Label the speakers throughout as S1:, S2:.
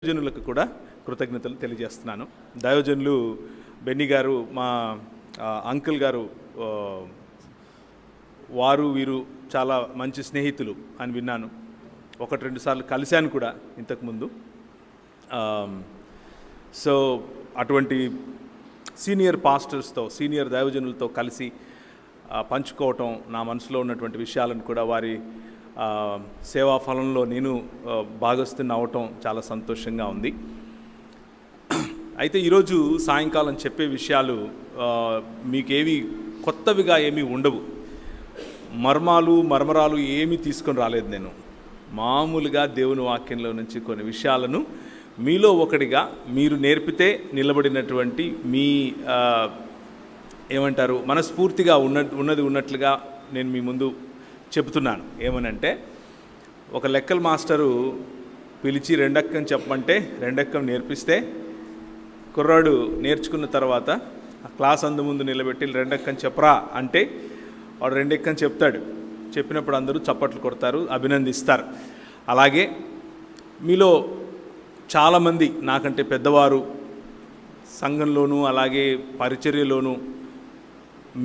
S1: దైవజనులకు కూడా కృతజ్ఞతలు తెలియజేస్తున్నాను. దైవజనులు బెన్నీ గారు మా అంకుల్ గారు, వారు వీరు చాలా మంచి స్నేహితులు అని విన్నాను. 1-2 సార్లు కలిశాను కూడా ఇంతకుముందు. సో అటువంటి సీనియర్ పాస్టర్స్తో, సీనియర్ దైవజనులతో కలిసి పంచుకోవటం, నా మనసులో ఉన్నటువంటి విషయాలను కూడా వారి సేవా ఫలంలో నేను భాగస్థుని అవటం చాలా సంతోషంగా ఉంది. అయితే ఈరోజు సాయంకాలం చెప్పే విషయాలు మీకేవి కొత్తవిగా ఏమీ ఉండవు. మర్మరాలు ఏమీ తీసుకొని రాలేదు. నేను మామూలుగా దేవుని వాక్యంలో నుంచి కొన్ని విషయాలను మీలో ఒకటిగా మీరు నేర్పితే నిలబడినటువంటి మీ ఏమంటారు మనస్ఫూర్తిగా ఉన్నది ఉన్నట్లుగా నేను మీ ముందు చెబుతున్నాను. ఏమనంటే, ఒక లెక్కల మాస్టరు పిలిచి 2 అక్కం చెప్పమంటే 2 అక్కం నేర్పిస్తే, కుర్రాడు నేర్చుకున్న తర్వాత క్లాస్ ముందు నిలబెట్టి 2 అక్కం చెప్పరా అంటే వాడు 2 అక్కం చెప్తాడు. చెప్పినప్పుడు అందరూ చప్పట్లు కొడతారు, అభినందిస్తారు. అలాగే మీలో చాలామంది నాకంటే పెద్దవారు సంఘంలోనూ అలాగే పరిచర్యలోనూ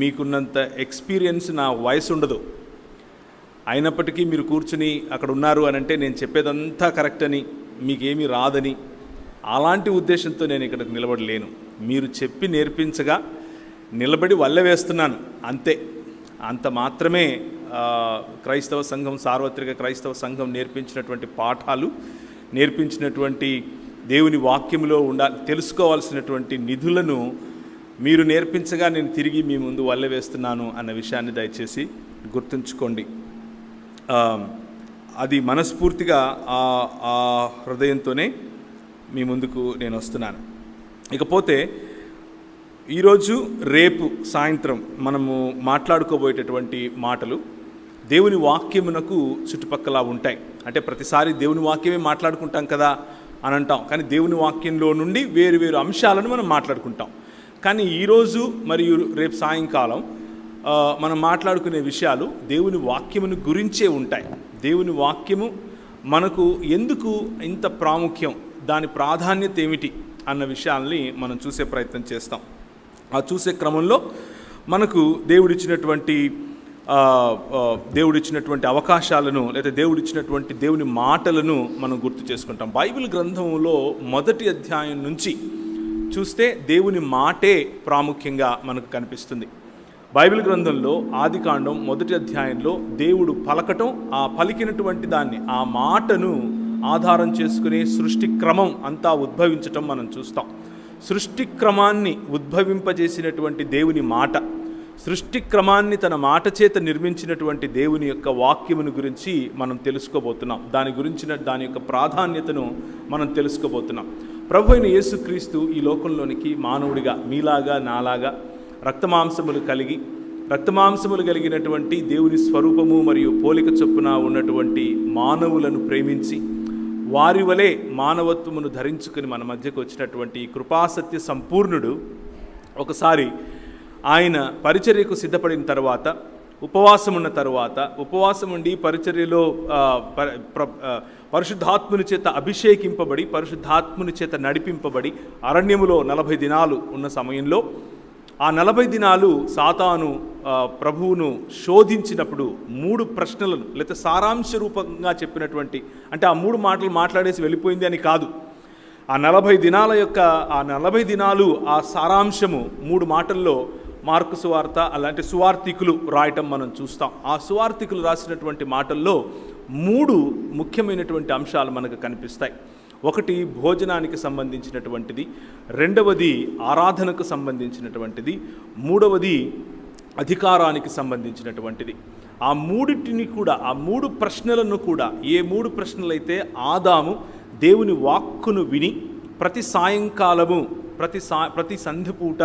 S1: మీకున్నంత ఎక్స్పీరియన్స్ నా వయసు ఉండదు. అయినప్పటికీ మీరు కూర్చుని అక్కడ ఉన్నారు అని అంటే నేను చెప్పేదంతా కరెక్ట్ అని, మీకేమీ రాదని, అలాంటి ఉద్దేశంతో నేను ఇక్కడికి నిలబడలేను. మీరు చెప్పి నేర్పించగా నిలబడి వల్లె వేస్తున్నాను అంతే. అంత మాత్రమే క్రైస్తవ సంఘం, సార్వత్రిక క్రైస్తవ సంఘం నేర్పించినటువంటి పాఠాలు, నేర్పించినటువంటి దేవుని వాక్యంలో తెలుసుకోవాల్సినటువంటి నిధులను మీరు నేర్పించగా నేను తిరిగి మీ ముందు వల్లె వేస్తున్నాను అన్న విషయాన్ని దయచేసి గుర్తుంచుకోండి. అది మనస్ఫూర్తిగా ఆ హృదయంతోనే మీ ముందుకు నేను వస్తున్నాను. ఇకపోతే ఈరోజు రేపు సాయంత్రం మనము మాట్లాడుకోబోయేటటువంటి మాటలు దేవుని వాక్యమునకు చుట్టుపక్కల ఉంటాయి. అంటే ప్రతిసారి దేవుని వాక్యమే మాట్లాడుకుంటాం కదా అని అంటాం, కానీ దేవుని వాక్యంలో నుండి వేరు అంశాలను మనం మాట్లాడుకుంటాం. కానీ ఈరోజు మరియు రేపు సాయంకాలం మనం మాట్లాడుకునే విషయాలు దేవుని వాక్యమును గురించే ఉంటాయి. దేవుని వాక్యము మనకు ఎందుకు ఇంత ప్రాముఖ్యం, దాని ప్రాధాన్యత ఏమిటి అన్న విషయాల్ని మనం చూసే ప్రయత్నం చేస్తాం. ఆ చూసే క్రమంలో మనకు దేవుడిచ్చినటువంటి అవకాశాలను లేదా దేవుడిచ్చినటువంటి దేవుని మాటలను మనం గుర్తు చేసుకుంటాం. బైబిల్ గ్రంథంలో 1వ అధ్యాయం నుంచి చూస్తే దేవుని మాటే ప్రాముఖ్యంగా మనకు కనిపిస్తుంది. బైబిల్ గ్రంథంలో ఆదికాండం 1వ అధ్యాయంలో దేవుడు పలకటం, ఆ పలికినటువంటి దాన్ని, ఆ మాటను ఆధారం చేసుకునే సృష్టి క్రమం అంతా ఉద్భవించటం మనం చూస్తాం. సృష్టి క్రమాన్ని ఉద్భవింపజేసినటువంటి దేవుని మాట, సృష్టి క్రమాన్ని తన మాట చేత నిర్మించినటువంటి దేవుని యొక్క వాక్యమును గురించి మనం తెలుసుకోబోతున్నాం. దాని యొక్క ప్రాధాన్యతను మనం తెలుసుకోబోతున్నాం. ప్రభు అయిన యేసుక్రీస్తు ఈ లోకంలోనికి మానవుడిగా, మీలాగా నాలాగా రక్తమాంసములు కలిగినటువంటి దేవుని స్వరూపము మరియు పోలిక చొప్పున ఉన్నటువంటి మానవులను ప్రేమించి వారి వలె మానవత్వమును ధరించుకుని మన మధ్యకు వచ్చినటువంటి కృపాసత్య సంపూర్ణుడు ఒకసారి ఆయన పరిచర్యకు సిద్ధపడిన తర్వాత, ఉపవాసం ఉండి పరిచర్యలో పరిశుద్ధాత్ముని చేత అభిషేకింపబడి, పరిశుద్ధాత్ముని చేత నడిపింపబడి అరణ్యములో 40 దినాలు ఉన్న సమయంలో, ఆ 40 దినాలు సాతాను ప్రభువును శోధించినప్పుడు 3 ప్రశ్నలను, లేకపోతే సారాంశ రూపంగా చెప్పినటువంటి, అంటే ఆ 3 మాటలు మాట్లాడేసి వెళ్ళిపోయింది అని కాదు. ఆ 40 దినాలు ఆ సారాంశము 3 మాటల్లో మార్కు సువార్త అలాంటి సువార్థికులు రాయటం మనం చూస్తాం. ఆ సువార్థికులు రాసినటువంటి మాటల్లో 3 ముఖ్యమైనటువంటి అంశాలు మనకు కనిపిస్తాయి. ఒకటి భోజనానికి సంబంధించినటువంటిది, రెండవది ఆరాధనకు సంబంధించినటువంటిది, మూడవది అధికారానికి సంబంధించినటువంటిది. ఆ 3టిని కూడా, ఆ 3 ప్రశ్నలను కూడా, ఏ 3 ప్రశ్నలైతే ఆదాము దేవుని వాక్కును విని ప్రతి సాయంకాలము ప్రతి సంధిపూట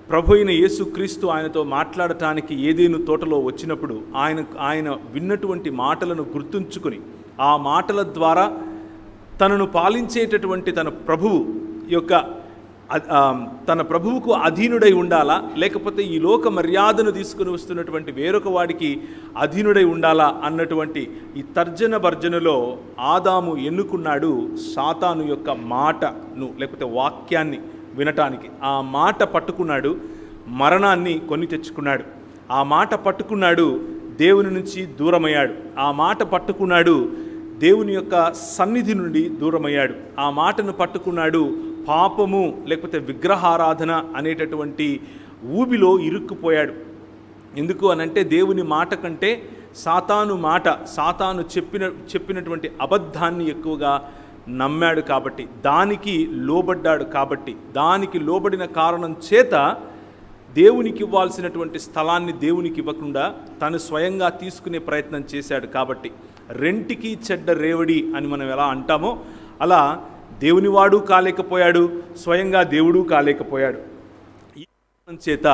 S1: ప్రభు అయిన యేసుక్రీస్తు ఆయనతో మాట్లాడటానికి ఏదేను తోటలో వచ్చినప్పుడు ఆయన విన్నటువంటి మాటలను గుర్తుంచుకొని, ఆ మాటల ద్వారా తనను పాలించేటటువంటి తన ప్రభువు యొక్క తన ప్రభువుకు అధీనుడై ఉండాలా, లేకపోతే ఈ లోక మర్యాదను తీసుకుని వస్తున్నటువంటి వేరొక వాడికి అధీనుడై ఉండాలా అన్నటువంటి ఈ తర్జన భర్జనలో ఆదాము ఎన్నుకున్నాడు సాతాను యొక్క మాటను, లేకపోతే వాక్యాన్ని వినటానికి. ఆ మాట పట్టుకున్నాడు, మరణాన్ని కొని తెచ్చుకున్నాడు. ఆ మాట పట్టుకున్నాడు, దేవుని నుంచి దూరమయ్యాడు. ఆ మాట పట్టుకున్నాడు, దేవుని యొక్క సన్నిధి నుండి దూరమయ్యాడు. ఆ మాటను పట్టుకున్నాడు, పాపము లేకపోతే విగ్రహారాధన అనేటటువంటి ఊబిలో ఇరుక్కుపోయాడు. ఎందుకు అనంటే దేవుని మాట కంటే సాతాను చెప్పినటువంటి అబద్ధాన్ని ఎక్కువగా నమ్మాడు కాబట్టి, దానికి లోబడ్డాడు కాబట్టి, దానికి లోబడిన కారణం చేత దేవునికి ఇవ్వాల్సినటువంటి స్థలాన్ని దేవునికి ఇవ్వకుండా తను స్వయంగా తీసుకునే ప్రయత్నం చేశాడు. కాబట్టి రెంటికి చెడ్డ రేవడి అని మనం ఎలా అంటామో అలా దేవునివాడు కాలేకపోయాడు, స్వయంగా దేవుడు కాలేకపోయాడు. ఈ కారణం చేత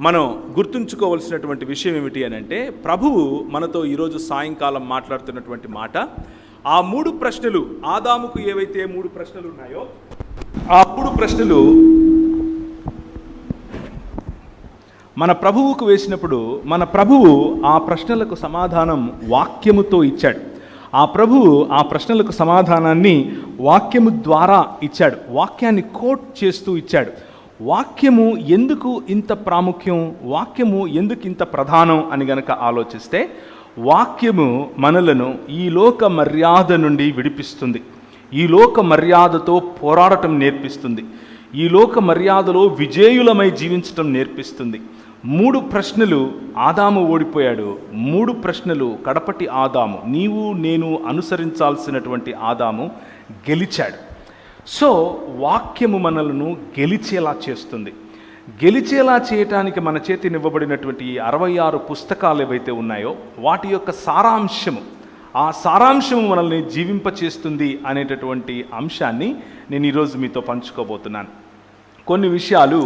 S1: మనం గుర్తుంచుకోవలసినటువంటి విషయం ఏమిటి అని అంటే, ప్రభువు మనతో ఈరోజు సాయంకాలం మాట్లాడుతున్నటువంటి మాట, ఆ 3 ప్రశ్నలు, ఆదాముకు ఏవైతే 3 ప్రశ్నలు ఉన్నాయో ఆ 3 ప్రశ్నలు మన ప్రభువుకు వేసినప్పుడు మన ప్రభువు ఆ ప్రశ్నలకు సమాధానం వాక్యముతో ఇచ్చాడు. ఆ ప్రభువు ఆ ప్రశ్నలకు సమాధానాన్ని వాక్యము ద్వారా ఇచ్చాడు. వాక్యాన్ని కోట్ చేస్తూ ఇచ్చాడు. వాక్యము ఎందుకు ఇంత ప్రాముఖ్యం, వాక్యము ఎందుకు ఇంత ప్రధానం అని గనక ఆలోచిస్తే, వాక్యము మనలను ఈ లోక మర్యాద నుండి విడిపిస్తుంది. ఈ లోక మర్యాదతో పోరాడటం నేర్పిస్తుంది. ఈ లోక మర్యాదలో విజేయులమై జీవించటం నేర్పిస్తుంది. 3 ప్రశ్నలు ఆదాము ఓడిపోయాడు. 3 ప్రశ్నలు కడపటి ఆదాము, నీవు నేను అనుసరించాల్సినటువంటి ఆదాము గెలిచాడు. సో వాక్యము మనలను గెలిచేలా చేస్తుంది. గెలిచేలా చేయటానికి మన చేతినివ్వబడినటువంటి 66 పుస్తకాలు ఏవైతే ఉన్నాయో వాటి యొక్క సారాంశము, ఆ సారాంశము మనల్ని జీవింపచేస్తుంది అనేటటువంటి అంశాన్ని నేను ఈరోజు మీతో పంచుకోబోతున్నాను. కొన్ని విషయాలు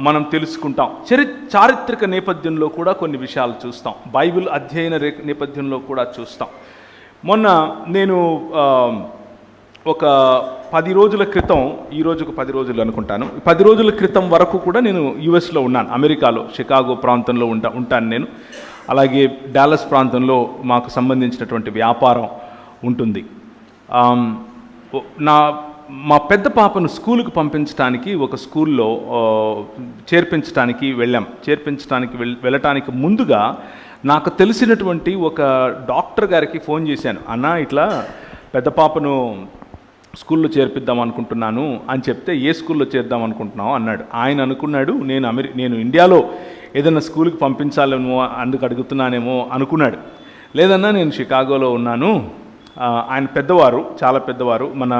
S1: మనం తెలుసుకుంటాం. చారిత్రక నేపథ్యంలో కూడా కొన్ని విషయాలు చూస్తాం. బైబిల్ అధ్యయన నేపథ్యంలో కూడా చూస్తాం. మొన్న నేను ఒక 10 రోజుల క్రితం, ఈ రోజుకు 10 రోజులు అనుకుంటాను, 10 రోజుల క్రితం వరకు కూడా నేను యుఎస్లో ఉన్నాను. అమెరికాలో షికాగో ప్రాంతంలో ఉంటాను నేను. అలాగే డాలస్ ప్రాంతంలో మాకు సంబంధించినటువంటి వ్యాపారం ఉంటుంది. మా పెద్ద పాపను స్కూలుకు పంపించడానికి ఒక స్కూల్లో చేర్పించడానికి వెళ్ళటానికి ముందుగా నాకు తెలిసినటువంటి ఒక డాక్టర్ గారికి ఫోన్ చేశాను. అన్న, ఇట్లా పెద్ద పాపను స్కూల్లో చేర్పిద్దాం అనుకుంటున్నాను అని చెప్తే, ఏ స్కూల్లో చేద్దాం అనుకుంటున్నావు అన్నాడు. ఆయన అనుకున్నాడు నేను ఇండియాలో ఏదైనా స్కూల్కి పంపించాలేమో అందుకు అడుగుతున్నానేమో అనుకున్నాడు. లేదన్నా, నేను షికాగోలో ఉన్నాను. ఆయన పెద్దవారు, చాలా పెద్దవారు, మన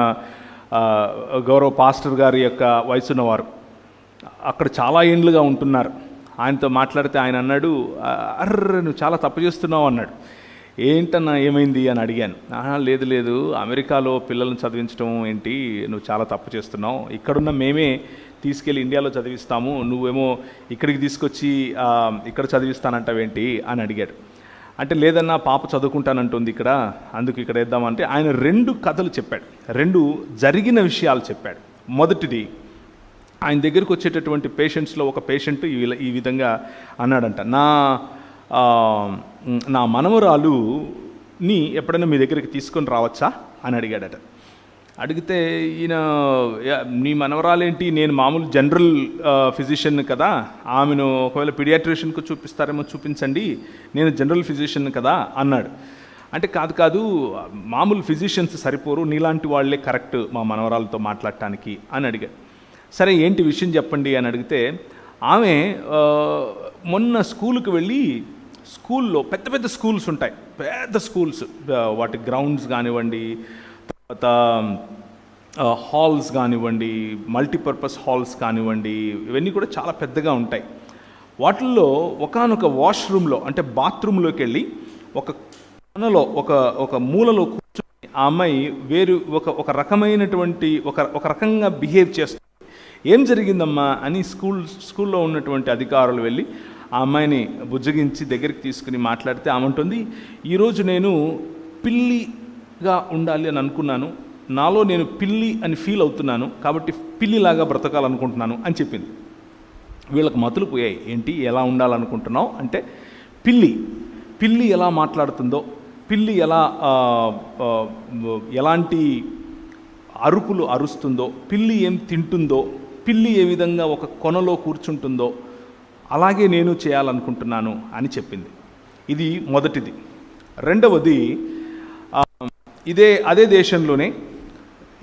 S1: గౌరవ పాస్టర్ గారి యొక్క వయసున్నవారు, అక్కడ చాలా ఏండ్లుగా ఉంటున్నారు. ఆయనతో మాట్లాడితే ఆయన అన్నాడు, అర్రే నువ్వు చాలా తప్పు చేస్తున్నావు అన్నాడు. ఏంటన్నా ఏమైంది అని అడిగాను. లేదు, అమెరికాలో పిల్లలను చదివించడం ఏంటి, నువ్వు చాలా తప్పు చేస్తున్నావు. ఇక్కడున్న మేమే తీసుకెళ్ళి ఇండియాలో చదివిస్తాము, నువ్వేమో ఇక్కడికి తీసుకొచ్చి ఇక్కడ చదివిస్తానంటావేంటి అని అడిగాడు. అంటే లేదన్నా, పాప చదువుకుంటానంటుంది ఇక్కడ, అందుకు ఇక్కడ వేద్దామంటే ఆయన 2 కథలు చెప్పాడు. 2 జరిగిన విషయాలు చెప్పాడు. మొదటిది, ఆయన దగ్గరికి వచ్చేటటువంటి పేషెంట్స్లో ఒక పేషెంట్ ఈ విధంగా అన్నాడంట, నా మనవరాలుని ఎప్పుడైనా మీ దగ్గరికి తీసుకొని రావచ్చా అని అడిగాడట. అడిగితే ఈయన, నీ మనవరాలేంటి, నేను మామూలు జనరల్ ఫిజిషియన్ కదా, ఆమెను ఒకవేళ పీడియాట్రిషియన్కు చూపిస్తారేమో చూపించండి, నేను జనరల్ ఫిజిషియన్ కదా అన్నాడు. అంటే కాదు, మామూలు ఫిజిషియన్స్ సరిపోరు, నీలాంటి వాళ్ళే కరెక్ట్ మా మనవరాలతో మాట్లాడటానికి అని అడిగాడు. సరే ఏంటి విషయం చెప్పండి అని అడిగితే, ఆమె మొన్న స్కూల్కి వెళ్ళి, స్కూల్లో పెద్ద స్కూల్స్ ఉంటాయి, పెద్ద స్కూల్స్, వాటి గ్రౌండ్స్ కానివ్వండి, తర్వాత హాల్స్ కానివ్వండి, మల్టీపర్పస్ హాల్స్ కానివ్వండి, ఇవన్నీ కూడా చాలా పెద్దగా ఉంటాయి. వాటిల్లో ఒకానొక వాష్రూమ్లో, అంటే బాత్రూంలోకి వెళ్ళి ఒక కొనలో ఒక మూలలో కూర్చొని ఆ అమ్మాయి ఒక రకమైనటువంటి ఒక రకంగా బిహేవ్ చేస్తుంది. ఏం జరిగిందమ్మా అని స్కూల్లో ఉన్నటువంటి అధికారులు వెళ్ళి ఆ అమ్మాయిని బుజ్జగించి దగ్గరికి తీసుకుని మాట్లాడితే, ఆమె ఉంటుంది, ఈరోజు నేను పిల్లిగా ఉండాలి అని అనుకున్నాను, నాలో నేను పిల్లి అని ఫీల్ అవుతున్నాను, కాబట్టి పిల్లిలాగా బ్రతకాలనుకుంటున్నాను అని చెప్పింది. వీళ్ళకి మతులు పోయాయి. ఏంటి, ఎలా ఉండాలనుకుంటున్నావు అంటే, పిల్లి ఎలా మాట్లాడుతుందో, పిల్లి ఎలాంటి అరుపులు అరుస్తుందో, పిల్లి ఏం తింటుందో, పిల్లి ఏ విధంగా ఒక కొనలో కూర్చుంటుందో అలాగే నేను చేయాలనుకుంటున్నాను అని చెప్పింది. ఇది మొదటిది. రెండవది, అదే దేశంలోనే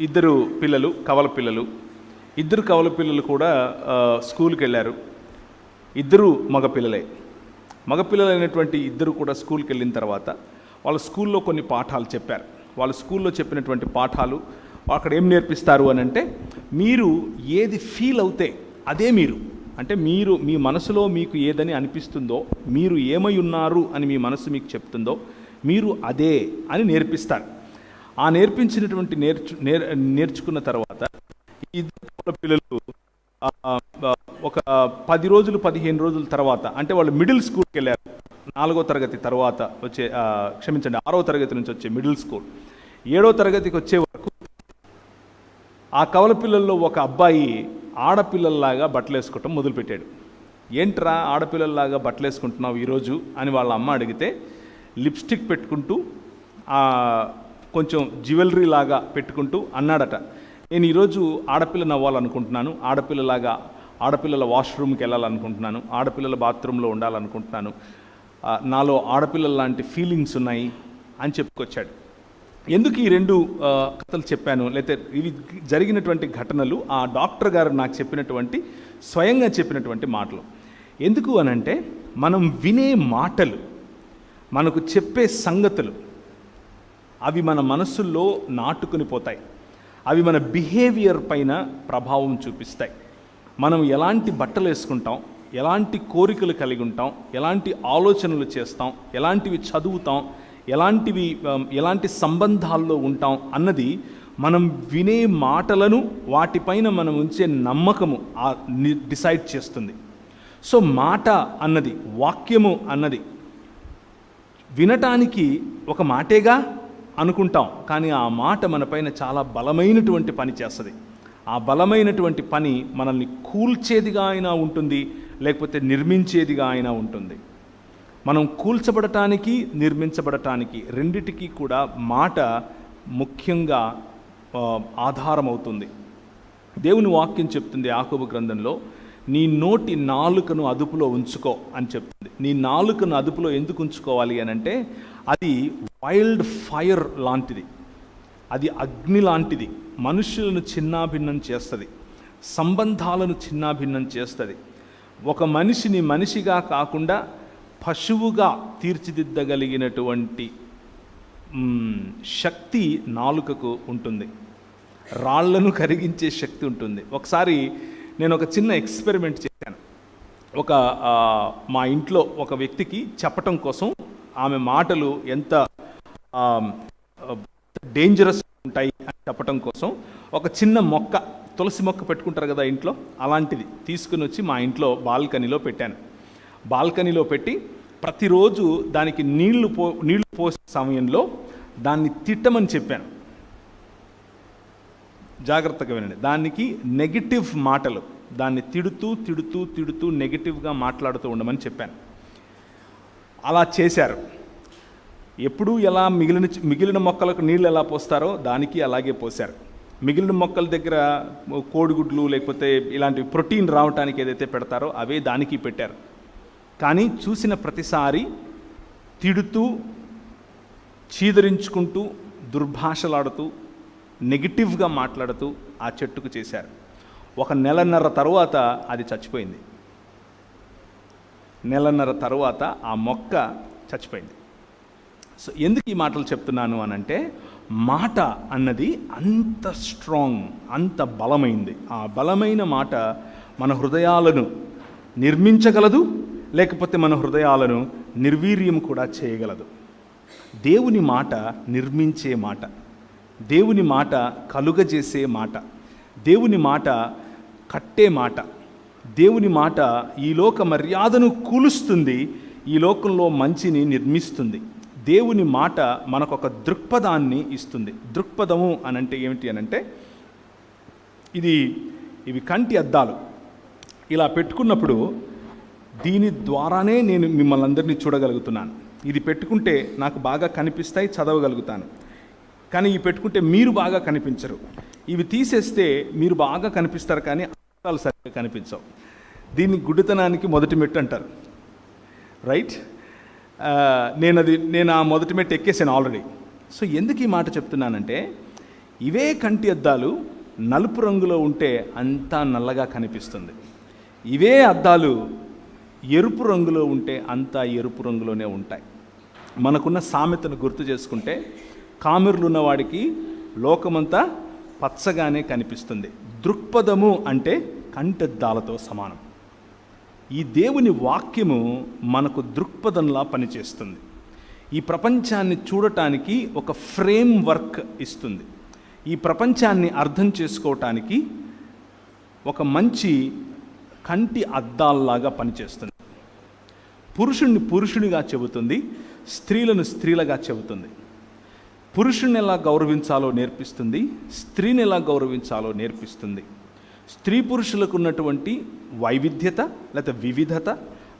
S1: ఇద్దరు కవల పిల్లలు కూడా స్కూల్కి వెళ్ళారు. ఇద్దరు మగపిల్లలైనటువంటి ఇద్దరు కూడా స్కూల్కి వెళ్ళిన తర్వాత వాళ్ళ స్కూల్లో కొన్ని పాఠాలు చెప్పారు. వాళ్ళ స్కూల్లో చెప్పినటువంటి పాఠాలు అక్కడ ఏం నేర్పిస్తారు అని అంటే, మీరు ఏది ఫీల్ అవుతే అదే మీరు, అంటే మీరు మీ మనసులో మీకు ఏదని అనిపిస్తుందో, మీరు ఏమై ఉన్నారు అని మీ మనసు మీకు చెప్తుందో మీరు అదే అని నేర్పిస్తారు. ఆ నేర్పించినటువంటి నేర్చుకున్న తర్వాత ఇద్దరు పిల్లలు ఒక 10 రోజులు 15 రోజుల తర్వాత, అంటే వాళ్ళు మిడిల్ స్కూల్కి వెళ్ళారు. 4వ తరగతి తర్వాత వచ్చే 6వ తరగతి నుంచి వచ్చే మిడిల్ స్కూల్, 7వ తరగతికి వచ్చే వరకు ఆ కవల పిల్లల్లో ఒక అబ్బాయి ఆడపిల్లల్లాగా బట్టలు వేసుకోవటం మొదలుపెట్టాడు. ఏంట్రా ఆడపిల్లల్లాగా బట్టలు వేసుకుంటున్నావు ఈరోజు అని వాళ్ళ అమ్మ అడిగితే, లిప్స్టిక్ పెట్టుకుంటూ కొంచెం జ్యువెలరీ లాగా పెట్టుకుంటూ అన్నాడట, నేను ఈరోజు ఆడపిల్లని అవ్వాలనుకుంటున్నాను, ఆడపిల్లల వాష్రూమ్కి వెళ్ళాలనుకుంటున్నాను, ఆడపిల్లల బాత్రూంలో ఉండాలనుకుంటున్నాను, నాలో ఆడపిల్లల లాంటి ఫీలింగ్స్ ఉన్నాయి అని చెప్పుకొచ్చాడు. ఎందుకు ఈ 2 కథలు చెప్పాను, లేకపోతే ఇవి జరిగినటువంటి ఘటనలు ఆ డాక్టర్ గారు నాకు స్వయంగా చెప్పినటువంటి మాటలు ఎందుకు అనంటే, మనం వినే మాటలు, మనకు చెప్పే సంగతులు అవి మన మనసుల్లో నాటుకుని పోతాయి. అవి మన బిహేవియర్ పైన ప్రభావం చూపిస్తాయి. మనం ఎలాంటి బట్టలు వేసుకుంటాం, ఎలాంటి కోరికలు కలిగి ఉంటాం, ఎలాంటి ఆలోచనలు చేస్తాం, ఎలాంటివి చదువుతాం, ఎలాంటి సంబంధాల్లో ఉంటాం అన్నది మనం వినే మాటలను, వాటిపైన మనం ఉంచే నమ్మకము డిసైడ్ చేస్తుంది. సో మాట అన్నది, వాక్యము అన్నది వినటానికి ఒక మాటేగా అనుకుంటాం, కానీ ఆ మాట మన పైన చాలా బలమైనటువంటి పని చేస్తుంది. ఆ బలమైనటువంటి పని మనల్ని కూల్చేదిగా అయినా ఉంటుంది, లేకపోతే నిర్మించేదిగా అయినా ఉంటుంది. మనం కూల్చబడటానికి, నిర్మించబడటానికి రెండిటికీ కూడా మాట ముఖ్యంగా ఆధారం అవుతుంది. దేవుని వాక్యం చెప్తుంది యాకోబు గ్రంథంలో, నీ నోటి నాలుకను అదుపులో ఉంచుకో అని చెప్తుంది. నీ నాలుకను అదుపులో ఎందుకు ఉంచుకోవాలి అని అంటే, అది వైల్డ్ ఫైర్ లాంటిది, అది అగ్ని లాంటిది. మనుషులను చిన్నాభిన్నం చేస్తుంది, సంబంధాలను చిన్నాభిన్నం చేస్తుంది. ఒక మనిషిని మనిషిగా కాకుండా పశువుగా తీర్చిదిద్దగలిగినటువంటి శక్తి నాలుకకు ఉంటుంది. రాళ్లను కరిగించే శక్తి ఉంటుంది. ఒకసారి నేను ఒక చిన్న ఎక్స్పెరిమెంట్ చేశాను. మా ఇంట్లో ఒక వ్యక్తికి చెప్పటం కోసం, ఆమె మాటలు ఎంత డేంజరస్ ఉంటాయి అని చెప్పటం కోసం, ఒక చిన్న మొక్క, తులసి మొక్క పెట్టుకుంటారు కదా ఇంట్లో, అలాంటిది తీసుకుని వచ్చి మా ఇంట్లో బాల్కనీలో పెట్టాను. బాల్కనీలో పెట్టి ప్రతిరోజు దానికి నీళ్లు పోసే సమయంలో దాన్ని తిట్టమని చెప్పాను. జాగ్రత్తగా వినండి. దానికి నెగిటివ్ మాటలు, దాన్ని తిడుతూ నెగిటివ్గా మాట్లాడుతూ ఉండమని చెప్పాను. అలా చేశారు. ఎప్పుడూ ఎలా మిగిలిన మొక్కలకు నీళ్ళు ఎలా పోస్తారో దానికి అలాగే పోశారు. మిగిలిన మొక్కల దగ్గర కోడిగుడ్లు లేకపోతే ఇలాంటి ప్రోటీన్ రావడానికి ఏదైతే పెడతారో అవే దానికి పెట్టారు. కానీ చూసిన ప్రతిసారి తిడుతూ, చీదరించుకుంటూ, దుర్భాషలాడుతూ, నెగిటివ్గా మాట్లాడుతూ ఆ చెట్టుకు చేశారు. 1 నెలన్నర తరువాత అది చచ్చిపోయింది. నెలన్నర తరువాత ఆ మొక్క చచ్చిపోయింది. సో ఎందుకు ఈ మాటలు చెప్తున్నాను అనంటే, మాట అన్నది అంత స్ట్రాంగ్, అంత బలమైంది. ఆ బలమైన మాట మన హృదయాలను నిర్మించగలదు, లేకపోతే మన హృదయాలను నిర్వీర్యం కూడా చేయగలదు. దేవుని మాట నిర్మించే మాట, దేవుని మాట కలుగజేసే మాట, దేవుని మాట కట్టే మాట, దేవుని మాట ఈ లోక మర్యాదను కూలుస్తుంది, ఈ లోకంలో మంచిని నిర్మిస్తుంది. దేవుని మాట మనకొక దృక్పథాన్ని ఇస్తుంది. దృక్పథము అనంటే ఏమిటి అనంటే, ఇవి కంటి అద్దాలు. ఇలా పెట్టుకున్నప్పుడు దీని ద్వారానే నేను మిమ్మల్ని అందరినీ చూడగలుగుతున్నాను. ఇది పెట్టుకుంటే నాకు బాగా కనిపిస్తాయి, చదవగలుగుతాను. కానీ ఇవి పెట్టుకుంటే మీరు బాగా కనిపించరు. ఇవి తీసేస్తే మీరు బాగా కనిపిస్తారు, కానీ అద్దాలు సరిగ్గా కనిపించవు. దీన్ని గుడ్డితనానికి మొదటి మెట్టు అంటారు, రైట్? నేను ఆ మొదటి మెట్టు ఎక్కేసాను ఆల్రెడీ. సో ఎందుకు ఈ మాట చెప్తున్నానంటే, ఇవే కంటి అద్దాలు నలుపు రంగులో ఉంటే అంతా నల్లగా కనిపిస్తుంది. ఇవే అద్దాలు ఎరుపు రంగులో ఉంటే అంతా ఎరుపు రంగులోనే ఉంటాయి. మనకున్న సామెతను గుర్తు చేసుకుంటే, కామెర్లున్న వాడికి లోకమంతా పచ్చగానే కనిపిస్తుంది. దృక్పథము అంటే కంటెద్దాలతో సమానం. ఈ దేవుని వాక్యము మనకు దృక్పథంలా పనిచేస్తుంది. ఈ ప్రపంచాన్ని చూడటానికి ఒక ఫ్రేమ్ వర్క్ ఇస్తుంది. ఈ ప్రపంచాన్ని అర్థం చేసుకోవటానికి ఒక మంచి కంటి అద్దాల్లాగా పనిచేస్తుంది. పురుషుణ్ణి పురుషునిగా చెబుతుంది, స్త్రీలను స్త్రీలుగా చెబుతుంది. పురుషుణ్ణి ఎలా గౌరవించాలో నేర్పిస్తుంది, స్త్రీని ఎలా గౌరవించాలో నేర్పిస్తుంది. స్త్రీ పురుషులకు ఉన్నటువంటి వైవిధ్యత లేదా వివిధత,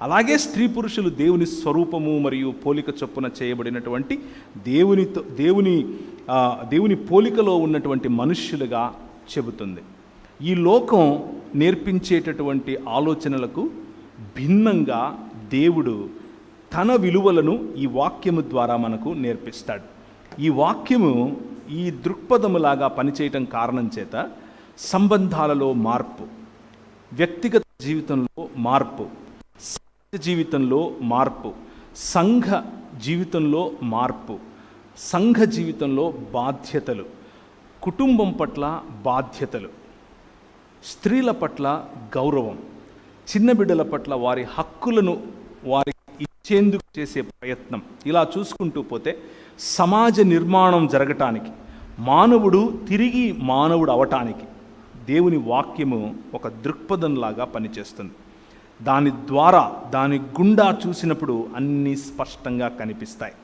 S1: అలాగే స్త్రీ పురుషులు దేవుని స్వరూపము మరియు పోలిక చొప్పున చేయబడినటువంటి దేవుని పోలికలో ఉన్నటువంటి మనుష్యులుగా చెబుతుంది. ఈ లోకం నేర్పించేటటువంటి ఆలోచనలకు భిన్నంగా దేవుడు తన విలువలను ఈ వాక్యము ద్వారా మనకు నేర్పిస్తాడు. ఈ వాక్యము ఈ దృక్పథములాగా పనిచేయటం కారణం చేత సంబంధాలలో మార్పు, వ్యక్తిగత జీవితంలో మార్పు, జీవితంలో మార్పు, సంఘ జీవితంలో మార్పు, సంఘ జీవితంలో బాధ్యతలు, కుటుంబం పట్ల బాధ్యతలు, స్త్రీల పట్ల గౌరవం, చిన్న బిడ్డల పట్ల వారి హక్కులను వారికి ఇచ్చేందుకు చేసే ప్రయత్నం, ఇలా చూసుకుంటూ పోతే సమాజ నిర్మాణం జరగటానికి, మానవుడు తిరిగి మానవుడు అవటానికి దేవుని వాక్యము ఒక దృక్పథంలాగా పనిచేస్తుంది. దాని ద్వారా, దాని గుండా చూసినప్పుడు అన్నీ స్పష్టంగా కనిపిస్తాయి.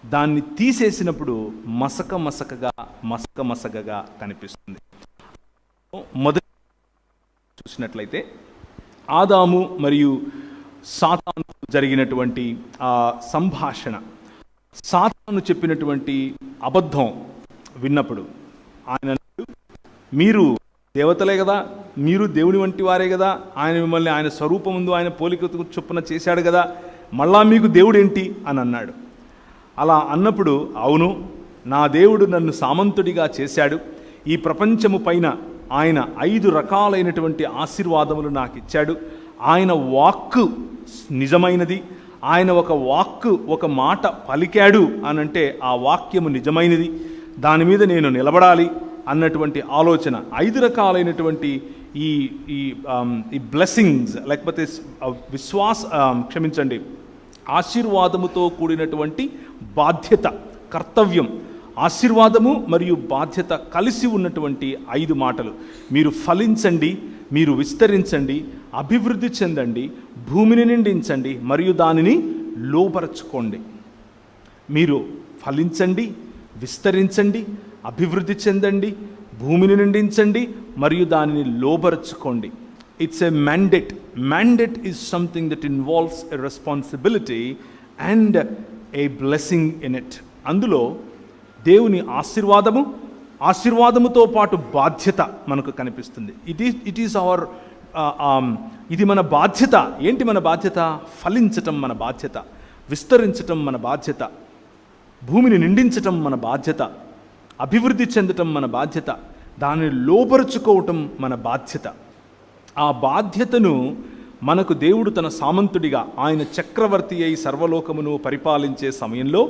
S1: దాన్ని తీసేసినప్పుడు మసకగా కనిపిస్తుంది. మొదటి చూసినట్లయితే ఆదాము మరియు సాతాను జరిగినటువంటి ఆ సంభాషణ, సాతాను చెప్పినటువంటి అబద్ధం విన్నప్పుడు ఆయన, మీరు దేవతలే కదా, మీరు దేవుని వంటి వారే కదా, ఆయన మిమ్మల్ని ఆయన స్వరూపం ముందు ఆయన పోలిక చొప్పున చేశాడు కదా, మళ్ళా మీకు దేవుడు ఏంటి అని అన్నాడు. అలా అన్నప్పుడు, అవును, నా దేవుడు నన్ను సామంతుడిగా చేశాడు, ఈ ప్రపంచము పైన ఆయన 5 రకాలైనటువంటి ఆశీర్వాదములు నాకు ఇచ్చాడు, ఆయన వాక్కు నిజమైనది, ఆయన ఒక మాట పలికాడు అనంటే ఆ వాక్యము నిజమైనది, దాని మీద నేను నిలబడాలి అన్నటువంటి ఆలోచన. 5 రకాలైనటువంటి ఈ బ్లెస్సింగ్స్, లేకపోతే ఆశీర్వాదముతో కూడినటువంటి బాధ్యత, కర్తవ్యం, ఆశీర్వాదము మరియు బాధ్యత కలిసి ఉన్నటువంటి 5 మాటలు. మీరు ఫలించండి, మీరు విస్తరించండి, అభివృద్ధి చెందండి, భూమిని నిండించండి మరియు దానిని లోపరచుకోండి. మీరు ఫలించండి, విస్తరించండి, అభివృద్ధి చెందండి, భూమిని నిండించండి మరియు దానిని లోబరుచుకోండి. It's a mandate. Mandate is something that involves a responsibility and a blessing in it. అందులో దేవుని ఆశీర్వాదముతో పాటు బాధ్యత మనకు కనిపిస్తుంది. ఇది మన బాధ్యత. ఏంటి మన బాధ్యత? ఫలించటం మన బాధ్యత, విస్తరించటం మన బాధ్యత, భూమిని నిండించటం మన బాధ్యత, అభివృద్ధి చెందటం మన బాధ్యత, దానిని లోపరుచుకోవటం మన బాధ్యత. ఆ బాధ్యతను మనకు దేవుడు తన సామంతుడిగా, ఆయన చక్రవర్తి అయి సర్వలోకమును పరిపాలించే సమయంలో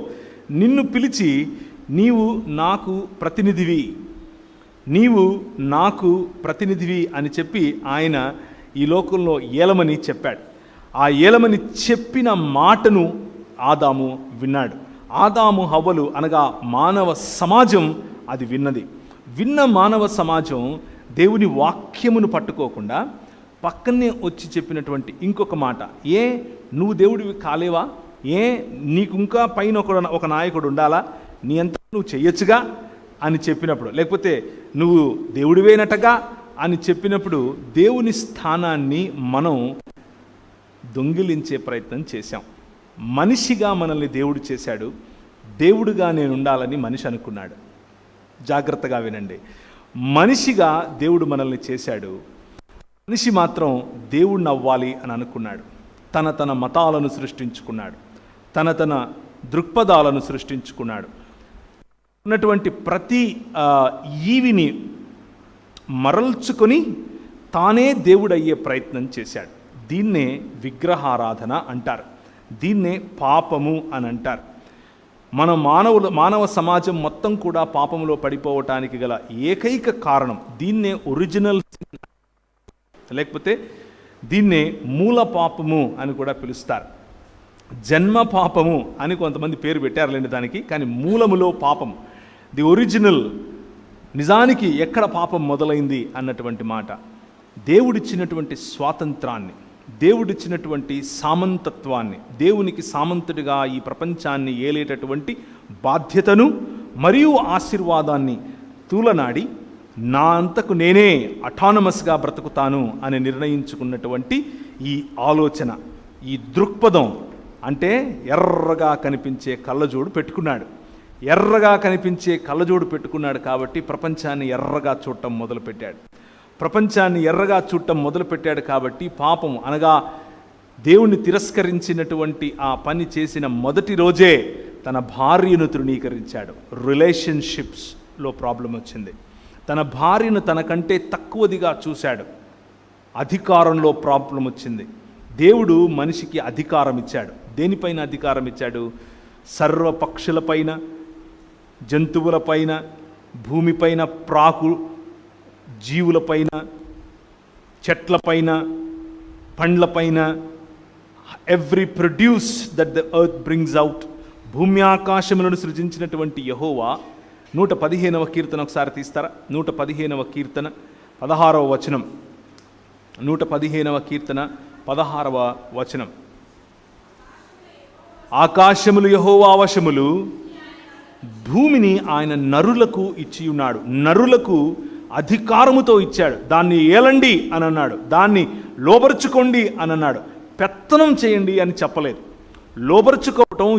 S1: నిన్ను పిలిచి, నీవు నాకు ప్రతినిధివి అని చెప్పి ఆయన ఈ లోకంలో ఏలమని చెప్పాడు. ఆ ఏలమని చెప్పిన మాటను ఆదాము విన్నాడు. ఆదాము హవ్వలు అనగా మానవ సమాజం అది విన్నది. విన్న మానవ సమాజం దేవుని వాక్యమును పట్టుకోకుండా పక్కనే వచ్చి చెప్పినటువంటి ఇంకొక మాట, నువ్వు దేవుడివి కాలేవా, నీకు ఇంకా పైన ఒక నాయకుడు ఉండాలా, నీ అంతా నువ్వు చెయ్యొచ్చుగా అని చెప్పినప్పుడు, లేకపోతే నువ్వు దేవుడివేనటగా అని చెప్పినప్పుడు దేవుని స్థానాన్ని మనం దొంగిలించే ప్రయత్నం చేశాం. మనిషిగా మనల్ని దేవుడు చేశాడు, దేవుడుగా నేను ఉండాలని మనిషి అనుకున్నాడు. జాగ్రత్తగా వినండి, మనిషిగా దేవుడు మనల్ని చేశాడు, మనిషి మాత్రం దేవుడిని అవ్వాలి అని అనుకున్నాడు. తన మతాలను సృష్టించుకున్నాడు, తన దృక్పథాలను సృష్టించుకున్నాడు. ఉన్నటువంటి ప్రతి ఈవిని మరల్చుకొని తానే దేవుడయ్యే ప్రయత్నం చేశాడు. దీన్నే విగ్రహారాధన అంటారు, దీన్నే పాపము అని అంటారు. మానవ సమాజం మొత్తం కూడా పాపములో పడిపోవటానికి గల ఏకైక కారణం దీన్నే ఒరిజినల్ సిన్, లేకపోతే దీన్నే మూల పాపము అని కూడా పిలుస్తారు. జన్మ పాపము అని కొంతమంది పేరు పెట్టారులేండి దానికి, కానీ మూలములో పాపము, ది ఒరిజినల్, నిజానికి ఎక్కడ పాపం మొదలైంది అన్నటువంటి మాట. దేవుడిచ్చినటువంటి స్వాతంత్రాన్ని, దేవుడిచ్చినటువంటి సామంతత్వాన్ని, దేవునికి సామంతుడిగా ఈ ప్రపంచాన్ని ఏలేటటువంటి బాధ్యతను మరియు ఆశీర్వాదాన్ని తూలనాడి నా అంతకు నేనే అటానమస్గా బ్రతుకుతాను అని నిర్ణయించుకున్నటువంటి ఈ ఆలోచన, ఈ దృక్పథం, అంటే ఎర్రగా కనిపించే కళ్ళజోడు పెట్టుకున్నాడు. ఎర్రగా కనిపించే కళ్ళజోడు పెట్టుకున్నాడు కాబట్టి ప్రపంచాన్ని ఎర్రగా చూడటం మొదలుపెట్టాడు. ప్రపంచాన్ని ఎర్రగా చూడటం మొదలుపెట్టాడు కాబట్టి పాపం అనగా దేవుణ్ణి తిరస్కరించినటువంటి ఆ పని చేసిన మొదటి రోజే తన భార్యను తృణీకరించాడు. రిలేషన్షిప్స్లో ప్రాబ్లం వచ్చింది. తన భార్యను తనకంటే తక్కువదిగా చూశాడు. అధికారంలో ప్రాబ్లం వచ్చింది. దేవుడు మనిషికి అధికారం ఇచ్చాడు. దేనిపైన అధికారం ఇచ్చాడు? సర్వ పక్షులపైన, జంతువులపైన, భూమిపైన ప్రాకు జీవులపైన, చెట్లపైన, పండ్లపైన, every produce that the earth brings out. భూమి ఆకాశములను సృజించినటువంటి యెహోవా 115వ కీర్తన ఒకసారి తీస్తారా? 115వ కీర్తన 16వ వచనం. 115వ కీర్తన 16వ వచనం. ఆకాశములు యెహోవా వశములు, భూమిని ఆయన నరులకు ఇచ్చి ఉన్నాడు. నరులకు అధికారముతో ఇచ్చాడు. దాన్ని ఏలండి అని అన్నాడు, దాన్ని లోబరుచుకోండి అని అన్నాడు. పెత్తనం చేయండి అని చెప్పలేదు. లోబరుచుకోవటం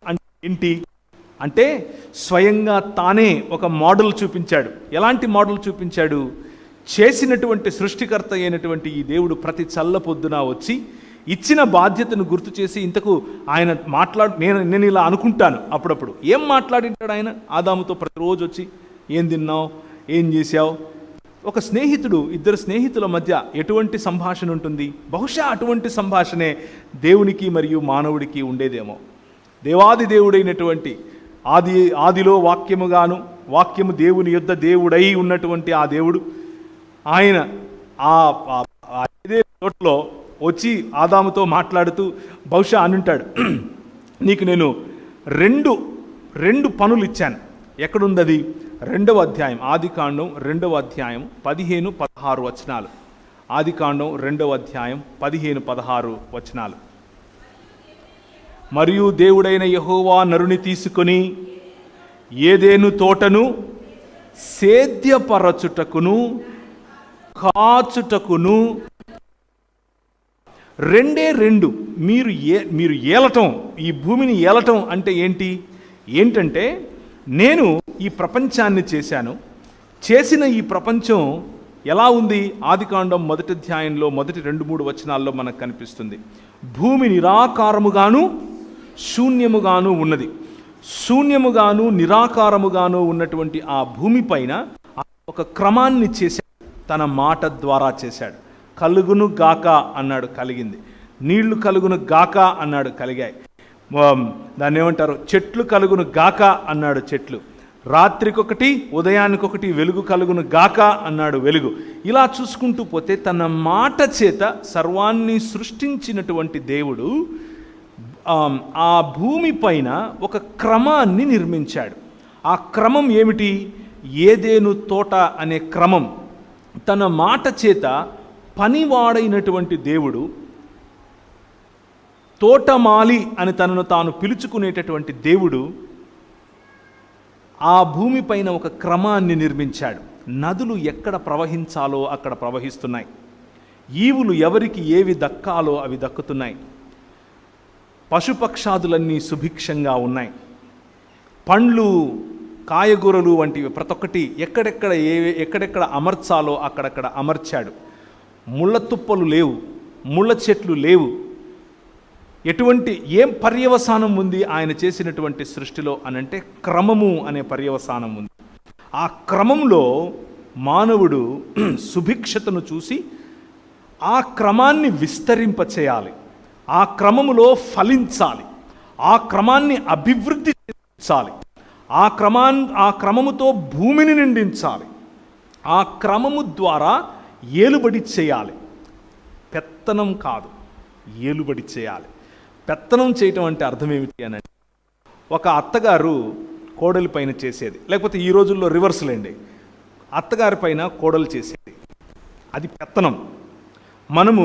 S1: అంటే ఏంటి అంటే స్వయంగా తానే ఒక మోడల్ చూపించాడు. ఎలాంటి మోడల్ చూపించాడు? చేసినటువంటి సృష్టికర్త అయినటువంటి ఈ దేవుడు ప్రతి చల్ల పొద్దున వచ్చి ఇచ్చిన బాధ్యతను గుర్తు చేసి, ఇంతకు ఆయన నేను ఇలా అనుకుంటాను అప్పుడప్పుడు, ఏం మాట్లాడింటాడు ఆయన ఆదాముతో? ప్రతిరోజు వచ్చి ఏం తిన్నావు, ఏం చేశావు? ఒక స్నేహితుడు, ఇద్దరు స్నేహితుల మధ్య ఎటువంటి సంభాషణ ఉంటుంది? బహుశా అటువంటి సంభాషణే దేవునికి మరియు మానవుడికి ఉండేదేమో. దేవాది దేవుడైనటువంటి ఆదిలో వాక్యముగాను, వాక్యము దేవుని యొద్ద దేవుడై ఉన్నటువంటి ఆ దేవుడు, ఆయన ఇదే చోట్లో వచ్చి ఆదాముతో మాట్లాడుతూ బహుశా అనుంటాడు, నీకు నేను రెండు పనులు ఇచ్చాను. ఎక్కడుంది అది? 2వ అధ్యాయం, ఆదికాండం 2వ అధ్యాయం 15-16 వచనాలు. ఆదికాండం 2వ అధ్యాయం 15-16 వచనాలు. మరియు దేవుడైన యెహోవా నరుని తీసుకొని ఏదేను తోటను సేద్యపరచుటకును కాచుటకును, రెండు మీరు ఏలటం, ఈ భూమిని ఏలటం అంటే ఏంటంటే నేను ఈ ప్రపంచాన్ని చేశాను. చేసిన ఈ ప్రపంచం ఎలా ఉంది? ఆదికాండం 1వ అధ్యాయంలో మొదటి 2-3 వచనాల్లో మనకు కనిపిస్తుంది. భూమి నిరాకారముగాను శూన్యముగాను ఉన్నది. శూన్యముగాను నిరాకారముగాను ఉన్నటువంటి ఆ భూమి పైన ఒక క్రమాన్ని చేశాడు, తన మాట ద్వారా చేశాడు. కలుగును గాక అన్నాడు, కలిగింది. నీళ్లు కలుగును గాక అన్నాడు, కలిగాయి. దాన్ని ఏమంటారు? చెట్లు కలుగును గాక అన్నాడు, చెట్లు. రాత్రికొకటి ఉదయానికొకటి వెలుగు కలుగును గాక అన్నాడు, వెలుగు. ఇలా చూసుకుంటూ పోతే తన మాట చేత సర్వాన్ని సృష్టించినటువంటి దేవుడు ఆ భూమి పైన ఒక క్రమాన్ని నిర్మించాడు. ఆ క్రమం ఏమిటి? ఏదేను తోట అనే క్రమం. తన మాట చేత పనివాడైనటువంటి దేవుడు తోటమాలి అని తనను తాను పిలుచుకునేటటువంటి దేవుడు ఆ భూమిపైన ఒక క్రమాన్ని నిర్మించాడు. నదులు ఎక్కడ ప్రవహించాలో అక్కడ ప్రవహిస్తున్నాయి. ఈవులు ఎవరికి ఏవి దక్కాలో అవి దక్కుతున్నాయి. పశుపక్షాదులన్నీ సుభిక్షంగా ఉన్నాయి. పండ్లు, కాయగూరలు వంటివి ప్రతి ఒక్కటి ఎక్కడెక్కడ అమర్చాలో అక్కడక్కడ అమర్చాడు. ముళ్ళ తుప్పలు లేవు, ముళ్ళ చెట్లు లేవు. ఏం పర్యవసానం ఉంది ఆయన చేసినటువంటి సృష్టిలో అనంటే క్రమము అనే పర్యవసానం ఉంది. ఆ క్రమంలో మానవుడు సుభిక్షతను చూసి ఆ క్రమాన్ని విస్తరింపచేయాలి, ఆ క్రమములో ఫలించాలి, ఆ క్రమాన్ని అభివృద్ధి చేయించాలి, ఆ క్రమముతో భూమిని నిండించాలి, ఆ క్రమము ద్వారా ఏలుబడి చేయాలి. పెత్తనం కాదు, ఏలుబడి చేయాలి. పెత్తనం చేయటం అంటే అర్థం ఏమిటి అని అంటే, ఒక అత్తగారు కోడలి పైన చేసేది, లేకపోతే ఈ రోజుల్లో రివర్స్లేండి, అత్తగారి పైన కోడలు చేసేది, అది పెత్తనం. మనము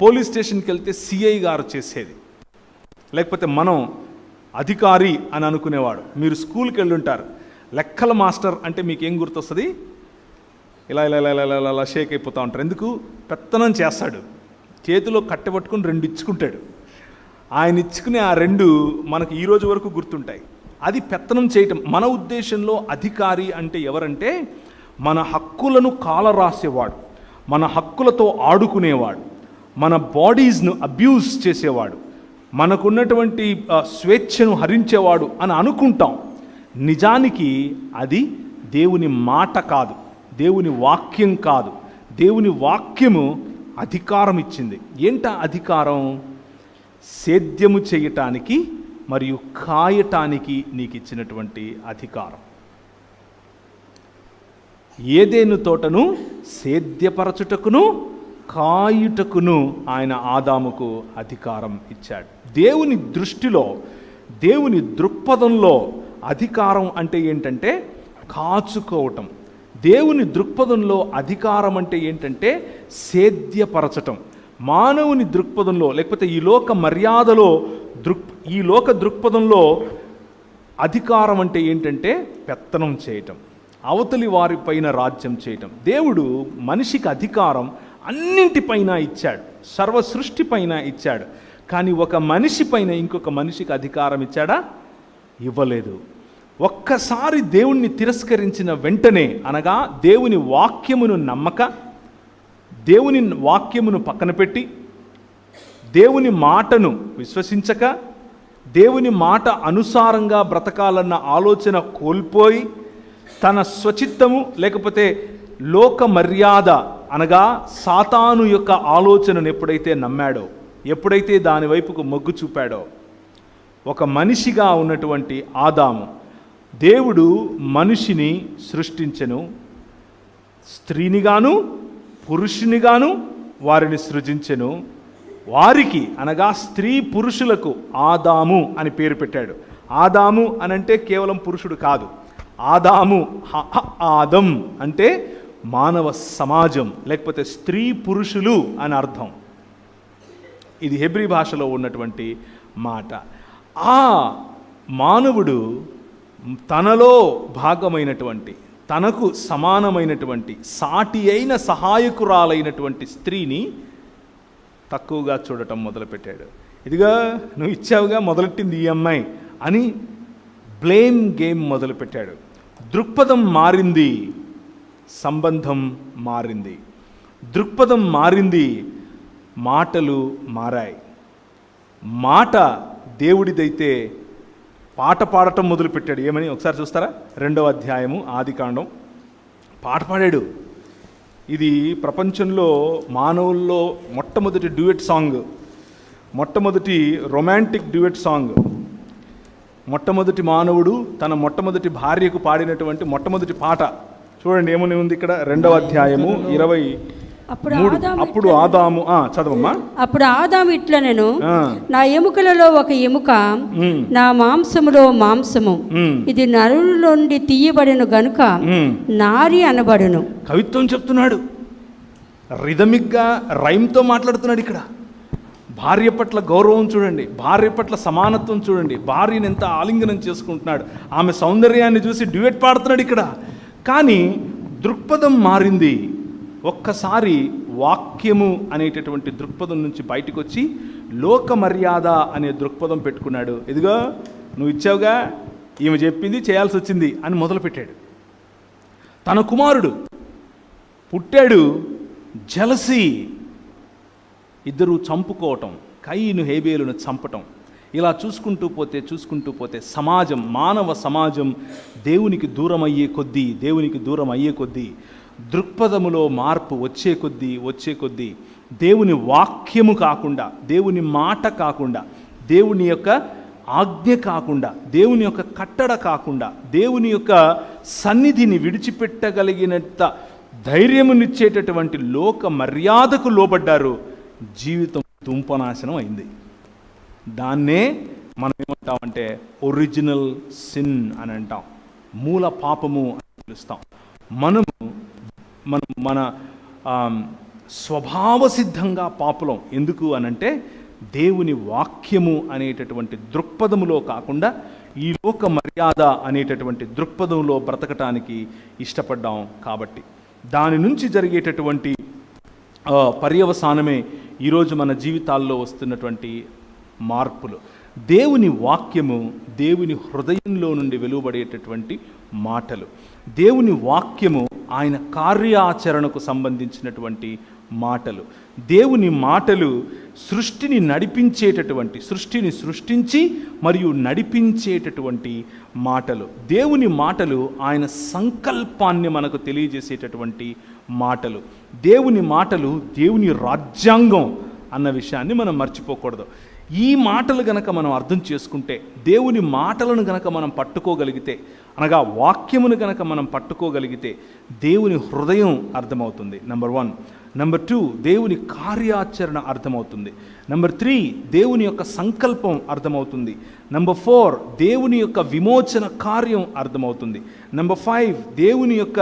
S1: పోలీస్ స్టేషన్కి వెళ్తే సిఐ గారు చేసేది, లేకపోతే మనం అధికారి అని అనుకునేవాడు. మీరు స్కూల్కి వెళ్ళి ఉంటారు, లెక్కల మాస్టర్ అంటే మీకు ఏం గుర్తొస్తుంది? ఇలా ఇలా ఇలా ఇలా ఇలా షేక్ అయిపోతూ ఉంటారు. ఎందుకు? పెత్తనం చేస్తాడు, చేతిలో కట్టెపట్టుకుని 2 ఇచ్చుకుంటాడు. ఆయన ఇచ్చుకునే ఆ 2 మనకు ఈ రోజు వరకు గుర్తుంటాయి. అది పెత్తనం చేయటం. మన ఉద్దేశంలో అధికారి అంటే ఎవరంటే మన హక్కులను కాలరాసేవాడు, మన హక్కులతో ఆడుకునేవాడు, మన బాడీస్ను అబ్యూజ్ చేసేవాడు, మనకున్నటువంటి స్వేచ్ఛను హరించేవాడు అని అనుకుంటాం. నిజానికి అది దేవుని మాట కాదు, దేవుని వాక్యం కాదు. దేవుని వాక్యము అధికారం ఇచ్చింది. ఏంటా అధికారం? సేద్యము చేయటానికి మరియు కాయటానికి నీకు ఇచ్చినటువంటి అధికారం. ఏదేను తోటను సేద్యపరచుటకును కాయుటకును ఆయన ఆదాముకు అధికారం ఇచ్చాడు. దేవుని దృష్టిలో, దేవుని దృక్పథంలో అధికారం అంటే ఏంటంటే కాచుకోవటం. దేవుని దృక్పథంలో అధికారం అంటే ఏంటంటే సేద్యపరచటం. మానవుని దృక్పథంలో, లేకపోతే ఈ లోక మర్యాదలో, ఈ లోక దృక్పథంలో అధికారం అంటే ఏంటంటే పెత్తనం చేయటం, అవతలి వారిపైన రాజ్యం చేయటం. దేవుడు మనిషికి అధికారం అన్నింటిపైన ఇచ్చాడు, సర్వ సృష్టి పైన ఇచ్చాడు. కానీ ఒక మనిషి పైన ఇంకొక మనిషికి అధికారం ఇచ్చాడా? ఇవ్వలేదు. ఒక్కసారి దేవుణ్ణి తిరస్కరించిన వెంటనే, అనగా దేవుని వాక్యమును నమ్మక, దేవుని వాక్యమును పక్కన పెట్టి, దేవుని మాటను విశ్వసించక, దేవుని మాట అనుసారంగా బ్రతకాలన్న ఆలోచన కోల్పోయి, తన స్వచిత్తము లేకపోతే లోక మర్యాద అనగా సాతాను యొక్క ఆలోచనను ఎప్పుడైతే నమ్మాడో, ఎప్పుడైతే దాని వైపుకు మొగ్గు చూపాడో, ఒక మనిషిగా ఉన్నటువంటి ఆదాము, దేవుడు మనిషిని సృష్టించెను, స్త్రీనిగాను పురుషునిగాను వారిని సృజించెను. వారికి అనగా స్త్రీ పురుషులకు ఆదాము అని పేరు పెట్టాడు. ఆదాము అనంటే కేవలం పురుషుడు కాదు. ఆదాము, ఆదం అంటే మానవ సమాజం, లేకపోతే స్త్రీ పురుషులు అని అర్థం. ఇది హెబ్రీ భాషలో ఉన్నటువంటి మాట. ఆ మానవుడు తనలో భాగమైనటువంటి, తనకు సమానమైనటువంటి, సాటి అయిన సహాయకురాలైనటువంటి స్త్రీని తక్కువగా చూడటం మొదలుపెట్టాడు. ఇదిగా నువ్వు ఇచ్చావుగా, మొదలెట్టింది ఈ అమ్మాయి అని బ్లేమ్ గేమ్ మొదలుపెట్టాడు. దృక్పథం మారింది, సంబంధం మారింది. దృక్పథం మారింది, మాటలు మారాయి. మాట దేవుడిదైతే పాట పాడటం మొదలుపెట్టాడు. ఏమని ఒకసారి చూస్తారా? 2వ అధ్యాయము ఆదికాండం. పాట పాడాడు. ఇది ప్రపంచంలో మానవుల్లో మొట్టమొదటి డ్యూయట్ సాంగ్, మొట్టమొదటి రొమాంటిక్ డ్యూయట్ సాంగ్. మొట్టమొదటి మానవుడు తన మొట్టమొదటి భార్యకు పాడినటువంటి మొట్టమొదటి పాట చూడండి ఏమని ఉంది ఇక్కడ. 2వ అధ్యాయము 23. అప్పుడు ఆదాము, చదవమ్మా.
S2: అప్పుడు ఆదాము ఇట్లా, నేను నా ఎముకలలో ఒక ఎముక, నా మాంసములో మాంసము, ఇది నరుల నుండి తీయబడిన గనుక నారి అనబడును.
S1: కవిత్వం చెప్తున్నాడు, రిథమిక్గా రైమ్తో మాట్లాడుతున్నాడు. ఇక్కడ భార్య పట్ల గౌరవం చూడండి, భార్య పట్ల సమానత్వం చూడండి, భార్యను ఎంత ఆలింగనం చేసుకుంటున్నాడు, ఆమె సౌందర్యాన్ని చూసి డ్యూయెట్ పాడుతున్నాడు ఇక్కడ. కానీ దృక్పథం మారింది. ఒక్కసారి వాక్యము అనేటటువంటి దృక్పథం నుంచి బయటకు వచ్చి లోక మర్యాద అనే దృక్పథం పెట్టుకున్నాడు. ఇదిగో నువ్వు ఇచ్చావుగా, ఈమె చెప్పింది చేయాల్సి వచ్చింది అని మొదలుపెట్టాడు. తన కుమారుడు పుట్టాడు, జలసి, ఇద్దరు చంపుకోవటం, కయీను హేబేలును చంపటం. ఇలా చూసుకుంటూ పోతే సమాజం, మానవ సమాజం దేవునికి దూరం అయ్యే కొద్దీ దృక్పథములో మార్పు వచ్చే కొద్దీ దేవుని వాక్యము కాకుండా, దేవుని మాట కాకుండా, దేవుని యొక్క ఆజ్ఞ కాకుండా, దేవుని యొక్క కట్టడ కాకుండా, దేవుని యొక్క సన్నిధిని విడిచిపెట్టగలిగినంత ధైర్యమునిచ్చేటటువంటి లోక మర్యాదకు లోబడ్డారు. జీవితం తుంపనాశనం అయింది. దాన్నే మనం ఏమంటామంటే ఒరిజినల్ సిన్ అని అంటాం, మూల పాపము అని పిలుస్తాం. మన స్వభావ సిద్ధంగా పాపులం. ఎందుకు అనంటే దేవుని వాక్యము అనేటటువంటి దృక్పథములో కాకుండా ఈ లోక మర్యాద అనేటటువంటి దృక్పథంలో బ్రతకటానికి ఇష్టపడ్డాం. కాబట్టి దాని నుంచి జరిగేటటువంటి పర్యవసానమే ఈరోజు మన జీవితాల్లో వస్తున్నటువంటి మార్పులు. దేవుని వాక్యము దేవుని హృదయంలో నుండి వెలువడేటటువంటి మాటలు, దేవుని వాక్యము ఆయన కార్యాచరణకు సంబంధించినటువంటి మాటలు, దేవుని మాటలు సృష్టిని సృష్టించి మరియు నడిపించేటటువంటి మాటలు. దేవుని మాటలు ఆయన సంకల్పాన్ని మనకు తెలియజేసేటటువంటి మాటలు. దేవుని మాటలు దేవుని రాజ్యాంగం అన్న విషయాన్ని మనం మర్చిపోకూడదు. ఈ మాటలు గనక మనం అర్థం చేసుకుంటే, దేవుని మాటలను గనక మనం పట్టుకోగలిగితే, అనగా వాక్యమును గనక మనం పట్టుకోగలిగితే దేవుని హృదయం అర్థమవుతుంది. నెంబర్ 1. నెంబర్ 2, దేవుని కార్యాచరణ అర్థమవుతుంది. నెంబర్ 3, దేవుని యొక్క సంకల్పం అర్థమవుతుంది. నెంబర్ 4, దేవుని యొక్క విమోచన కార్యం అర్థమవుతుంది. నెంబర్ 5, దేవుని యొక్క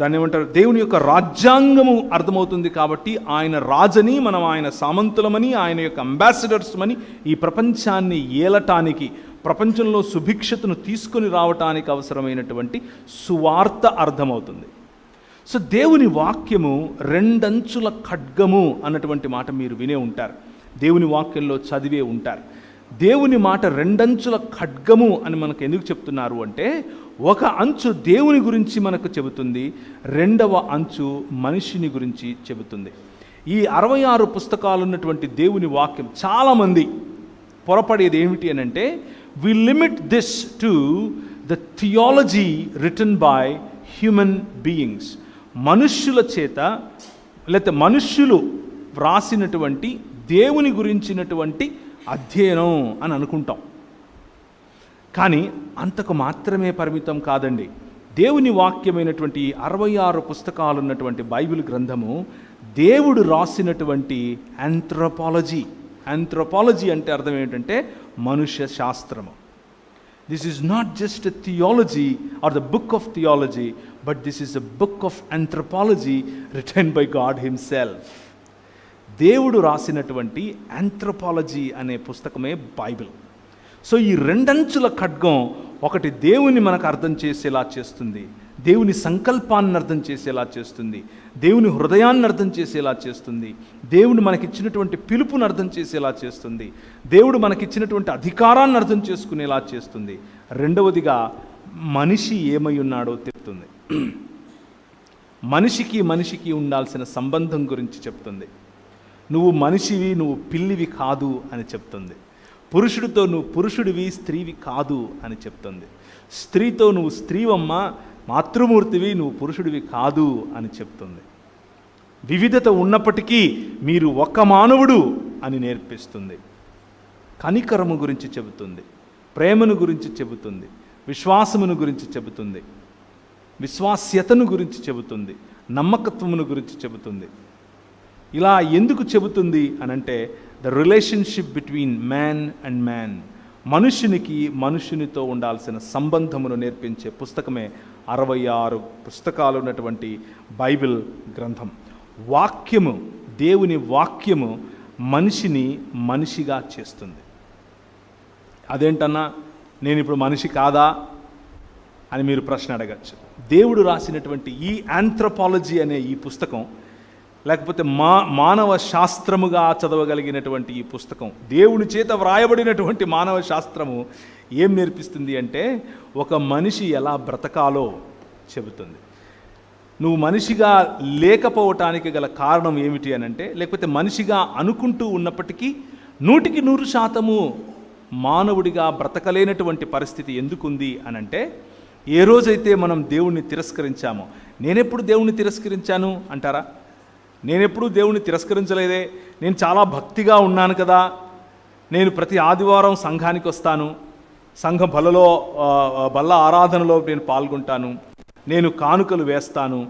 S1: దాన్ని ఏమంటారు, దేవుని యొక్క రాజ్యాంగము అర్థమవుతుంది. కాబట్టి ఆయన రాజని, మనం ఆయన సామంతులమని, ఆయన యొక్క అంబాసిడర్స్మని, ఈ ప్రపంచాన్ని ఏలటానికి, ప్రపంచంలో సుభిక్షతను తీసుకొని రావటానికి అవసరమైనటువంటి సువార్త అర్థమవుతుంది. సో దేవుని వాక్యము రెండంచుల ఖడ్గము అన్నటువంటి మాట మీరు వినే ఉంటారు, దేవుని వాక్యంలో చదివే ఉంటారు. దేవుని మాట రెండంచుల ఖడ్గము అని మనకు ఎందుకు చెప్తున్నారు అంటే, ఒక అంచు దేవుని గురించి మనకు చెబుతుంది, రెండవ అంచు మనిషిని గురించి చెబుతుంది. ఈ 66 పుస్తకాలు ఉన్నటువంటి దేవుని వాక్యం చాలామంది పొరపడేది ఏమిటి అని అంటే, we limit this to the theology written by human beings. మనుష్యుల చేత లేకపోతే మనుష్యులు వ్రాసినటువంటి దేవుని గురించినటువంటి అధ్యయనం అని అనుకుంటాం. కానీ అంతకు మాత్రమే పరిమితం కాదండి. దేవుని వాక్యమైనటువంటి 66 పుస్తకాలు ఉన్నటువంటి బైబిల్ గ్రంథము దేవుడు రాసినటువంటి ఆంథ్రోపాలజీ అంటే అర్థం ఏంటంటే మనుష్య శాస్త్రము. This is not just a theology or the book of theology, but this is a book of anthropology written by God himself. దేవుడు రాసినటువంటి ఆంథ్రోపాలజీ అనే పుస్తకమే బైబిల్. సో ఈ రెండంచుల ఖడ్గం, ఒకటి దేవుని మనకు అర్థం చేసేలా చేస్తుంది, దేవుని సంకల్పాన్ని అర్థం చేసేలా చేస్తుంది, దేవుని హృదయాన్ని అర్థం చేసేలా చేస్తుంది, దేవుడు మనకిచ్చినటువంటి పిలుపుని అర్థం చేసేలా చేస్తుంది, దేవుడు మనకిచ్చినటువంటి అధికారాన్ని అర్థం చేసుకునేలా చేస్తుంది. రెండవదిగా మనిషి ఏమై ఉన్నాడో తెలుస్తుంది. మనిషికి ఉండాల్సిన సంబంధం గురించి చెప్తుంది. నువ్వు మనిషివి, నువ్వు పిల్లివి కాదు అని చెప్తుంది. పురుషుడితో నువ్వు పురుషుడివి, స్త్రీవి కాదు అని చెప్తుంది. స్త్రీతో నువ్వు స్త్రీవమ్మ, మాతృమూర్తివి, నువ్వు పురుషుడివి కాదు అని చెప్తుంది. వివిధత ఉన్నప్పటికీ మీరు ఒక్క మానవుడు అని నేర్పిస్తుంది. కనికరము గురించి చెబుతుంది, ప్రేమను గురించి చెబుతుంది, విశ్వాసమును గురించి చెబుతుంది, విశ్వాస్యతను గురించి చెబుతుంది, నమ్మకత్వమును గురించి చెబుతుంది. ఇలా ఎందుకు చెబుతుంది అనంటే, the relationship between man and man, మనుషునితో ఉండాల్సిన సంబంధమును నేర్పించే పుస్తకమే 66 పుస్తకాలు ఉన్నటువంటి బైబిల్ గ్రంథం. వాక్యము, దేవుని వాక్యము మనిషిని మనిషిగా చేస్తుంది. అదేంటన్నా, నేను ఇప్పుడు మనిషి కాదా అని మీరు ప్రశ్న అడగచ్చు. దేవుడు రాసినటువంటి ఈ ఆంథ్రోపాలజీ అనే ఈ పుస్తకం, లేకపోతే మానవ శాస్త్రముగా చదవగలిగినటువంటి ఈ పుస్తకం, దేవుని చేత వ్రాయబడినటువంటి మానవ శాస్త్రము ఏం నేర్పిస్తుంది అంటే, ఒక మనిషి ఎలా బ్రతకాలో చెబుతుంది. నువ్వు మనిషిగా లేకపోవటానికి గల కారణం ఏమిటి అని అంటే, లేకపోతే మనిషిగా అనుకుంటూ ఉన్నప్పటికీ 100% మానవుడిగా బ్రతకలేనటువంటి పరిస్థితి ఎందుకుంది అని అంటే, ఏ రోజైతే మనం దేవుణ్ణి తిరస్కరించామో. నేనెప్పుడు దేవుణ్ణి తిరస్కరించాను అంటారా? నేనెప్పుడు దేవుణ్ణి తిరస్కరించలేదే. నేను చాలా భక్తిగా ఉన్నాను కదా, నేను ప్రతి ఆదివారం సంఘానికి వస్తాను, సంఘ బల్ల ఆరాధనలో నేను పాల్గొంటాను, నేను కానుకలు వేస్తాను,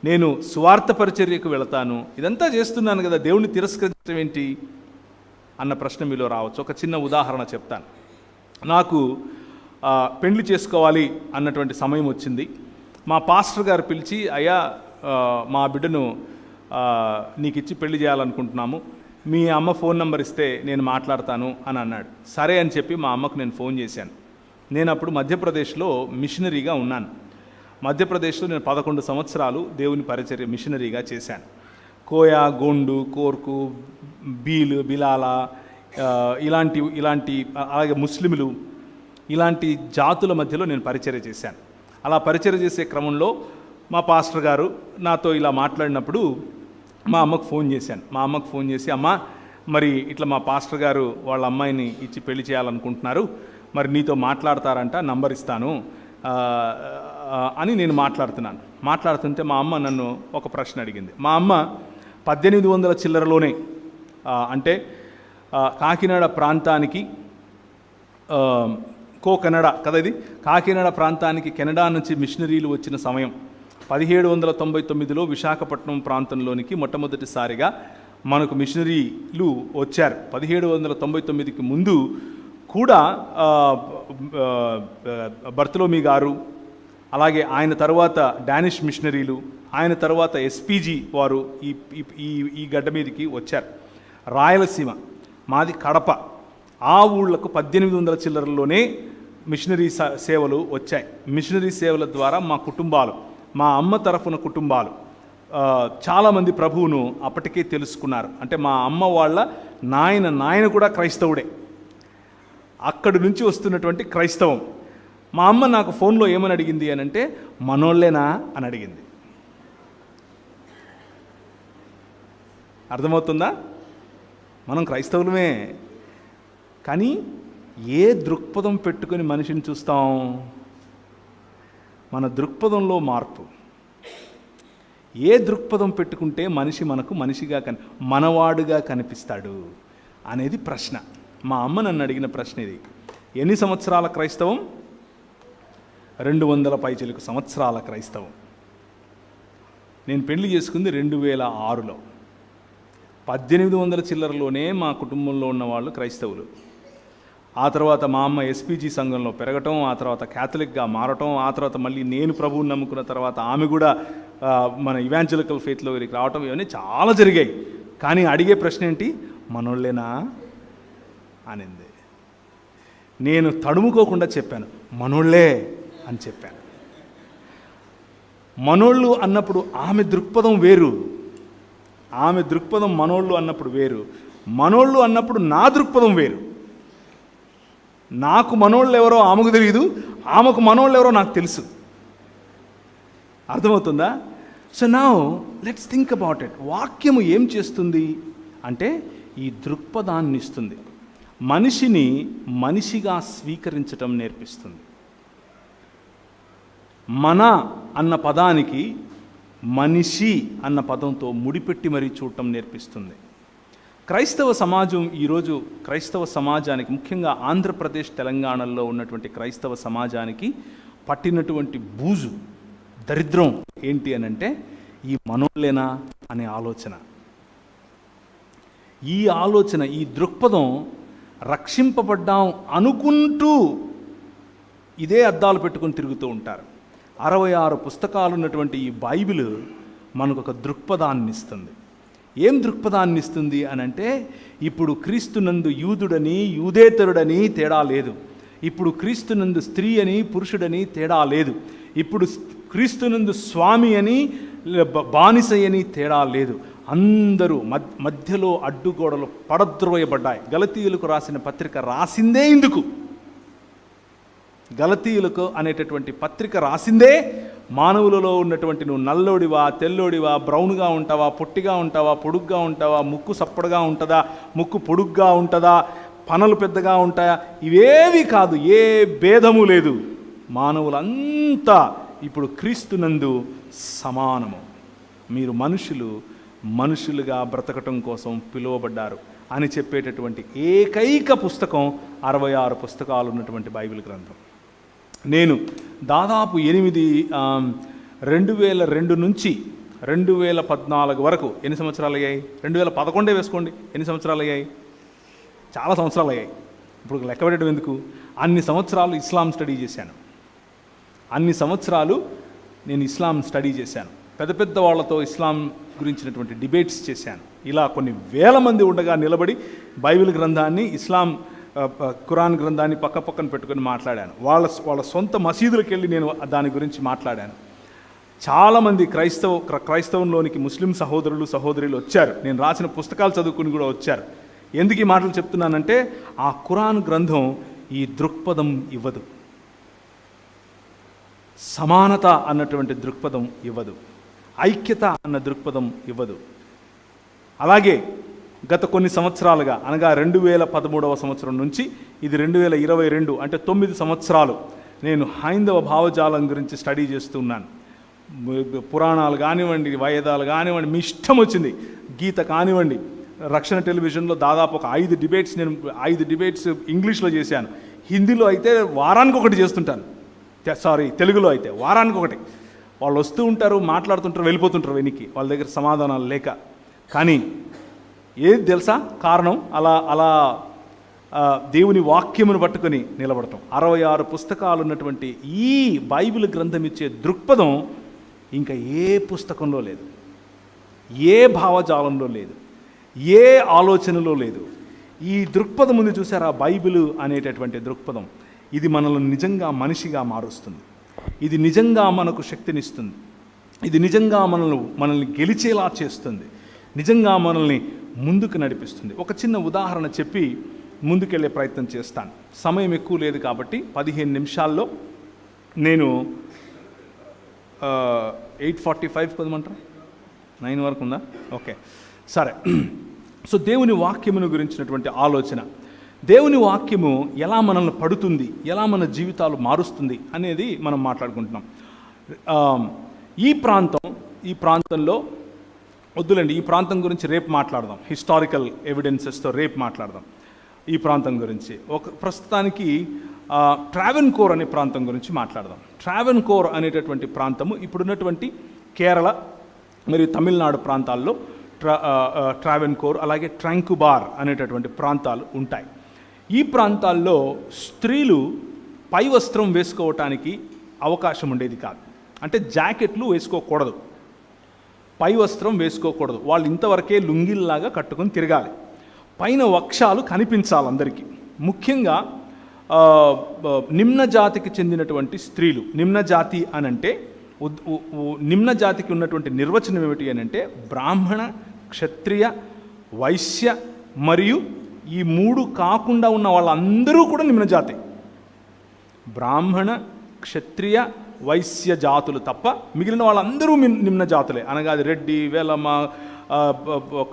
S1: నేను సువార్త పరిచర్యకు వెళతాను, ఇదంతా చేస్తున్నాను కదా, దేవుణ్ణి తిరస్కరించడం ఏంటి అన్న ప్రశ్న మీలో రావచ్చు. ఒక చిన్న ఉదాహరణ చెప్తాను. నాకు పెళ్లి చేసుకోవాలి అన్నటువంటి సమయం వచ్చింది. మా పాస్టర్ గారు పిలిచి, అయ్యా మా బిడ్డను నీకు ఇచ్చి పెళ్లి చేయాలనుకుంటున్నాము, మీ అమ్మ ఫోన్ నెంబర్ ఇస్తే నేను మాట్లాడతాను అని అన్నాడు. సరే అని చెప్పి మా అమ్మకు నేను ఫోన్ చేశాను. నేను అప్పుడు మధ్యప్రదేశ్లో మిషనరీగా ఉన్నాను. మధ్యప్రదేశ్లో నేను 11 సంవత్సరాలు దేవుని పరిచర్య మిషనరీగా చేశాను. కోయా, గోండు, కోర్కు, బిలాల ఇలాంటి అలాగే ముస్లింలు, ఇలాంటి జాతుల మధ్యలో నేను పరిచర్య చేశాను. అలా పరిచర్య చేసే క్రమంలో మా పాస్టర్ గారు నాతో ఇలా మాట్లాడినప్పుడు మా అమ్మకు ఫోన్ చేశాను. మా అమ్మకు ఫోన్ చేసి, అమ్మ మరి ఇట్లా మా పాస్టర్ గారు వాళ్ళ అమ్మాయిని ఇచ్చి పెళ్లి చేయాలనుకుంటున్నారు, మరి నీతో మాట్లాడతారంట, నంబర్ ఇస్తాను అని నేను మాట్లాడుతుంటే మా అమ్మ నన్ను ఒక ప్రశ్న అడిగింది. మా అమ్మ 1800 చిల్లరలోనే, అంటే కాకినాడ ప్రాంతానికి కెనడా కదా ఇది, కాకినాడ ప్రాంతానికి కెనడా నుంచి మిషనరీలు వచ్చిన సమయం 1799లో విశాఖపట్నం ప్రాంతంలోనికి మొట్టమొదటిసారిగా మనకు మిషనరీలు వచ్చారు. 1799కి ముందు కూడా బర్తలోమీ గారు, అలాగే ఆయన తర్వాత డానిష్ మిషనరీలు, ఆయన తర్వాత ఎస్పీజీ వారు ఈ గడ్డ మీదకి వచ్చారు. రాయలసీమ మాది కడప, ఆ ఊళ్ళకు 1800 చిల్లరలోనే మిషనరీ సేవలు వచ్చాయి. మిషనరీ సేవల ద్వారా మా కుటుంబాలు, మా అమ్మ తరఫున కుటుంబాలు చాలామంది ప్రభువును అప్పటికే తెలుసుకున్నారు. అంటే మా అమ్మ వాళ్ళ నాయన కూడా క్రైస్తవుడే. అక్కడి నుంచి వస్తున్నటువంటి క్రైస్తవం. మా అమ్మ నాకు ఫోన్లో ఏమని అడిగింది అని అంటే, మనోళ్ళేనా అని అడిగింది. అర్థమవుతుందా? మనం క్రైస్తవులమే, కానీ ఏ దృక్పథం పెట్టుకొని మనిషిని చూస్తాం? మన దృక్పథంలో మార్పు. ఏ దృక్పథం పెట్టుకుంటే మనిషి మనకు మనిషిగా మనవాడుగా కనిపిస్తాడు అనేది ప్రశ్న. మా అమ్మ నన్ను అడిగిన ప్రశ్న ఇది. ఎన్ని సంవత్సరాల క్రైస్తవం? 200 పైచిలకు సంవత్సరాల క్రైస్తవం. నేను పెళ్లి చేసుకుంది 2006లో. 1800 చిల్లరలోనే మా కుటుంబంలో ఉన్న వాళ్ళు క్రైస్తవులు. ఆ తర్వాత మా అమ్మ ఎస్పీజీ సంఘంలో పెరగటం, ఆ తర్వాత క్యాథలిక్గా మారటం, ఆ తర్వాత మళ్ళీ నేను ప్రభువుని నమ్ముకున్న తర్వాత ఆమె కూడా మన ఇవాంజలికల్ ఫెయిత్లో వీరికి రావటం, ఇవన్నీ చాలా జరిగాయి. కానీ అడిగే ప్రశ్న ఏంటి? మనోళ్ళేనా అనింది. నేను తడుముకోకుండా చెప్పాను, మనోళ్ళే అని చెప్పాను. మనోళ్ళు అన్నప్పుడు ఆమె దృక్పథం వేరు, ఆమె దృక్పథం మనోళ్ళు అన్నప్పుడు వేరు, మనోళ్ళు అన్నప్పుడు నా దృక్పథం వేరు. నాకు మనోళ్ళు ఎవరో ఆమెకు తెలియదు, ఆమెకు మనోళ్ళు ఎవరో నాకు తెలుసు. అర్థమవుతుందా? So now let's think about it. వాక్యము ఏం చేస్తుంది అంటే ఈ దృక్పథాన్ని ఇస్తుంది. మనిషిని మనిషిగా స్వీకరించటం నేర్పిస్తుంది. మన అన్న పదానికి మనిషి అన్న పదంతో ముడిపెట్టి మరీ చూడటం నేర్పిస్తుంది. క్రైస్తవ సమాజం ఈరోజు, క్రైస్తవ సమాజానికి, ముఖ్యంగా ఆంధ్రప్రదేశ్ తెలంగాణలో ఉన్నటువంటి క్రైస్తవ సమాజానికి పట్టినటువంటి బూజు, దరిద్రం ఏంటి అని అంటే ఈ మనోళ్ళేనా అనే ఆలోచన. ఈ ఆలోచన, ఈ దృక్పథం రక్షింపబడ్డాం అనుకుంటూ ఇదే అద్దాలు పెట్టుకొని తిరుగుతూ ఉంటారు. 66 పుస్తకాలు ఉన్నటువంటి ఈ బైబిల్ మనకు ఒక దృక్పథాన్ని ఇస్తుంది. ఏం దృక్పథాన్ని ఇస్తుంది అని అంటే, ఇప్పుడు క్రీస్తునందు యూదుడని యూదేతరుడని తేడా లేదు, ఇప్పుడు క్రీస్తునందు స్త్రీ అని పురుషుడని తేడా లేదు, ఇప్పుడు క్రీస్తునందు స్వామి అని బానిస అని తేడా లేదు, అందరూ మధ్యలో అడ్డుగోడలు పడద్రోయబడ్డాయి. గలతీయులకు రాసిన పత్రిక రాసిందే ఇందుకు. గలతీయులకు అనేటటువంటి పత్రిక రాసిందే మానవులలో ఉన్నటువంటి నువ్వు నల్లోడివా, తెల్లోడివా, బ్రౌన్గా ఉంటావా, పొట్టిగా ఉంటావా, పొడుగ్గా ఉంటావా, ముక్కు సప్పడుగా ఉంటుందా, ముక్కు పొడుగ్గా ఉంటుందా, పనలు పెద్దగా ఉంటాయా, ఇవేవి కాదు, ఏ భేదము లేదు. మానవులంతా ఇప్పుడు క్రీస్తునందు సమానము. మీరు మనుషులుగా బ్రతకటం కోసం పిలువబడ్డారు అని చెప్పేటటువంటి ఏకైక పుస్తకం 66 పుస్తకాలు ఉన్నటువంటి బైబిల్ గ్రంథం. నేను దాదాపు 2002 నుంచి 2014 వరకు ఎన్ని సంవత్సరాలు అయ్యాయి? 2011 వేసుకోండి, ఎన్ని సంవత్సరాలు అయ్యాయి? చాలా సంవత్సరాలు అయ్యాయి. ఇప్పుడు లెక్క పెట్టడం ఎందుకు? అన్ని సంవత్సరాలు ఇస్లాం స్టడీ చేశాను. అన్ని సంవత్సరాలు నేను ఇస్లాం స్టడీ చేశాను. పెద్ద పెద్ద వాళ్ళతో ఇస్లాం గురించినటువంటి డిబేట్స్ చేశాను. ఇలా కొన్ని వేల మంది ఉండగా నిలబడి బైబిల్ గ్రంథాన్ని, ఇస్లాం ఖురాన్ గ్రంథాన్ని పక్కన పెట్టుకొని మాట్లాడాను. వాళ్ళ సొంత మసీదులకు వెళ్ళి నేను దాని గురించి మాట్లాడాను. చాలామంది క్రైస్తవంలోనికి ముస్లిం సహోదరులు సహోదరులు వచ్చారు. నేను రాసిన పుస్తకాలు చదువుకుని కూడా వచ్చారు. ఎందుకు ఈ మాటలు చెప్తున్నానంటే, ఆ ఖురాన్ గ్రంథం ఈ దృక్పథం ఇవ్వదు, సమానత అన్నటువంటి దృక్పథం ఇవ్వదు, ఐక్యత అన్న దృక్పథం ఇవ్వదు. అలాగే గత కొన్ని సంవత్సరాలుగా, అనగా 2013వ సంవత్సరం నుంచి ఇది 2022 అంటే 9 సంవత్సరాలు నేను హైందవ భావజాలం గురించి స్టడీ చేస్తున్నాను. పురాణాలు కానివ్వండి, వేదాలు కానివ్వండి, మీ ఇష్టం వచ్చింది, గీత కానివ్వండి. రక్షణ టెలివిజన్లో దాదాపు ఒక 5 డిబేట్స్ ఇంగ్లీష్లో చేశాను. హిందీలో అయితే వారానికి ఒకటి చేస్తుంటాను. తెలుగులో అయితే వారానికి ఒకటి. వాళ్ళు వస్తూ ఉంటారు, మాట్లాడుతుంటారు, వెళ్ళిపోతుంటారు వెనక్కి, వాళ్ళ దగ్గర సమాధానాలు లేక. కానీ ఏది తెలుసా కారణం? అలా దేవుని వాక్యమును పట్టుకొని నిలబడటం. 66 పుస్తకాలు ఉన్నటువంటి ఈ బైబిల్ గ్రంథం ఇచ్చే దృక్పథం ఇంకా ఏ పుస్తకంలో లేదు, ఏ భావజాలంలో లేదు, ఏ ఆలోచనలో లేదు. ఈ దృక్పథం ఉంది చూసారా, బైబిల్ అనేటటువంటి దృక్పథం. ఇది మనల్ని నిజంగా మనిషిగా మారుస్తుంది. ఇది నిజంగా మనకు శక్తినిస్తుంది. ఇది నిజంగా మనల్ని గెలిచేలా చేస్తుంది. నిజంగా మనల్ని ముందుకు నడిపిస్తుంది. ఒక చిన్న ఉదాహరణ చెప్పి ముందుకెళ్ళే ప్రయత్నం చేస్తాను. సమయం ఎక్కువ లేదు కాబట్టి 15 నిమిషాల్లో నేను 8:45 కొదమంటారా? 9 వరకు ఉందా? ఓకే, సరే. సో దేవుని వాక్యమును గురించినటువంటి ఆలోచన, దేవుని వాక్యము ఎలా మనల్ని పడుతుంది, ఎలా మన జీవితాలు మారుస్తుంది అనేది మనం మాట్లాడుకుంటున్నాం. ఈ ప్రాంతంలో వద్దులేండి, ఈ ప్రాంతం గురించి రేపు మాట్లాడదాం. హిస్టారికల్ ఎవిడెన్సెస్తో రేపు మాట్లాడదాం ఈ ప్రాంతం గురించి. ప్రస్తుతానికి ట్రావెన్కోర్ అనే ప్రాంతం గురించి మాట్లాడదాం. ట్రావెన్కోర్ అనేటటువంటి ప్రాంతము ఇప్పుడున్నటువంటి కేరళ మరియు తమిళనాడు ప్రాంతాల్లో ట్రావెన్కోర్, అలాగే ట్రాంకుబార్ అనేటటువంటి ప్రాంతాలు ఉంటాయి. ఈ ప్రాంతాల్లో స్త్రీలు పై వస్త్రం వేసుకోవటానికి అవకాశం ఉండేది కాదు. అంటే జాకెట్లు వేసుకోకూడదు, పై వస్త్రం వేసుకోకూడదు. వాళ్ళు ఇంతవరకే లుంగిల్లాగా కట్టుకొని తిరగాలి. పైన వక్షాలు కనిపించాలి అందరికీ. ముఖ్యంగా నిమ్న జాతికి చెందినటువంటి స్త్రీలు, నిమ్న జాతి అనంటే నిమ్న జాతికి ఉన్నటువంటి నిర్వచనం ఏమిటి అని అంటే, బ్రాహ్మణ, క్షత్రియ, వైశ్య మరియు ఈ 3 కాకుండా ఉన్న వాళ్ళందరూ కూడా నిమ్న జాతి. బ్రాహ్మణ, క్షత్రియ, వైశ్య జాతులు తప్ప మిగిలిన వాళ్ళందరూ నిమ్న జాతులే. అనగా అది రెడ్డి, వెలమ,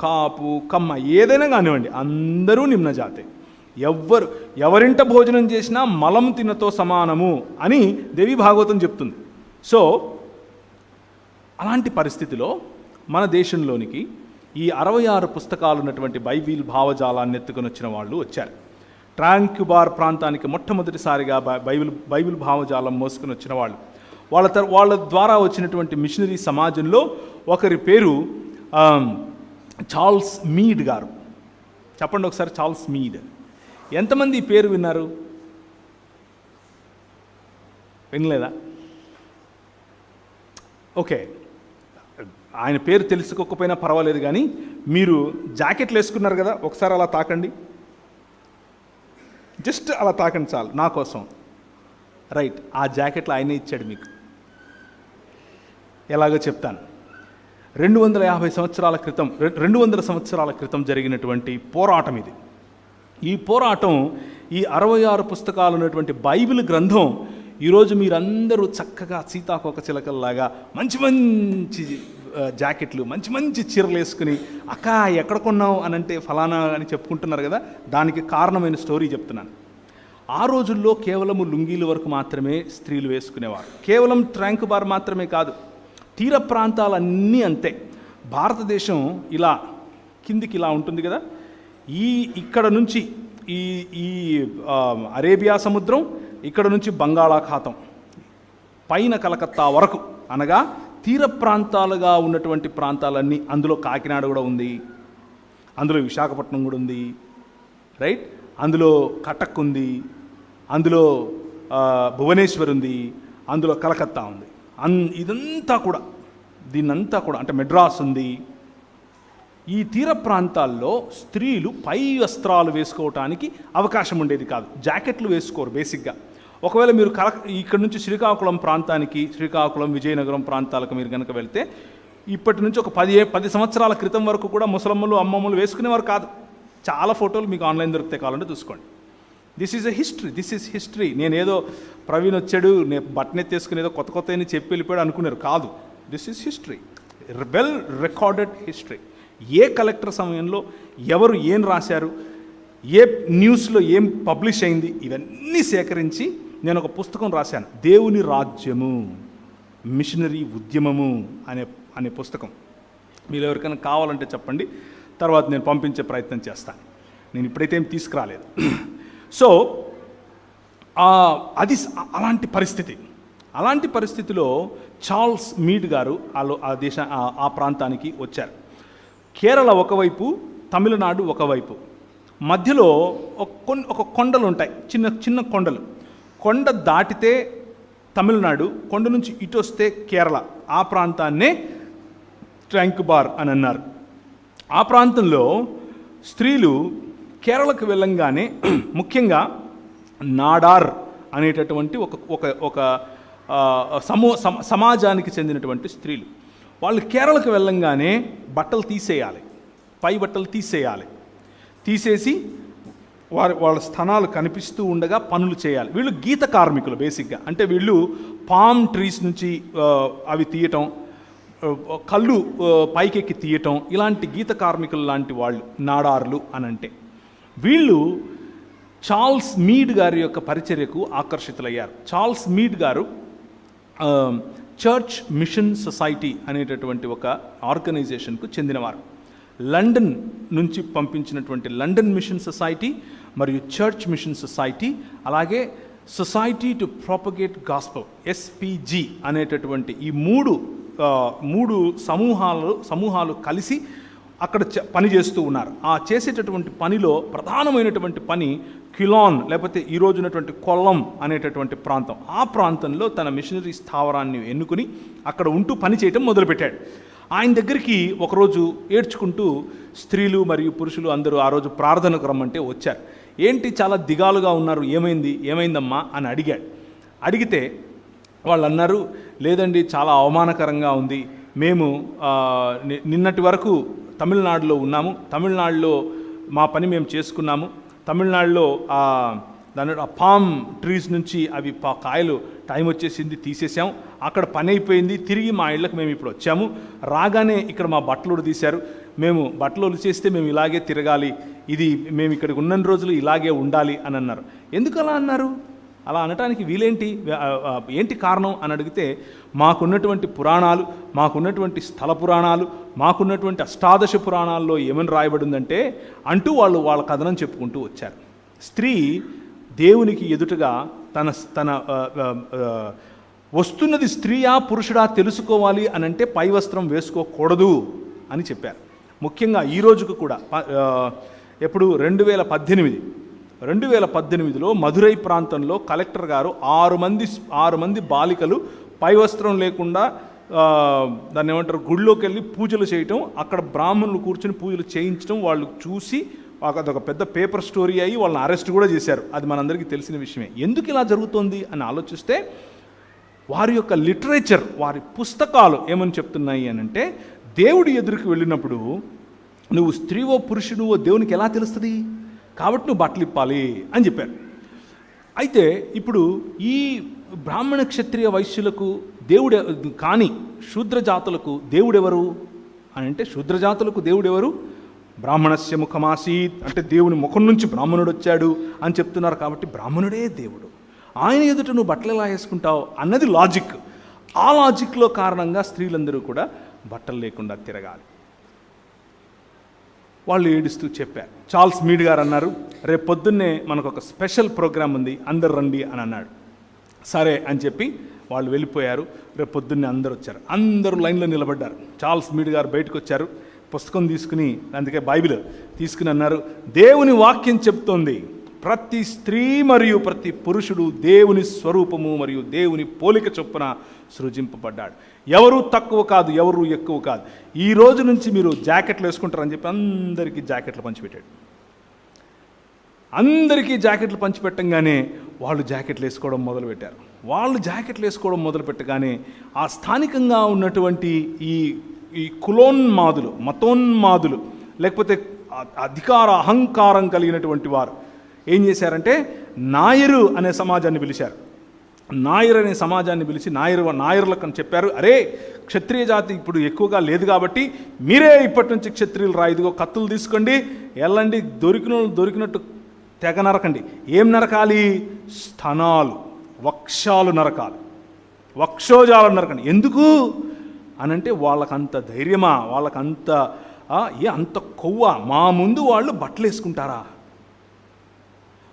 S1: కాపు, కమ్మ ఏదైనా కానివ్వండి, అందరూ నిమ్న జాతే. ఎవరింట భోజనం చేసినా మలం తినతో సమానము అని దేవి భాగవతం చెప్తుంది. సో అలాంటి పరిస్థితిలో మన దేశంలోనికి ఈ 66 పుస్తకాలు ఉన్నటువంటి బైబిల్ భావజాలాన్ని ఎత్తుకొని వచ్చిన వాళ్ళు వచ్చారు. ట్రాంకుబార్ ప్రాంతానికి మొట్టమొదటిసారిగా బైబిల్ భావజాలం మోసుకొని వచ్చిన వాళ్ళు. వాళ్ళ ద్వారా వచ్చినటువంటి మిషనరీ సమాజంలో ఒకరి పేరు చార్ల్స్ మీడ్ గారు. చెప్పండి ఒకసారి, చార్ల్స్ మీడ్. ఎంతమంది ఈ పేరు విన్నారు? వినలేదా? ఓకే, ఆయన పేరు తెలుసుకోకపోయినా పర్వాలేదు, కానీ మీరు జాకెట్లు వేసుకున్నారు కదా, ఒకసారి అలా తాకండి, జస్ట్ అలా తాకండి చాలు నా కోసం. రైట్, ఆ జాకెట్లు ఆయనే ఇచ్చాడు మీకు. ఎలాగో చెప్తాను. 200 సంవత్సరాల క్రితం జరిగినటువంటి పోరాటం ఇది. ఈ పోరాటం, ఈ 66 పుస్తకాలు ఉన్నటువంటి బైబిల్ గ్రంథం ఈరోజు మీరందరూ చక్కగా సీతాకోక చిలకల్లాగా మంచి మంచి జాకెట్లు, మంచి మంచి చీరలు వేసుకుని అక్క ఎక్కడ కొన్నావు అని అంటే ఫలానా అని చెప్పుకుంటున్నారు కదా. దానికి కారణమైన స్టోరీ చెప్తున్నాను. ఆ రోజుల్లో కేవలము లుంగీల వరకు మాత్రమే స్త్రీలు వేసుకునేవారు. కేవలం ట్రాంక్ బార్ మాత్రమే కాదు, తీర ప్రాంతాలన్నీ అంతే. భారతదేశం ఇలా కిందికి ఇలా ఉంటుంది కదా, ఇక్కడ నుంచి ఈ అరేబియా సముద్రం, ఇక్కడ నుంచి బంగాళాఖాతం, పైన కలకత్తా వరకు, అనగా తీర ప్రాంతాలుగా ఉన్నటువంటి ప్రాంతాలన్నీ. అందులో కాకినాడ కూడా ఉంది, అందులో విశాఖపట్నం కూడా ఉంది, రైట్, అందులో కటక్ ఉంది, అందులో భువనేశ్వర్ ఉంది, అందులో కలకత్తా ఉంది. ఇదంతా కూడా, దీన్నంతా కూడా అంటే మెడ్రాస్ ఉంది. ఈ తీర ప్రాంతాల్లో స్త్రీలు పై వస్త్రాలు వేసుకోవటానికి అవకాశం ఉండేది కాదు, జాకెట్లు వేసుకోరు బేసిక్గా. ఒకవేళ మీరు ఇక్కడ నుంచి శ్రీకాకుళం ప్రాంతానికి, శ్రీకాకుళం విజయనగరం ప్రాంతాలకు మీరు కనుక వెళ్తే, ఇప్పటి నుంచి ఒక 10 సంవత్సరాల క్రితం వరకు కూడా ముసలమ్మలు అమ్మమ్మలు వేసుకునేవారు కాదు. చాలా ఫోటోలు మీకు ఆన్లైన్ దొరికితే కావాలంటే చూసుకోండి. This is history. నేనేదో ప్రవీణ్ వచ్చాడు, నేను బట్టనెత్తేసుకుని ఏదో కొత్త అని చెప్పి వెళ్ళిపోయాడు అనుకున్నారు, కాదు. This is history, well recorded history. A collector సమయంలో ఎవరు ఏం రాశారు, ఏ న్యూస్లో ఏం పబ్లిష్ అయింది, ఇవన్నీ సేకరించి నేను ఒక పుస్తకం రాశాను, దేవుని రాజ్యము, మిషనరీ ఉద్యమము అనే పుస్తకం. మీరు ఎవరికైనా కావాలంటే చెప్పండి, తర్వాత నేను పంపించే ప్రయత్నం చేస్తాను. నేను ఇప్పుడైతే ఏం తీసుకురాలేదు. సో అది అలాంటి పరిస్థితిలో చార్ల్స్ మీడ్ గారు ఆ ప్రాంతానికి వచ్చారు. కేరళ ఒకవైపు, తమిళనాడు ఒకవైపు, మధ్యలో ఒక కొండలు ఉంటాయి, చిన్న చిన్న కొండలు. కొండ దాటితే తమిళనాడు, కొండ నుంచి ఇటు వస్తే కేరళ. ఆ ప్రాంతాన్నే ట్రాంక్ బార్ అని అన్నారు. ఆ ప్రాంతంలో స్త్రీలు కేరళకు వెళ్ళంగానే ముఖ్యంగా నాడార్ అనేటటువంటి ఒక సమాజానికి చెందినటువంటి స్త్రీలు, వాళ్ళు కేరళకు వెళ్ళంగానే బట్టలు తీసేయాలి, పై బట్టలు తీసేసి వాళ్ళ స్థనాలు కనిపిస్తూ ఉండగా పనులు చేయాలి. వీళ్ళు గీత కార్మికులు బేసిక్గా. అంటే వీళ్ళు పామ్ ట్రీస్ నుంచి అవి తీయటం, కళ్ళు పైకెక్కి తీయటం, ఇలాంటి గీత కార్మికులు లాంటి వాళ్ళు నాడార్లు అనంటే. వీళ్ళు చార్ల్స్ మీడ్ గారి యొక్క పరిచర్యకు ఆకర్షితులయ్యారు. చార్ల్స్ మీడ్ గారు చర్చ్ మిషన్ సొసైటీ అనేటటువంటి ఒక ఆర్గనైజేషన్కు చెందినవారు. లండన్ నుంచి పంపించినటువంటి లండన్ మిషన్ సొసైటీ మరియు చర్చ్ మిషన్ సొసైటీ, అలాగే society to propagate gospel SPG అనేటటువంటి ఈ మూడు సమూహాలు కలిసి అక్కడ పనిచేస్తూ ఉన్నారు. ఆ చేసేటటువంటి పనిలో ప్రధానమైనటువంటి పని క్యులాన్, లేకపోతే ఈరోజు ఉన్నటువంటి కొల్లం అనేటటువంటి ప్రాంతం. ఆ ప్రాంతంలో తన మిషనరీ స్థావరాన్ని ఎన్నుకుని అక్కడ ఉంటూ పని చేయటం మొదలుపెట్టాడు. ఆయన దగ్గరికి ఒకరోజు ఏడ్చుకుంటూ స్త్రీలు మరియు పురుషులు అందరూ ఆ రోజు ప్రార్థనకు రమ్మంటే వచ్చారు. ఏంటి చాలా దిగాలుగా ఉన్నారు, ఏమైందమ్మా అని అడిగితే వాళ్ళు అన్నారు, లేదండి చాలా అవమానకరంగా ఉంది, మేము నిన్నటి వరకు తమిళనాడులో ఉన్నాము, తమిళనాడులో మా పని మేము చేసుకున్నాము, తమిళనాడులో దాని పామ్ ట్రీస్ నుంచి అవి కాయలు టైం వచ్చేసింది తీసేసాం, అక్కడ పని అయిపోయింది, తిరిగి మా ఇళ్ళకి మేము ఇప్పుడు వచ్చాము, రాగానే ఇక్కడ మా బట్టలు తీశారు, మేము బట్టలు చేస్తే మేము ఇలాగే తిరగాలి, ఇది మేము ఇక్కడికి ఉన్న రోజులు ఇలాగే ఉండాలి అని అన్నారు. ఎందుకు అలా అన్నారు? అలా అనటానికి ఏంటి కారణం అని అడిగితే, మాకున్నటువంటి పురాణాలు, మాకున్నటువంటి స్థల పురాణాలు, మాకున్నటువంటి అష్టాదశ పురాణాల్లో ఏమని రాయబడిందంటే అంటూ వాళ్ళ కథనం చెప్పుకుంటూ వచ్చారు. స్త్రీ దేవునికి ఎదుటగా తన వస్తున్నది స్త్రీయా పురుషుడా తెలుసుకోవాలి అని అంటే పై వస్త్రం వేసుకోకూడదు అని చెప్పారు. ముఖ్యంగా ఈ రోజుకు కూడా ఎప్పుడు 2018లో మధురై ప్రాంతంలో కలెక్టర్ గారు 6 మంది బాలికలు పై వస్త్రం లేకుండా దాన్ని ఏమంటారు, గుడిలోకి వెళ్ళి పూజలు చేయటం, అక్కడ బ్రాహ్మణులు కూర్చొని పూజలు చేయించడం, వాళ్ళు చూసి అదొక పెద్ద పేపర్ స్టోరీ అయ్యి వాళ్ళని అరెస్ట్ కూడా చేశారు. అది మనందరికీ తెలిసిన విషయమే. ఎందుకు ఇలా జరుగుతోంది అని ఆలోచిస్తే వారి యొక్క లిటరేచర్, వారి పుస్తకాలు ఏమని చెప్తున్నాయి అని అంటే, దేవుడి ఎదురుకు వెళ్ళినప్పుడు నువ్వు స్త్రీవో పురుషుడువో దేవునికి ఎలా తెలుస్తుంది, కాబట్టి నువ్వు బట్టలు ఇప్పాలి అని చెప్పారు. అయితే ఇప్పుడు ఈ బ్రాహ్మణ క్షత్రియ వైశ్యులకు దేవుడు కానీ శూద్రజాతులకు దేవుడెవరు అని అంటే, శూద్రజాతులకు దేవుడెవరు? బ్రాహ్మణస్య ముఖమాసీత్ అంటే దేవుని ముఖం నుంచి బ్రాహ్మణుడు వచ్చాడు అని చెప్తున్నారు. కాబట్టి బ్రాహ్మణుడే దేవుడు, ఆయన ఎదుట నువ్వు బట్టలు ఎలా వేసుకుంటావు అన్నది లాజిక్. ఆ లాజిక్లో కారణంగా స్త్రీలందరూ కూడా బట్టలు లేకుండా తిరగాలి. వాళ్ళు ఏడుస్తూ చెప్పారు. చార్ల్స్ మీడ్ గారు అన్నారు, రేపు పొద్దున్నే మనకు ఒక స్పెషల్ ప్రోగ్రాం ఉంది, అందరు రండి అని అన్నాడు. సరే అని చెప్పి వాళ్ళు వెళ్ళిపోయారు. రేపు పొద్దున్నే అందరూ వచ్చారు. అందరూ లైన్లో నిలబడ్డారు. చార్ల్స్ మీడ్ గారు బయటకు వచ్చారు, పుస్తకం తీసుకుని, అందుకే బైబిల్ తీసుకుని అన్నారు, దేవుని వాక్యం చెప్తోంది, ప్రతి స్త్రీ మరియు ప్రతి పురుషుడు దేవుని స్వరూపము మరియు దేవుని పోలిక చొప్పున సృజింపబడ్డాడు. ఎవరు తక్కువ కాదు, ఎవరు ఎక్కువ కాదు. ఈ రోజు నుంచి మీరు జాకెట్లు వేసుకుంటారని చెప్పి అందరికీ జాకెట్లు పంచిపెట్టాడు. అందరికీ జాకెట్లు పంచిపెట్టంగానే వాళ్ళు జాకెట్లు వేసుకోవడం మొదలుపెట్టారు. వాళ్ళు జాకెట్లు వేసుకోవడం మొదలుపెట్టగానే ఆ స్థానికంగా ఉన్నటువంటి ఈ కులోన్మాదులు, మతోన్మాదులు, లేకపోతే అధికార అహంకారం కలిగినటువంటి వారు ఏం చేశారంటే, నాయరు అనే సమాజాన్ని పిలిచారు. నాయర్ అనే సమాజాన్ని పిలిచి నాయరులకు అని చెప్పారు, అరే క్షత్రియ జాతి ఇప్పుడు ఎక్కువగా లేదు కాబట్టి మీరే ఇప్పటి నుంచి క్షత్రియులు రా, ఇదిగో కత్తులు తీసుకోండి, వెళ్ళండి, దొరికినట్టు తెగ నరకండి. ఏం నరకాలి? స్తనాలు, వక్షాలు నరకాలి, వక్షోజాలు నరకండి. ఎందుకు అనంటే వాళ్ళకంత ధైర్యమా, వాళ్ళకంత అంత కొవ్వా, మా ముందు వాళ్ళు బట్టలు వేసుకుంటారా?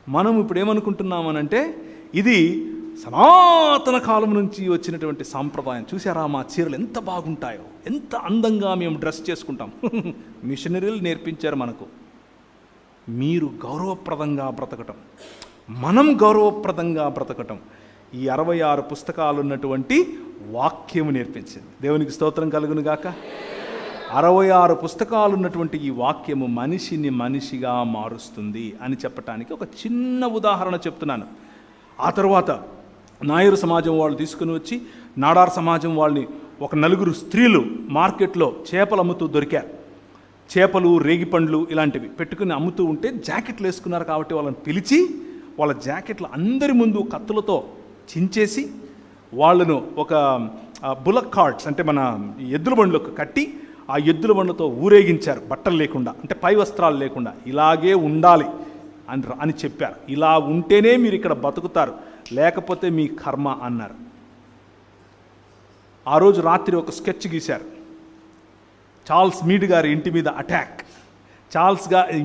S1: మనం ఇప్పుడు ఏమనుకుంటున్నామనంటే, ఇది సనాతన కాలం నుంచి వచ్చినటువంటి సాంప్రదాయం. చూసారా మా చీరలు ఎంత బాగుంటాయో, ఎంత అందంగా మేము డ్రెస్ చేసుకుంటాం. మిషనరీలు నేర్పించారు మనకు. మీరు గౌరవప్రదంగా బ్రతకటం, మనం గౌరవప్రదంగా బ్రతకటం ఈ 66 పుస్తకాలు ఉన్నటువంటి వాక్యము నేర్పించింది. దేవునికి స్తోత్రం కలుగును గాక. 66 పుస్తకాలు ఉన్నటువంటి ఈ వాక్యము మనిషిని మనిషిగా మారుస్తుంది అని చెప్పటానికి ఒక చిన్న ఉదాహరణ చెప్తున్నాను. ఆ తర్వాత నాయరు సమాజం వాళ్ళు తీసుకుని వచ్చి నాడార్ సమాజం వాళ్ళని ఒక 4 స్త్రీలు మార్కెట్లో చేపలు అమ్ముతూ దొరికారు. చేపలు, రేగిపండ్లు ఇలాంటివి పెట్టుకుని అమ్ముతూ ఉంటే జాకెట్లు వేసుకున్నారు కాబట్టి వాళ్ళని పిలిచి వాళ్ళ జాకెట్లు అందరి ముందు కత్తులతో చించేసి వాళ్ళను ఒక బులక్ కార్ట్స్ అంటే మన ఎద్దుల బండ్లకు కట్టి ఆ ఎద్దుల బండ్లతో ఊరేగించారు, బట్టలు లేకుండా, అంటే పై వస్త్రాలు లేకుండా. ఇలాగే ఉండాలి అని చెప్పారు. ఇలా ఉంటేనే మీరు ఇక్కడ బతుకుతారు, లేకపోతే మీ కర్మ అన్నారు. ఆ రోజు రాత్రి ఒక స్కెచ్ గీశారు. చార్ల్స్ మీడ్ గారి ఇంటి మీద అటాక్.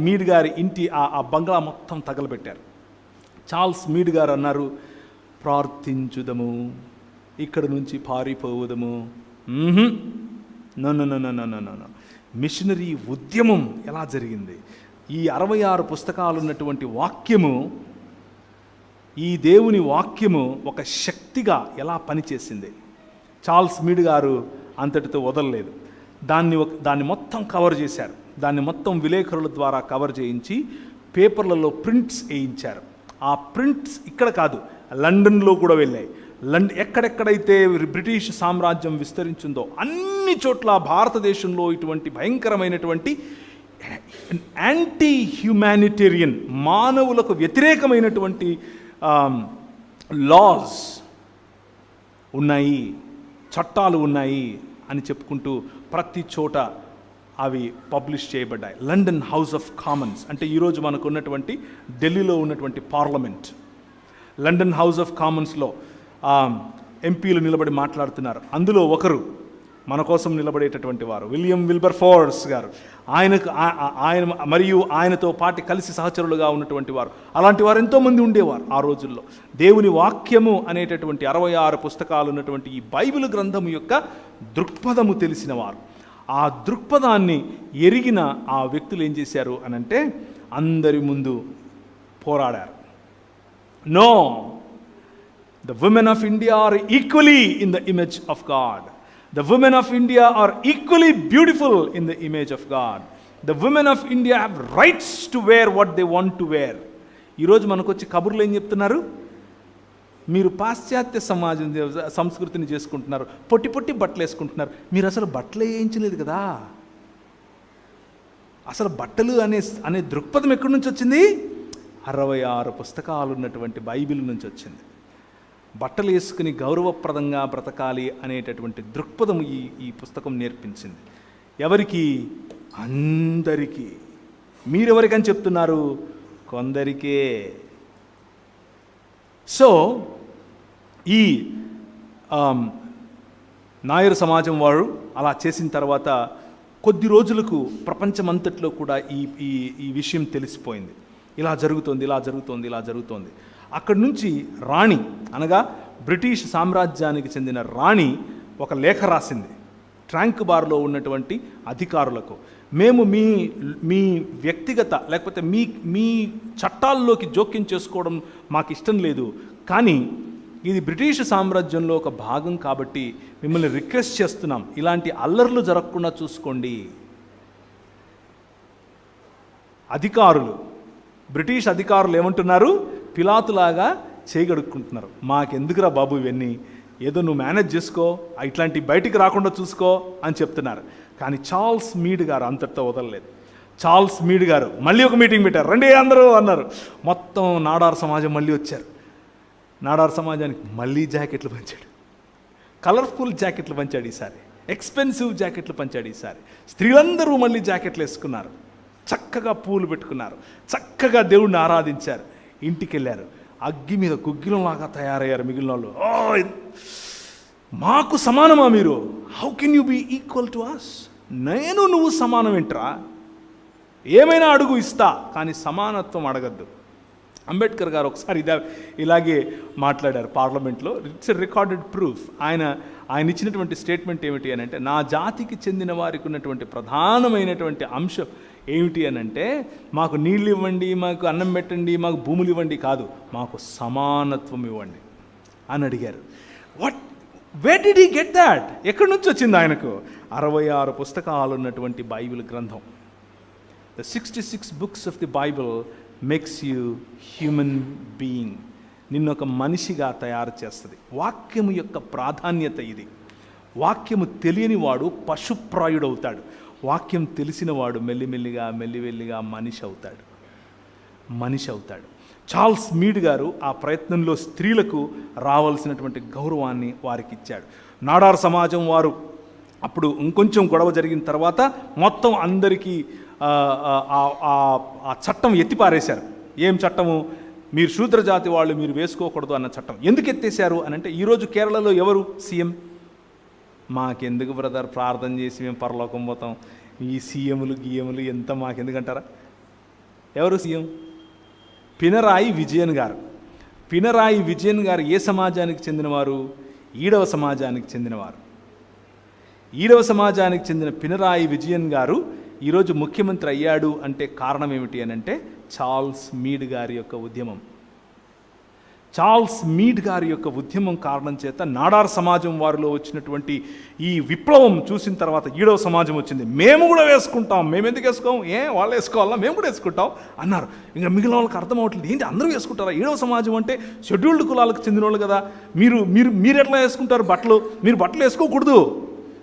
S1: మీడ్ గారి ఇంటి ఆ బంగ్లా మొత్తం తగలబెట్టారు. చార్ల్స్ మీడ్ గారు అన్నారు, ప్రార్థించుదము, ఇక్కడ నుంచి పారిపోవుదము. నో. మిషనరీ ఉద్యమం ఎలా జరిగింది? ఈ 66 పుస్తకాలు ఉన్నటువంటి వాక్యము, ఈ దేవుని వాక్యము ఒక శక్తిగా ఎలా పనిచేసింది. చార్ల్స్ మీడ్ గారు అంతటితో వదలలేదు. దాన్ని మొత్తం కవర్ చేశారు. దాన్ని మొత్తం విలేకరుల ద్వారా కవర్ చేయించి పేపర్లలో ప్రింట్స్ వేయించారు. ఆ ప్రింట్స్ ఇక్కడ కాదు, లండన్లో కూడా వెళ్ళాయి. ఎక్కడెక్కడైతే బ్రిటిష్ సామ్రాజ్యం విస్తరించిందో అన్ని చోట్ల భారతదేశంలో ఇటువంటి భయంకరమైనటువంటి యాంటీ హ్యుమానిటేరియన్, మానవులకు వ్యతిరేకమైనటువంటి లాస్ ఉన్నాయి, చట్టాలు ఉన్నాయి అని చెప్పుకుంటూ ప్రతి చోట అవి పబ్లిష్ చేయబడ్డాయి. లండన్ హౌస్ ఆఫ్ కామన్స్ అంటే ఈరోజు మనకు ఉన్నటువంటి ఢిల్లీలో ఉన్నటువంటి పార్లమెంట్. లండన్ హౌస్ ఆఫ్ కామన్స్లో ఎంపీలు నిలబడి మాట్లాడుతున్నారు. అందులో ఒకరు మన కోసం నిలబడేటటువంటి వారు విలియం విల్బర్ఫోర్స్ గారు. ఆయన మరియు ఆయనతో పాటు కలిసి సహచరులుగా ఉన్నటువంటి వారు, అలాంటి వారు ఎంతోమంది ఉండేవారు ఆ రోజుల్లో. దేవుని వాక్యము అనేటటువంటి 66 పుస్తకాలు ఉన్నటువంటి ఈ బైబిల్ గ్రంథము యొక్క దృక్పథము తెలిసిన వారు. ఆ దృక్పథాన్ని ఎరిగిన ఆ వ్యక్తులు ఏం చేశారు అనంటే, అందరి ముందు పోరాడారు. No, the women of India are equally in the image of God. The women of India are equally beautiful in the image of God. The women of India have rights to wear what they want to wear. ఈరోజు మనకు వచ్చి కబుర్లు ఏం చెప్తున్నారు? మీరు పాశ్చాత్య సమాజం సంస్కృతిని చేసుకుంటున్నారు, పొట్టి పొట్టి బట్టలు వేసుకుంటున్నారు. మీరు అసలు బట్టలు వేయించలేదు కదా. అసలు బట్టలు అనే దృక్పథం ఎక్కడి నుంచి వచ్చింది? 66 పుస్తకాలు ఉన్నటువంటి బైబిల్ నుంచి వచ్చింది. బట్టలు వేసుకుని గౌరవప్రదంగా బ్రతకాలి అనేటటువంటి దృక్పథం ఈ పుస్తకం నేర్పించింది. ఎవరికి? అందరికీ. మీరెవరికని చెప్తున్నారు? కొందరికే. సో ఈ నాయర్ సమాజం వారు అలా చేసిన తర్వాత కొద్ది రోజులకు ప్రపంచమంతట్లో కూడా ఈ విషయం తెలిసిపోయింది. ఇలా జరుగుతోంది. అక్కడి నుంచి రాణి, అనగా బ్రిటిష్ సామ్రాజ్యానికి చెందిన రాణి ఒక లేఖ రాసింది ట్రాంక్ బార్లో ఉన్నటువంటి అధికారులకు. మేము మీ వ్యక్తిగత లేకపోతే మీ చట్టాల్లోకి జోక్యం చేసుకోవడం మాకు ఇష్టం లేదు, కానీ ఇది బ్రిటిష్ సామ్రాజ్యంలో ఒక భాగం కాబట్టి మిమ్మల్ని రిక్వెస్ట్ చేస్తున్నాం, ఇలాంటి అల్లర్లు జరగకుండా చూసుకోండి. అధికారులు, బ్రిటిష్ అధికారులు ఏమంటున్నారు? పిలాతులాగా చేయగడుక్కుంటున్నారు. మాకెందుకురా బాబు ఇవన్నీ, ఏదో నువ్వు మేనేజ్ చేసుకో, ఇట్లాంటి బయటికి రాకుండా చూసుకో అని చెప్తున్నారు. కానీ చార్ల్స్ మీడ్ గారు అంతటితో వదలలేదు. చార్ల్స్ మీడ్ గారు మళ్ళీ ఒక మీటింగ్ పెట్టారు. రండి అందరూ అన్నారు. మొత్తం నాడార్ సమాజం మళ్ళీ వచ్చారు. నాడార్ సమాజానికి మళ్ళీ జాకెట్లు పంచాడు, కలర్ఫుల్ జాకెట్లు పంచాడు ఈసారి, ఎక్స్పెన్సివ్ జాకెట్లు పంచాడు ఈసారి. స్త్రీలందరూ మళ్ళీ జాకెట్లు వేసుకున్నారు, చక్కగా పూలు పెట్టుకున్నారు, చక్కగా దేవుణ్ణి ఆరాధించారు. ఇంటికి వెళ్ళారు, అగ్గి మీద గుగ్గిలంలాగా తయారయ్యారు మిగిలిన వాళ్ళు. మాకు సమానమా మీరు? How can you be equal to us? నేను నువ్వు సమానం ఏంట్రా? ఏమైనా అడుగు ఇస్తా, కానీ సమానత్వం అడగద్దు. అంబేద్కర్ గారు ఒకసారి ఇలాగే మాట్లాడారు పార్లమెంట్లో. It's a recorded proof. ఆయన ఇచ్చినటువంటి స్టేట్మెంట్ ఏమిటి అని అంటే, నా జాతికి చెందిన వారికి ఉన్నటువంటి ప్రధానమైనటువంటి అంశం ఏమిటి అని అంటే, మాకు నీళ్ళు ఇవ్వండి, మాకు అన్నం పెట్టండి, మాకు భూములు ఇవ్వండి కాదు, మాకు సమానత్వం ఇవ్వండి అని అడిగారు. Where did he get that? ఎక్కడి నుంచి వచ్చింది ఆయనకు? 66 పుస్తకాలు ఉన్నటువంటి బైబిల్ గ్రంథం. The 66 books of the Bible makes you human being. నిన్నొక మనిషిగా తయారు చేస్తుంది. వాక్యము యొక్క ప్రాధాన్యత ఇది. వాక్యము తెలియని వాడు పశుప్రాయుడవుతాడు, వాక్యం తెలిసిన వాడు మెల్లిమెల్లిగా మనిషి అవుతాడు. చార్ల్స్ మీడ్ గారు ఆ ప్రయత్నంలో స్త్రీలకు రావాల్సినటువంటి గౌరవాన్ని వారికి ఇచ్చాడు. నాడార్ సమాజం వారు అప్పుడు ఇంకొంచెం గొడవ జరిగిన తర్వాత మొత్తం అందరికీ ఆ చట్టం ఎత్తిపారేశారు. ఏం చట్టము? మీరు శూద్రజాతి వాళ్ళు మీరు వేసుకోకూడదు అన్న చట్టం. ఎందుకు ఎత్తేసారు అని అంటే, ఈరోజు కేరళలో ఎవరు సీఎం? మాకెందుకు బ్రదర్, ప్రార్థన చేసి మేము పరలోకం పోతాం, ఈ సీఎంలు గీఎంలు ఎంత మాకెందుకంటారా? ఎవరు సీఎం? పినరాయి విజయన్ గారు. పినరాయి విజయన్ గారు ఏ సమాజానికి చెందినవారు? ఈడవ సమాజానికి చెందినవారు. ఈడవ సమాజానికి చెందిన పినరాయి విజయన్ గారు ఈరోజు ముఖ్యమంత్రి అయ్యాడు అంటే కారణం ఏమిటి అని అంటే, చార్ల్స్ మీడ్ గారి యొక్క ఉద్యమం. చార్ల్స్ మీడ్ గారి యొక్క ఉద్యమం కారణం చేత నాడార్ సమాజం వారిలో వచ్చినటువంటి ఈ విప్లవం చూసిన తర్వాత ఈడవ సమాజం వచ్చింది. మేము కూడా వేసుకుంటాం, మేము ఎందుకు వేసుకోం, వాళ్ళు వేసుకోవాలా, మేము కూడా వేసుకుంటాం అన్నారు. ఇంకా మిగిలిన వాళ్ళకి అర్థం అవ్వట్లేదు, ఏంటి అందరూ వేసుకుంటారా? ఈడవ సమాజం అంటే షెడ్యూల్డ్ కులాలకు చెందిన వాళ్ళు కదా, మీరు ఎట్లా వేసుకుంటారు బట్టలు? మీరు బట్టలు వేసుకోకూడదు,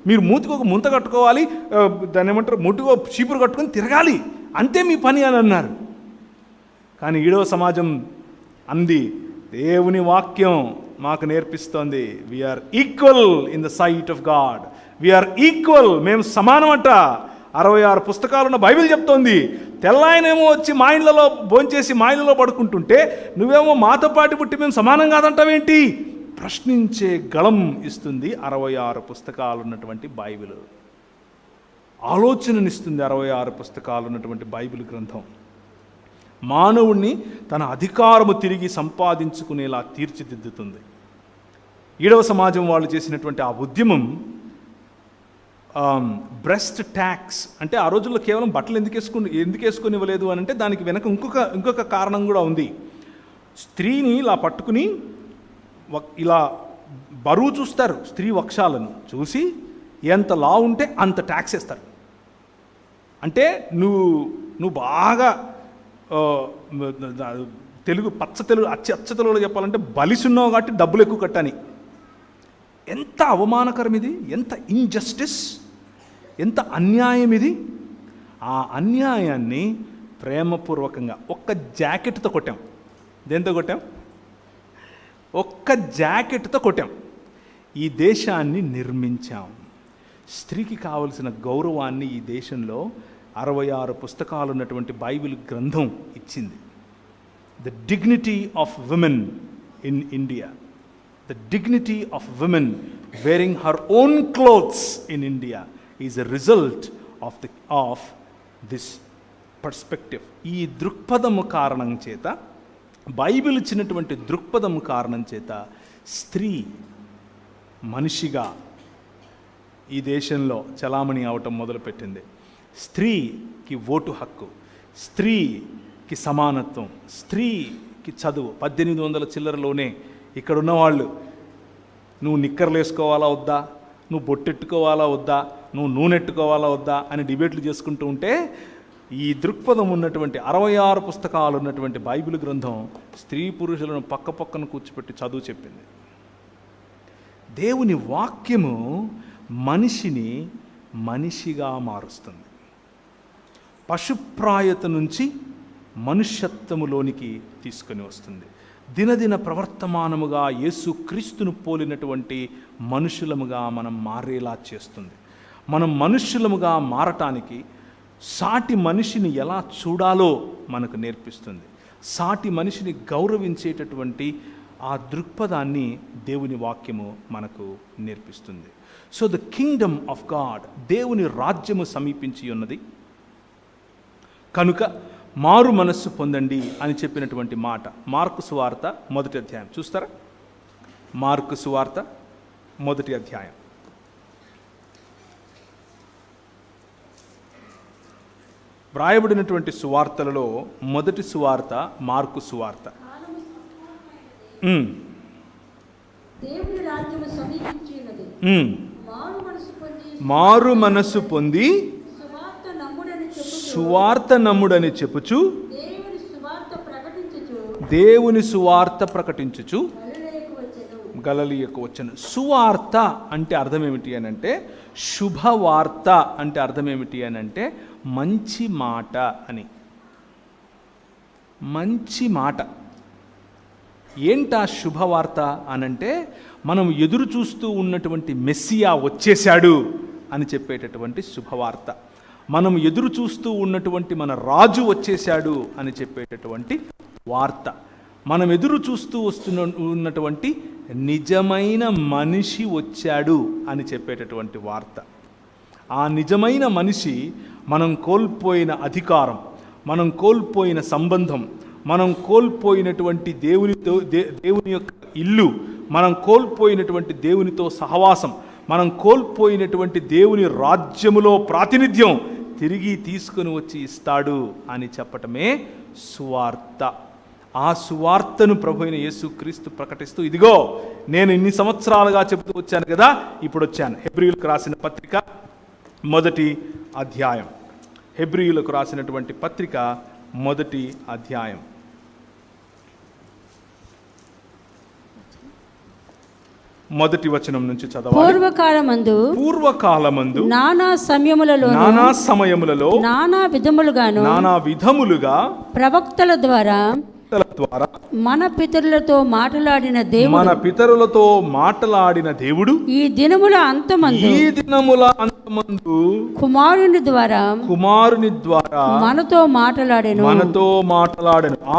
S1: మీరు మూతికి ఒక ముంత కట్టుకోవాలి, దాన్ని ఏమంటారు, ముట్టుకో చీపురు కట్టుకొని తిరగాలి, అంతే మీ పని అని అన్నారు. కానీ ఈడవ సమాజం అంది, దేవుని వాక్యం మాకు నేర్పిస్తోంది, we are equal in the sight of God, we are equal, మేము సమానం అంట. 66 పుస్తకాలున్న బైబిల్ చెప్తోంది. తెల్లాయనేమో వచ్చి మా ఇళ్లలో భోంచేసి మా ఇళ్లలో పడుకుంటుంటే నువ్వేమో మాతో పాటు పుట్టి మేము సమానం కాదంటావేంటి? ప్రశ్నించే గళం ఇస్తుంది 66 పుస్తకాలు ఉన్నటువంటి బైబిల్. ఆలోచననిస్తుంది 66 పుస్తకాలు ఉన్నటువంటి బైబిల్ గ్రంథం. మానవుణ్ణి తన అధికారము తిరిగి సంపాదించుకునేలా తీర్చిదిద్దుతుంది. ఈడవ సమాజం వాళ్ళు చేసినటువంటి ఆ ఉద్యమం బ్రెస్ట్ ట్యాక్స్ అంటే, ఆ రోజుల్లో కేవలం బట్టలు ఎందుకు వేసుకొని ఇవ్వలేదు అని అంటే, దానికి వెనక ఇంకొక కారణం కూడా ఉంది. స్త్రీని ఇలా పట్టుకుని ఇలా బరువు చూస్తారు, స్త్రీ వక్షాలను చూసి ఎంత లా ఉంటే అంత ట్యాక్స్ వేస్తారు. అంటే నువ్వు బాగా తెలుగు పచ్చ తెలుగులో చెప్పాలంటే బలిసున్నావు కాబట్టి డబ్బులు ఎక్కువ కట్టని. ఎంత అవమానకరం ఇది, ఎంత ఇన్జస్టిస్, ఎంత అన్యాయం ఇది. ఆ అన్యాయాన్ని ప్రేమపూర్వకంగా ఒక్క జాకెట్తో కొట్టాం. దేంతో కొట్టాం? ఒక్క జాకెట్తో కొట్టాం. ఈ దేశాన్ని నిర్మించాం. స్త్రీకి కావలసిన గౌరవాన్ని ఈ దేశంలో 66 పుస్తకాలు ఉన్నటువంటి బైబిల్ గ్రంథం ఇచ్చింది. The dignity of women in India, the dignity of women wearing her own clothes in India is a result of this perspective. ఈ దృక్పథము కారణం చేత, బైబిల్ ఇచ్చినటువంటి దృక్పథము కారణం చేత స్త్రీ మనిషిగా ఈ దేశంలో చలామణి అవటం మొదలుపెట్టింది. స్త్రీకి ఓటు హక్కు, స్త్రీకి సమానత్వం, స్త్రీకి చదువు. 1800 చిల్లరలోనే ఇక్కడ ఉన్నవాళ్ళు నువ్వు నిక్కర్లు వేసుకోవాలా వద్దా, నువ్వు బొట్టెట్టుకోవాలా వద్దా, నువ్వు నూనెట్టుకోవాలా వద్దా అని డిబేట్లు చేసుకుంటూ ఉంటే, ఈ దృక్పథం ఉన్నటువంటి 66 పుస్తకాలు ఉన్నటువంటి బైబిల్ గ్రంథం స్త్రీ పురుషులను పక్క పక్కన కూర్చోపెట్టి చదువు చెప్పింది. దేవుని వాక్యము మనిషిని మనిషిగా మారుస్తుంది. పశుప్రాయత నుంచి మనుష్యత్వములోనికి తీసుకొని వస్తుంది. దినదిన ప్రవర్తమానముగా యేసుక్రీస్తును పోలినటువంటి మనుషులముగా మనం మారేలా చేస్తుంది. మనం మనుష్యులముగా మారటానికి సాటి మనిషిని ఎలా చూడాలో మనకు నేర్పిస్తుంది. సాటి మనిషిని గౌరవించేటటువంటి ఆ దృక్పథాన్ని దేవుని వాక్యము మనకు నేర్పిస్తుంది. So the Kingdom of God, దేవుని రాజ్యము సమీపించి ఉన్నది కనుక మారు మనస్సు పొందండి అని చెప్పినటువంటి మాట మార్కు సువార్త 1వ అధ్యాయం. చూస్తారా? మార్కు సువార్త 1వ అధ్యాయం. వ్రాయబడినటువంటి సువార్తలలో మొదటి సువార్త మార్కు సువార్త. మారు మనస్సు పొంది సువార్త నమ్ముడని చెప్పుచు దేవుని సువార్త ప్రకటించుచు గలిలయకు వచ్చెను. సువార్త అంటే అర్థం ఏమిటి అని అంటే, శుభవార్త అంటే అర్థం ఏమిటి అని అంటే మంచి మాట అని. మంచి మాట. ఏంటా శుభవార్త అనంటే, మనం ఎదురు చూస్తూ ఉన్నటువంటి మెస్సియా వచ్చేశాడు అని చెప్పేటటువంటి శుభవార్త. మనం ఎదురు చూస్తూ ఉన్నటువంటి మన రాజు వచ్చేశాడు అని చెప్పేటటువంటి వార్త. మనం ఎదురు చూస్తూ ఉన్నటువంటి నిజమైన మనిషి వచ్చాడు అని చెప్పేటటువంటి వార్త. ఆ నిజమైన మనిషి మనం కోల్పోయిన అధికారం, మనం కోల్పోయిన సంబంధం, మనం కోల్పోయినటువంటి దేవుని యొక్క ఇల్లు, మనం కోల్పోయినటువంటి దేవునితో సహవాసం, మనం కోల్పోయినటువంటి దేవుని రాజ్యములో ప్రాతినిధ్యం తిరిగి తీసుకొని వచ్చి ఇస్తాడు అని చెప్పటమే సువార్త. ఆ సువార్తను ప్రభువైన యేసుక్రీస్తు ప్రకటిస్తూ, ఇదిగో నేను ఇన్ని సంవత్సరాలుగా చెబుతూ వచ్చాను కదా, ఇప్పుడు వచ్చాను. హెబ్రీయులకు రాసిన పత్రిక 1వ అధ్యాయం. హెబ్రీయులకు రాసినటువంటి పత్రిక 1వ అధ్యాయం. మొదటి వచనం నుంచి చదవాలి. పూర్వకాలమందు
S2: నానా సమయములలో నానా విధములుగా ప్రవక్తల ద్వారా మన పితరులతో మాట్లాడిన దేవుడు ఈ దినముల అంతమందు కుమారుని ద్వారా మనతో మాట్లాడెను.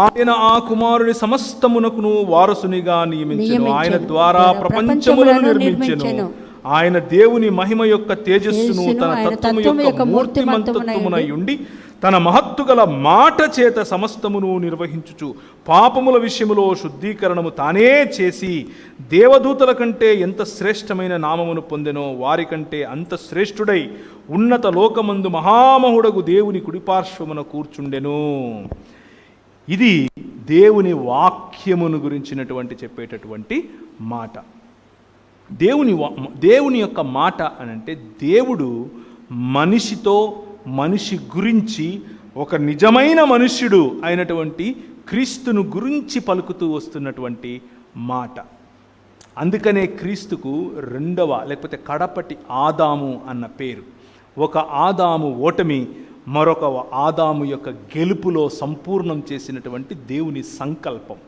S2: ఆయన ఆ కుమారుని సమస్తమునకును వారసునిగా నియమించెను. ఆయన ద్వారా ప్రపంచములను నిర్మించెను. ఆయన దేవుని మహిమ యొక్క తేజస్సును తన తత్వము యొక్క మూర్తిమంతత్వమునై ఉండి తన మహత్తుగల మాట చేత సమస్తమును నిర్వహించుచు పాపముల విషయములో శుద్ధీకరణము తానే చేసి దేవదూతల కంటే ఎంత శ్రేష్టమైన నామమును పొందెనో వారికంటే అంత శ్రేష్ఠుడై ఉన్నత లోకమందు మహామహుడగు దేవుని కుడిపార్శ్వమున కూర్చుండెను. ఇది దేవుని వాక్యమును గురించినటువంటి చెప్పేటటువంటి మాట.
S1: దేవుని యొక్క మాట అని అంటే దేవుడు మనిషితో, మనిషి గురించి, ఒక నిజమైన మనుష్యుడు అయినటువంటి క్రీస్తును గురించి పలుకుతూ వస్తున్నటువంటి మాట. అందుకనే క్రీస్తుకు రెండవ లేకపోతే కడపటి ఆదాము అన్న పేరు. ఒక ఆదాము ఓటమి మరొక ఆదాము యొక్క గెలుపులో సంపూర్ణం చేసినటువంటి దేవుని సంకల్పం.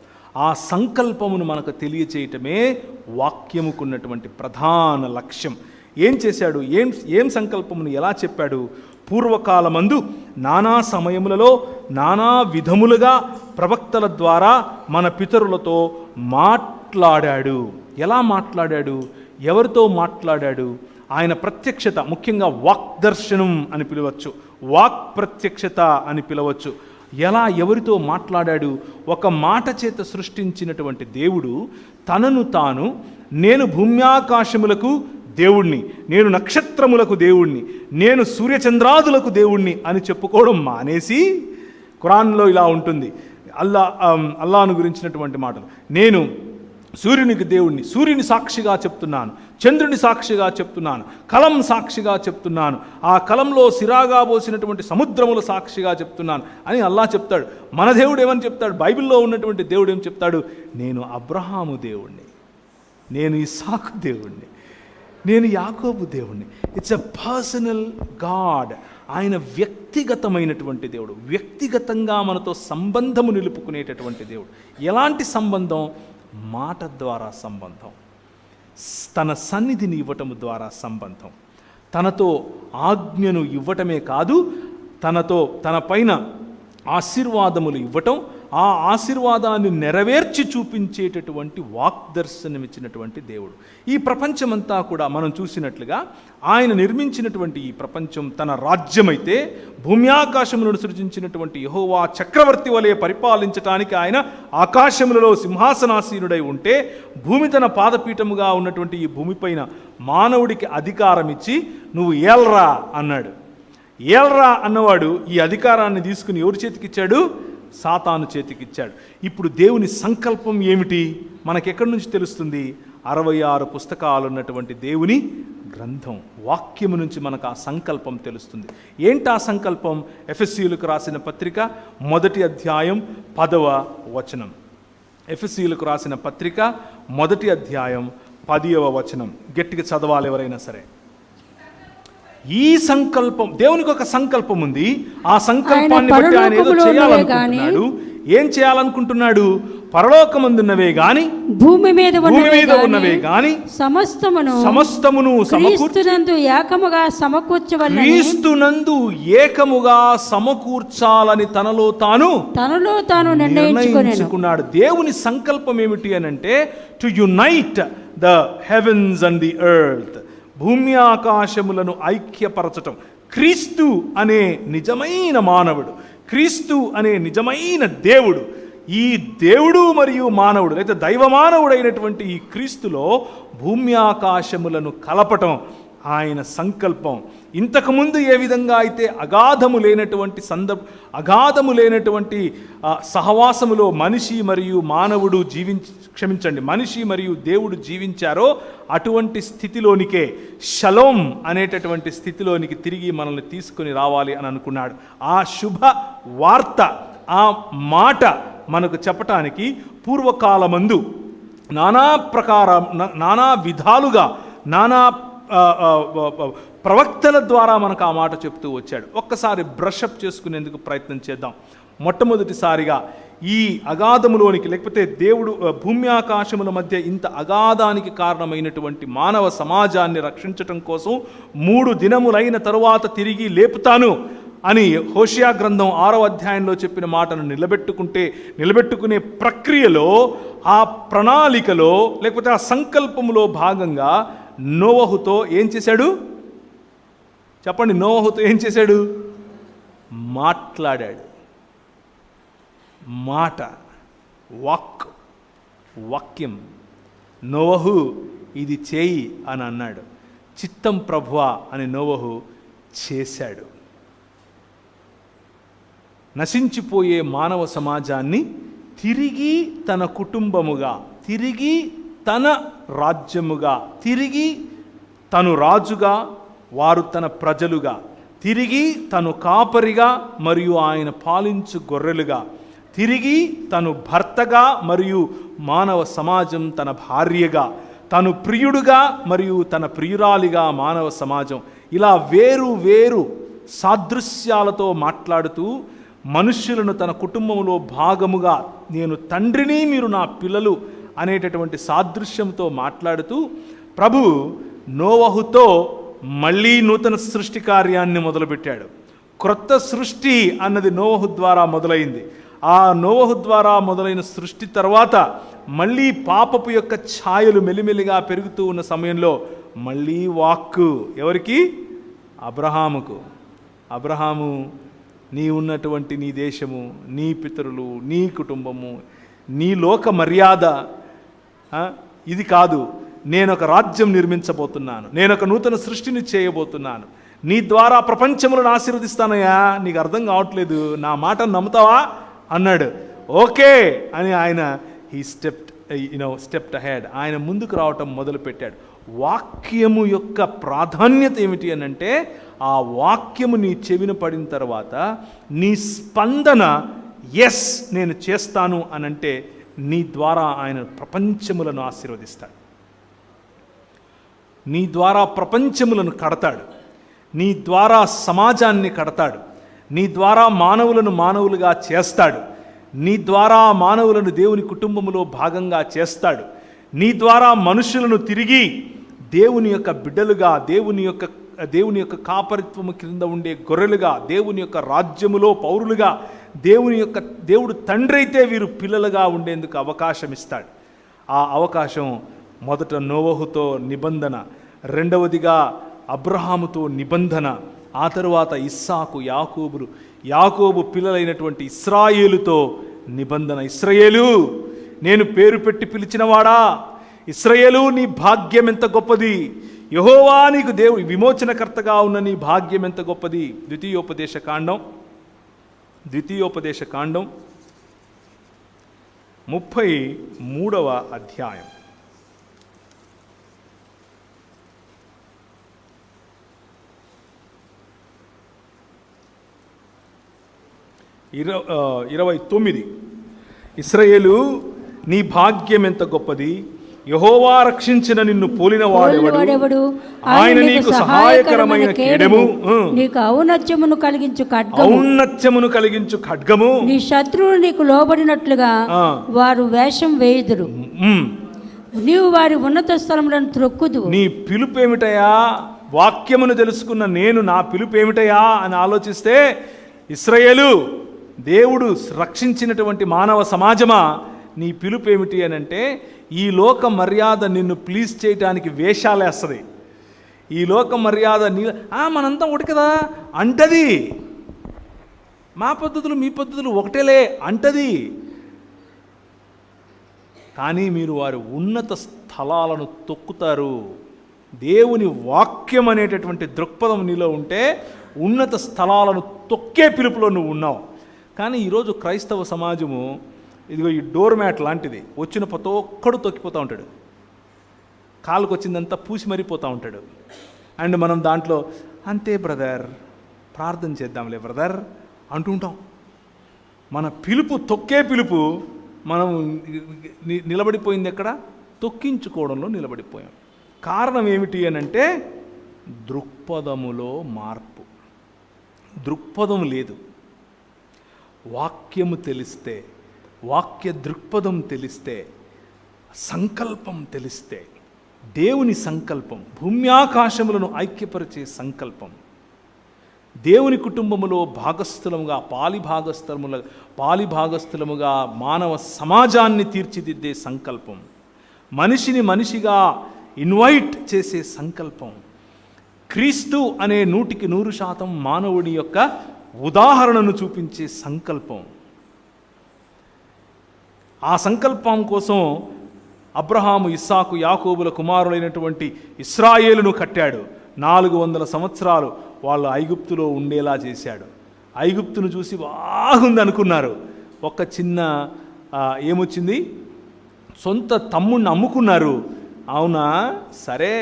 S1: ఆ సంకల్పమును మనకు తెలియచేయటమే వాక్యముకున్నటువంటి ప్రధాన లక్ష్యం. ఏం చేశాడు, ఏం సంకల్పమును ఎలా చెప్పాడు? పూర్వకాలమందు నానా సమయములలో నానా విధములుగా ప్రవక్తల ద్వారా మన పితరులతో మాట్లాడాడు. ఎలా మాట్లాడాడు? ఎవరితో మాట్లాడాడు? ఆయన ప్రత్యక్షత, ముఖ్యంగా వాక్దర్శనం అని పిలవచ్చు, వాక్ ప్రత్యక్షత అని పిలవచ్చు. ఎలా, ఎవరితో మాట్లాడాడు? ఒక మాట చేత సృష్టించినటువంటి దేవుడు తనను తాను, నేను భూమ్యాకాశములకు దేవుణ్ణి, నేను నక్షత్రములకు దేవుణ్ణి, నేను సూర్యచంద్రాదులకు దేవుణ్ణి అని చెప్పుకోవడం మానేసి, ఖురాన్లో ఇలా ఉంటుంది, అల్లాను గురించినటువంటి మాటలు, నేను సూర్యునికి దేవుణ్ణి, సూర్యుని సాక్షిగా చెప్తున్నాను, చంద్రుని సాక్షిగా చెప్తున్నాను, కలం సాక్షిగా చెప్తున్నాను, ఆ కలంలో సిరాగా పోసినటువంటి సముద్రముల సాక్షిగా చెప్తున్నాను అని అల్లా చెప్తాడు. మన దేవుడు ఏమని చెప్తాడు? బైబిల్లో ఉన్నటువంటి దేవుడు ఏం చెప్తాడు? నేను అబ్రహాము దేవుణ్ణి, నేను ఇస్సాకు దేవుణ్ణి, నేను యాకోబు దేవుణ్ణి. It's a personal God. ఆయన వ్యక్తిగతమైనటువంటి దేవుడు, వ్యక్తిగతంగా మనతో సంబంధము నిలుపుకునేటటువంటి దేవుడు. ఎలాంటి సంబంధం? మాట ద్వారా సంబంధం, తన సన్నిధిని ఇవ్వటము ద్వారా సంబంధం, తనతో ఆజ్ఞను ఇవ్వటమే కాదు, తన పైన ఆశీర్వాదములు ఇవ్వటం, ఆ ఆశీర్వాదాన్ని నెరవేర్చి చూపించేటటువంటి వాగ్దర్శనమిచ్చినటువంటి దేవుడు. ఈ ప్రపంచమంతా కూడా మనం చూసినట్లుగా ఆయన నిర్మించినటువంటి ఈ ప్రపంచం తన రాజ్యమైతే, భూమ్యాకాశములను సృజించినటువంటి యెహోవా చక్రవర్తి వలె పరిపాలించటానికి ఆయన ఆకాశములలో సింహాసనాసీనుడై ఉంటే, భూమి తన పాదపీఠముగా ఉన్నటువంటి ఈ భూమిపైన మానవుడికి అధికారం ఇచ్చి నువ్వు ఏల్రా అన్నాడు. ఏల్రా అన్నవాడు ఈ అధికారాన్ని తీసుకుని ఎవరి చేతికిచ్చాడు? సాతాను చేతికిచ్చాడు. ఇప్పుడు దేవుని సంకల్పం ఏమిటి మనకెక్కడి నుంచి తెలుస్తుంది? 66 పుస్తకాలు ఉన్నటువంటి దేవుని గ్రంథం, వాక్యము నుంచి మనకు ఆ సంకల్పం తెలుస్తుంది. ఏంటి ఆ సంకల్పం? ఎఫెసీయులకు రాసిన పత్రిక 1వ అధ్యాయం 10వ వచనం. ఎఫెసీయులకు రాసిన పత్రిక 1వ అధ్యాయం 10వ వచనం. గట్టిగా చదవాలి ఎవరైనా సరే. ఈ సంకల్పం, దేవునికి ఒక సంకల్పం ఉంది. ఆ సంకల్పాన్ని బట్టి ఆయన ఏదో చేయాలనుకుంటున్నాడు. ఏం చేయాలనుకుంటున్నాడు? పరలోకమందున్నవే గాని, భూమి మీద ఉన్నవే గాని సమస్తమును
S2: క్రీస్తునందు ఏకముగా
S1: సమకూర్చాలని తనలో తాను నిర్ణయించుకున్నాడు. దేవుని సంకల్పం ఏమిటి అని అంటే, to unite the heavens and the earth, భూమి ఆకాశములను ఐక్యపరచటం. క్రీస్తు అనే నిజమైన మానవుడు, క్రీస్తు అనే నిజమైన దేవుడు, ఈ దేవుడు మరియు మానవుడు లేదా దైవ మానవుడైనటువంటి ఈ క్రీస్తులో భూమి ఆకాశములను కలపటం ఆయన సంకల్పం. ఇంతకుముందు ఏ విధంగా అయితే అగాధము లేనటువంటి సహవాసములో మనిషి మరియు మానవుడు మనిషి మరియు దేవుడు జీవించారో అటువంటి స్థితిలోనికే, షలోం అనేటటువంటి స్థితిలోనికి తిరిగి మనల్ని తీసుకుని రావాలి అని అనుకున్నాడు. ఆ శుభ వార్త, ఆ మాట మనకు చెప్పటానికి పూర్వకాలమందు నానా విధాలుగా ప్రవక్తల ద్వారా మనకు ఆ మాట చెప్తూ వచ్చాడు. ఒక్కసారి బ్రషప్ చేసుకునేందుకు ప్రయత్నం చేద్దాం. మొట్టమొదటిసారిగా ఈ అగాధములోనికి, లేకపోతే దేవుడు భూమి ఆకాశముల మధ్య ఇంత అగాధానికి కారణమైనటువంటి మానవ సమాజాన్ని రక్షించటం కోసం 3 దినములైన తరువాత తిరిగి లేపుతాను అని హోషియా గ్రంథం 6వ అధ్యాయంలో చెప్పిన మాటను నిలబెట్టుకునే ప్రక్రియలో, ఆ ప్రణాళికలో లేకపోతే ఆ సంకల్పములో భాగంగా నోవహుతో ఏం చేశాడు? చెప్పండి. నోవహుతో ఏం చేశాడు? మాట్లాడాడు. మాట, వాక్యం. నోవహు ఇది చేయి అని అన్నాడు. చిత్తం ప్రభువా అని నోవహు చేశాడు. నశించిపోయే మానవ సమాజాన్ని తిరిగి తన కుటుంబముగా, తిరిగి తన రాజ్యముగా, తిరిగి తను రాజుగా, వారు తన ప్రజలుగా, తిరిగి తను కాపరిగా మరియు ఆయన పాలించు గొర్రెలుగా, తిరిగి తను భర్తగా మరియు మానవ సమాజం తన భార్యగా, తను ప్రియుడుగా మరియు తన ప్రియురాలిగా మానవ సమాజం, ఇలా వేరు వేరు సాదృశ్యాలతో మాట్లాడుతూ మనుష్యులను తన కుటుంబంలో భాగముగా, నేను తండ్రిని మీరు నా పిల్లలు అనేటటువంటి సాదృశ్యంతో మాట్లాడుతూ ప్రభు నోవహుతో మళ్ళీ నూతన సృష్టి కార్యాన్ని మొదలుపెట్టాడు. క్రొత్త సృష్టి అన్నది నోవహు ద్వారా మొదలైంది. ఆ నోవహు ద్వారా మొదలైన సృష్టి తర్వాత మళ్ళీ పాపపు యొక్క ఛాయలు మెల్లిమెల్లిగా పెరుగుతూ ఉన్న సమయంలో మళ్ళీ వాక్కు ఎవరికి? అబ్రహాముకు. అబ్రహాము, నీ ఉన్నటువంటి నీ దేశము, నీ పితరులు, నీ కుటుంబము, నీ లోక మర్యాద ఇది కాదు. నేను ఒక రాజ్యం నిర్మించబోతున్నాను, నేను ఒక నూతన సృష్టిని చేయబోతున్నాను, నీ ద్వారా ప్రపంచములను ఆశీర్వదిస్తానయ్యా, నీకు అర్థం కావట్లేదు, నా మాట నమ్ముతావా అన్నాడు. ఓకే అని ఆయన స్టెప్డ్ అహెడ్, ఆయన ముందుకు రావటం మొదలుపెట్టాడు. వాక్యము యొక్క ప్రాధాన్యత ఏమిటి అని అంటే, ఆ వాక్యము నీ చెవిన పడిన తర్వాత నీ స్పందన ఎస్ నేను చేస్తాను అనంటే నీ ద్వారా ఆయన ప్రపంచములను ఆశీర్వదిస్తాడు, నీ ద్వారా ప్రపంచములను కడతాడు, నీ ద్వారా సమాజాన్ని కడతాడు, నీ ద్వారా మానవులను మానవులుగా చేస్తాడు, నీ ద్వారా మానవులను దేవుని కుటుంబములో భాగంగా చేస్తాడు, నీ ద్వారా మనుషులను తిరిగి దేవుని యొక్క బిడ్డలుగా, దేవుని యొక్క కాపరిత్వము క్రింద ఉండే గొర్రెలుగా, దేవుని యొక్క రాజ్యములో పౌరులుగా, దేవుడు తండ్రి అయితే వీరు పిల్లలుగా ఉండేందుకు అవకాశం ఇస్తాడు. ఆ అవకాశం మొదట నోవహుతో నిబంధన, రెండవదిగా అబ్రహాముతో నిబంధన, ఆ తరువాత ఇస్సాకు, యాకోబు పిల్లలైనటువంటి ఇశ్రాయేలుతో నిబంధన. ఇశ్రాయేలు, నేను పేరు పెట్టి పిలిచినవాడా, ఇశ్రాయేలు నీ భాగ్యం ఎంత గొప్పది, యెహోవా నీకు విమోచనకర్తగా ఉన్న నీ భాగ్యం ఎంత గొప్పది. ద్వితీయోపదేశ కాండం 33వ అధ్యాయం 29. ఇశ్రాయేలు నీ భాగ్యం ఎంత గొప్పది, యెహోవా రక్షించిన నిన్ను పోలిన వాడెవడు, ఆయన నీకు సహాయకరమైన కేడెము,
S2: నీకు ఔన్నత్యమును
S1: కలిగించు ఖడ్గము,
S2: నీ శత్రువులు నీకు లోబడినట్లుగా వారు వేషం వేయుదురు, నీవు వారి ఉన్నత స్థలములను త్రొక్కుదు.
S1: నీ పిలుపేమిటయా? వాక్యమును తెలుసుకున్న నేను నా పిలుపేమిటయా అని ఆలోచిస్తే, ఇశ్రాయేలు, దేవుడు రక్షించినటువంటి మానవ సమాజమా, నీ పిలుపేమిటి అని అంటే, ఈ లోక మర్యాద నిన్ను ప్లీజ్ చేయటానికి వేషాలేస్తుంది. ఈ లోక మర్యాద మనంతా ఒకటి కదా అంటది, మా పద్ధతులు మీ పద్ధతులు ఒకటేలే అంటది. కానీ మీరు వారి ఉన్నత స్థలాలను తొక్కుతారు. దేవుని వాక్యం అనేటటువంటి దృక్పథం నీలో ఉంటే ఉన్నత స్థలాలను తొక్కే పిలుపులో నువ్వు ఉన్నావు. కానీ ఈరోజు క్రైస్తవ సమాజము ఇదిగో ఈ డోర్ మ్యాట్ లాంటిది, వచ్చిన ప్రతి ఒక్కడు తొక్కిపోతూ ఉంటాడు, కాలుకు వచ్చిందంతా పూసి మరిపోతూ ఉంటాడు. అండ్ మనం దాంట్లో అంతే బ్రదర్, ప్రార్థన చేద్దాంలే బ్రదర్ అంటుంటాం. మన పిలుపు తొక్కే పిలుపు మనం నిలబడిపోయింది ఎక్కడ? తొక్కించుకోవడంలో నిలబడిపోయాం. కారణం ఏమిటి అని అంటే దృక్పథములో మార్పు. దృక్పథం లేదు. వాక్యము తెలిస్తే, వాక్య దృక్పథం తెలిస్తే, సంకల్పం తెలిస్తే, దేవుని సంకల్పం, భూమ్యాకాశములను ఐక్యపరిచే సంకల్పం, దేవుని కుటుంబములో భాగస్థులముగా పాలిభాగస్థులముగా మానవ సమాజాన్ని తీర్చిదిద్దే సంకల్పం, మనిషిని మనిషిగా ఇన్వైట్ చేసే సంకల్పం, క్రీస్తు అనే 100% మానవుడి యొక్క ఉదాహరణను చూపించే సంకల్పం. ఆ సంకల్పం కోసం అబ్రహాము, ఇస్సాకు, యాకోబుల కుమారులైనటువంటి ఇశ్రాయేలును కట్టాడు. 400 సంవత్సరాలు వాళ్ళు ఐగుప్తులో ఉండేలా చేశాడు. ఐగుప్తును చూసి బాగుంది అనుకున్నారు. ఒక చిన్న ఏమొచ్చింది? సొంత తమ్ముడిని అమ్ముకున్నారు. అవునా, సరే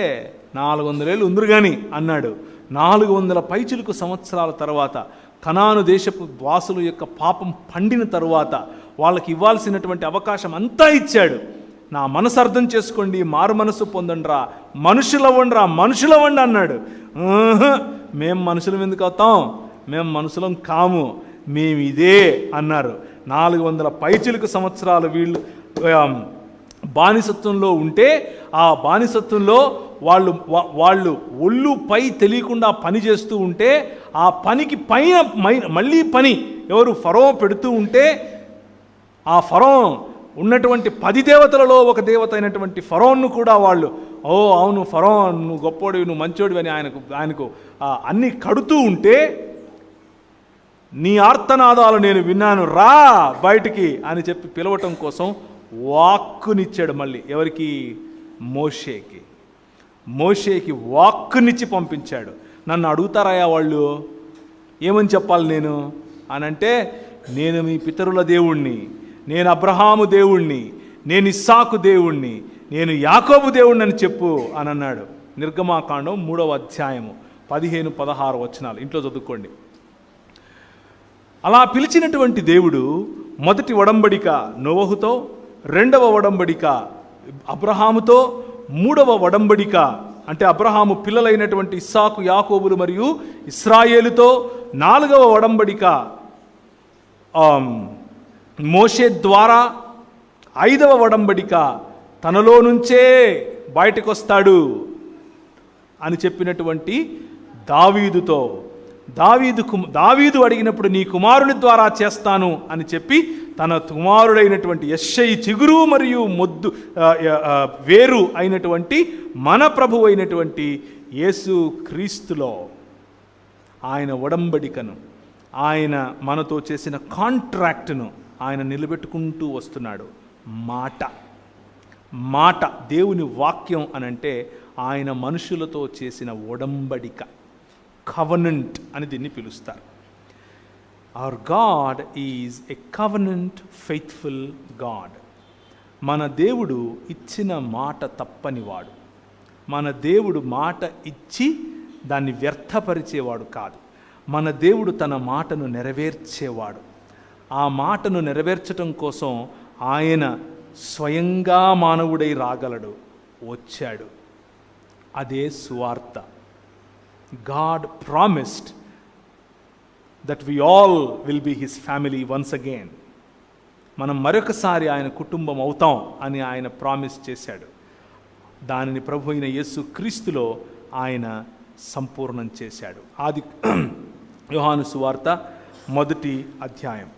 S1: 400 ఏళ్ళు ఉందరు కానీ అన్నాడు. 400 పైచిలుకు సంవత్సరాల తర్వాత కనాను దేశపు వాసుల యొక్క పాపం పండిన తరువాత వాళ్ళకి ఇవ్వాల్సినటువంటి అవకాశం అంతా ఇచ్చాడు. నా మనసు అర్థం చేసుకోండి, మారు మనసు పొందండిరా, మనుషులవ్వండి అన్నాడు. మేము మనుషులం ఎందుకు అవుతాం, మేము మనుషులం కాము, మేము ఇదే అన్నారు. 400 పైచిలుకు సంవత్సరాలు వీళ్ళు బానిసత్వంలో ఉంటే, ఆ బానిసత్వంలో వాళ్ళు ఒళ్ళు పై తెలియకుండా పని చేస్తూ ఉంటే, ఆ పనికి పైన మళ్ళీ పని ఎవరు ఫరో పెడుతూ ఉంటే, ఆ ఫరో ఉన్నటువంటి 10 దేవతలలో ఒక దేవత అయినటువంటి ఫరోన్ను కూడా వాళ్ళు, ఓ అవును ఫరో నువ్వు గొప్పోడివి, నువ్వు మంచోడివి అని ఆయనకు అన్నీ కడుతూ ఉంటే, నీ ఆర్తనాదాలు నేను విన్నాను, రా బయటికి అని చెప్పి పిలవటం కోసం వాక్కునిచ్చాడు. మళ్ళీ ఎవరికి? మోషేకి వాక్కునిచ్చి పంపించాడు. నన్ను అడుగుతారయ్యా వాళ్ళు, ఏమని చెప్పాలి నేను అనంటే, నేను మీ పితరుల దేవుణ్ణి, నేను అబ్రహాము దేవుణ్ణి, నేను ఇస్సాకు దేవుణ్ణి, నేను యాకోబు దేవుణ్ణి అని చెప్పు అని అన్నాడు. నిర్గమాకాండం 3వ అధ్యాయము 15-16 వచనాలు ఇంట్లో చదువుకోండి. అలా పిలిచినటువంటి దేవుడు మొదటి ఒడంబడిక నోవహుతో, 2వ ఒడంబడిక అబ్రహాముతో, 3వ ఒడంబడిక అంటే అబ్రహాము పిల్లలైనటువంటి ఇస్సాకు, యాకోబులు మరియు ఇశ్రాయేలుతో, 4వ ఒడంబడిక మోషే ద్వారా, 5వ ఒడంబడిక తనలో నుంచే బయటకు వస్తాడు అని చెప్పినటువంటి దావీదుతో, దావీదు అడిగినప్పుడు నీ కుమారుని ద్వారా చేస్తాను అని చెప్పి తన కుమారుడైనటువంటి యెష్షయి చిగురు మరియు మొద్దు వేరు అయినటువంటి మన ప్రభు అయినటువంటి యేసు క్రీస్తులో ఆయన ఒడంబడికను, ఆయన మనతో చేసిన కాంట్రాక్ట్ను ఆయన నిలబెట్టుకుంటూ వస్తున్నాడు. మాట దేవుని వాక్యం అనంటే ఆయన మనుషులతో చేసిన ఒడంబడిక, కవనెంట్ అని దీన్ని పిలుస్తారు. Hour God is a covenant faithful God. మన దేవుడు ఇచ్చిన మాట తప్పనివాడు. మన దేవుడు మాట ఇచ్చి దాన్ని వ్యర్థపరిచేవాడు కాదు. మన దేవుడు తన మాటను నెరవేర్చేవాడు. ఆ మాటను నెరవేర్చటం కోసం ఆయన స్వయంగా మానవుడై రాగలడు, వచ్చాడు. అదే సువార్త. God promised that we all will be his family once again. మనం మరొకసారి ఆయన కుటుంబం అవుతాం అని ఆయన ప్రామిస్ చేశాడు. దానిని ప్రభు అయిన యేసు క్రీస్తులో ఆయన సంపూర్ణం చేశాడు. ఆది యోహాను సువార్త 1వ అధ్యాయం.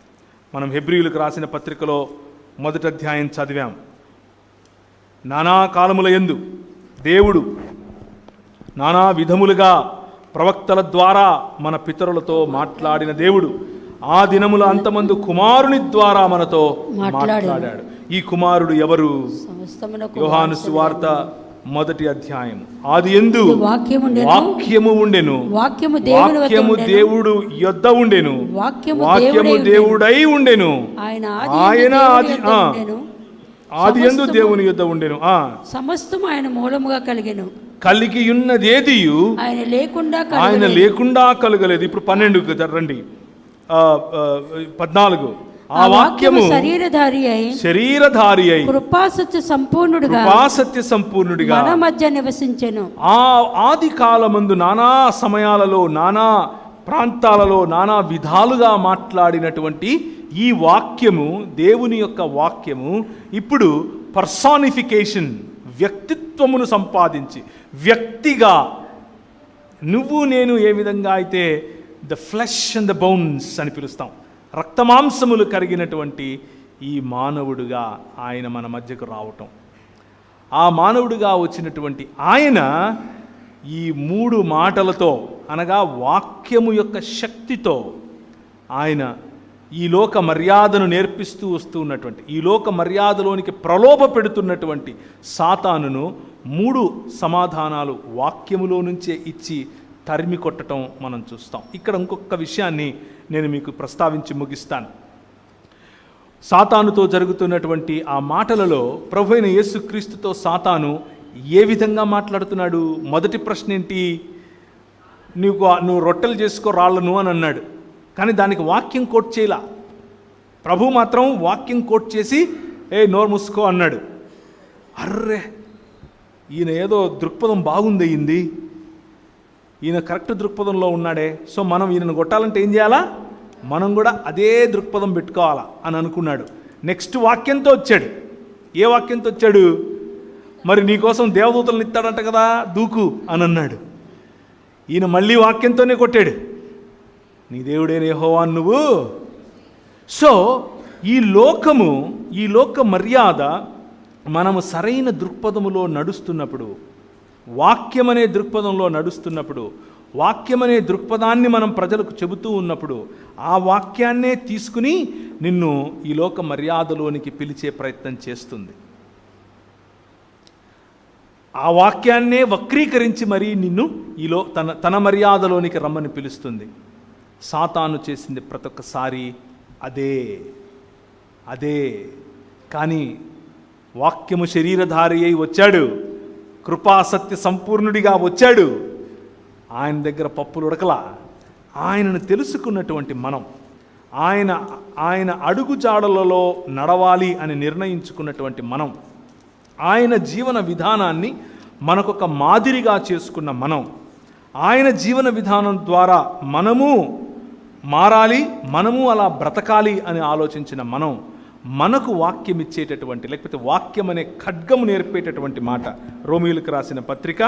S1: మనం హెబ్రీయులకు రాసిన పత్రికలో 1వ అధ్యాయం చదివాం. నానా కాలముల యందు దేవుడు నానా విధములుగా ప్రవక్తల ద్వారా మన పితరులతో మాట్లాడిన దేవుడు ఆ దినముల అంతమందు కుమారుని ద్వారా మనతో మాట్లాడాడు. ఈ కుమారుడు ఎవరు? యోహాను సువార్త 1వ అధ్యాయం. ఆదియందు వాక్యము ఉండెను, వాక్యము దేవుడు యొద్ద ఉండెను, వాక్యము దేవుడై ఉండెను, ఆయన ఆదియందు దేవుని యొద్ద ఉండెను,
S2: సమస్తము ఆయన మూలముగా కలిగెను,
S1: కలిగి ఉన్నదేదియు ఆయన లేకుండా కలగలేదు. ఇప్పుడు 12 రండి, 14. ఆ వాక్యము శరీరధారి అయి కృపాసత్య సంపూర్ణుడిగా మన మధ్య నివసించెను. ఆది కాలమందు నానా సమయాలలో, నానా ప్రాంతాలలో, నానా విధాలుగా మాట్లాడినటువంటి ఈ వాక్యము, దేవుని యొక్క వాక్యము ఇప్పుడు పర్సానిఫికేషన్, వ్యక్తిత్వమును సంపాదించి వ్యక్తిగా, నువ్వు నేను ఏ విధంగా అయితే the flesh and the bones అని పిలుస్తాం, రక్తమాంసములు కరిగినటువంటి ఈ మానవుడుగా ఆయన మన మధ్యకు రావటం. ఆ మానవుడిగా వచ్చినటువంటి ఆయన ఈ 3 మాటలతో, అనగా వాక్యము యొక్క శక్తితో ఆయన ఈ లోక మర్యాదను నేర్పిస్తూ వస్తూ ఉన్నటువంటి, ఈ లోక మర్యాదలోనికి ప్రలోభ పెడుతున్నటువంటి సాతానును 3 సమాధానాలు వాక్యములో నుంచే ఇచ్చి తరిమి కొట్టడం మనం చూస్తాం. ఇక్కడ ఇంకొక విషయాన్ని నేను మీకు ప్రస్తావించి ముగిస్తాను. సాతానుతో జరుగుతున్నటువంటి ఆ మాటలలో ప్రభువైన యేసుక్రీస్తుతో సాతాను ఏ విధంగా మాట్లాడుతున్నాడు? మొదటి ప్రశ్న ఏంటి? నువ్వు రొట్టెలు చేసుకో రాళ్ళను అని అన్నాడు. కానీ దానికి వాక్యం కోట్ చేయలా. ప్రభు మాత్రం వాక్యం కోట్ చేసి నోరు మూసుకో అన్నాడు. అర్రే, ఈయన ఏదో దృక్పథం బాగుంది అయ్యింది, ఈయన కరెక్ట్ దృక్పథంలో ఉన్నాడే, సో మనం ఈయనను కొట్టాలంటే ఏం చేయాలా? మనం కూడా అదే దృక్పథం పెట్టుకోవాలా అని అనుకున్నాడు. నెక్స్ట్ వాక్యంతో వచ్చాడు. ఏ వాక్యంతో వచ్చాడు? మరి నీకోసం దేవదూతలను ఇస్తాడంట కదా, దూకు అని అన్నాడు. ఈయన మళ్ళీ వాక్యంతోనే కొట్టాడు, నీ దేవుడే యెహోవా నువ్వు. సో ఈ లోక మర్యాద మనము సరైన దృక్పథములో నడుస్తున్నప్పుడు, వాక్యం అనే దృక్పథంలో నడుస్తున్నప్పుడు, వాక్యం అనే దృక్పథాన్ని మనం ప్రజలకు చెబుతూ ఉన్నప్పుడు, ఆ వాక్యాన్నే తీసుకుని నిన్ను ఈ లోక మర్యాదలోనికి పిలిచే ప్రయత్నం చేస్తుంది. ఆ వాక్యాన్నే వక్రీకరించి మరీ నిన్ను తన మర్యాదలోనికి రమ్మని పిలుస్తుంది. సాతాను చేసింది ప్రతి ఒక్కసారి అదే. కానీ వాక్యము శరీరధారి అయి వచ్చాడు, కృపాసత్య సంపూర్ణుడిగా వచ్చాడు. ఆయన దగ్గర పప్పులు ఉడకలా. ఆయనను తెలుసుకున్నటువంటి మనం, ఆయన అడుగుజాడలలో నడవాలి అని నిర్ణయించుకున్నటువంటి మనం, ఆయన జీవన విధానాన్ని మనకొక మాదిరిగా చేసుకున్న మనం, ఆయన జీవన విధానం ద్వారా మనము మారాలి, మనము అలా బ్రతకాలి అని ఆలోచించిన మనం, మనకు వాక్యం ఇచ్చేటటువంటి, లేకపోతే వాక్యం అనే ఖడ్గము నేర్పేటటువంటి మాట. రోమీయులకు రాసిన పత్రిక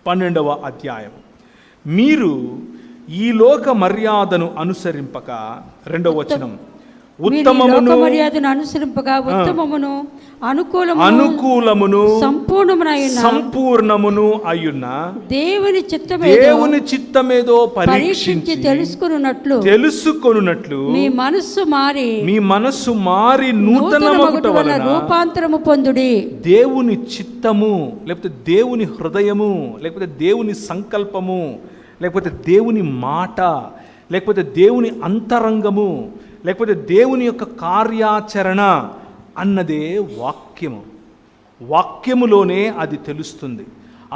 S1: 12వ అధ్యాయం. మీరు ఈ లోక మర్యాదను అనుసరింపక, 2వ వచనం, ఉత్తమమును
S2: మర్యాదను అనుసరింపగా ఉత్తమమును
S1: అనుకూలమును సంపూర్ణమును అయ్యున్న దేవుని చిత్తమేదో పరీక్షించి తెలుసుకొనున్నట్లు మీ మనస్సు మారి నూతనమగుట వలన
S2: రూపాంతరము పొందుడి.
S1: దేవుని చిత్తము, లేకపోతే దేవుని హృదయము, లేకపోతే దేవుని సంకల్పము, లేకపోతే దేవుని మాట, లేకపోతే దేవుని అంతరంగము, లేకపోతే దేవుని యొక్క కార్యాచరణ అన్నదే వాక్యము. వాక్యములోనే అది తెలుస్తుంది.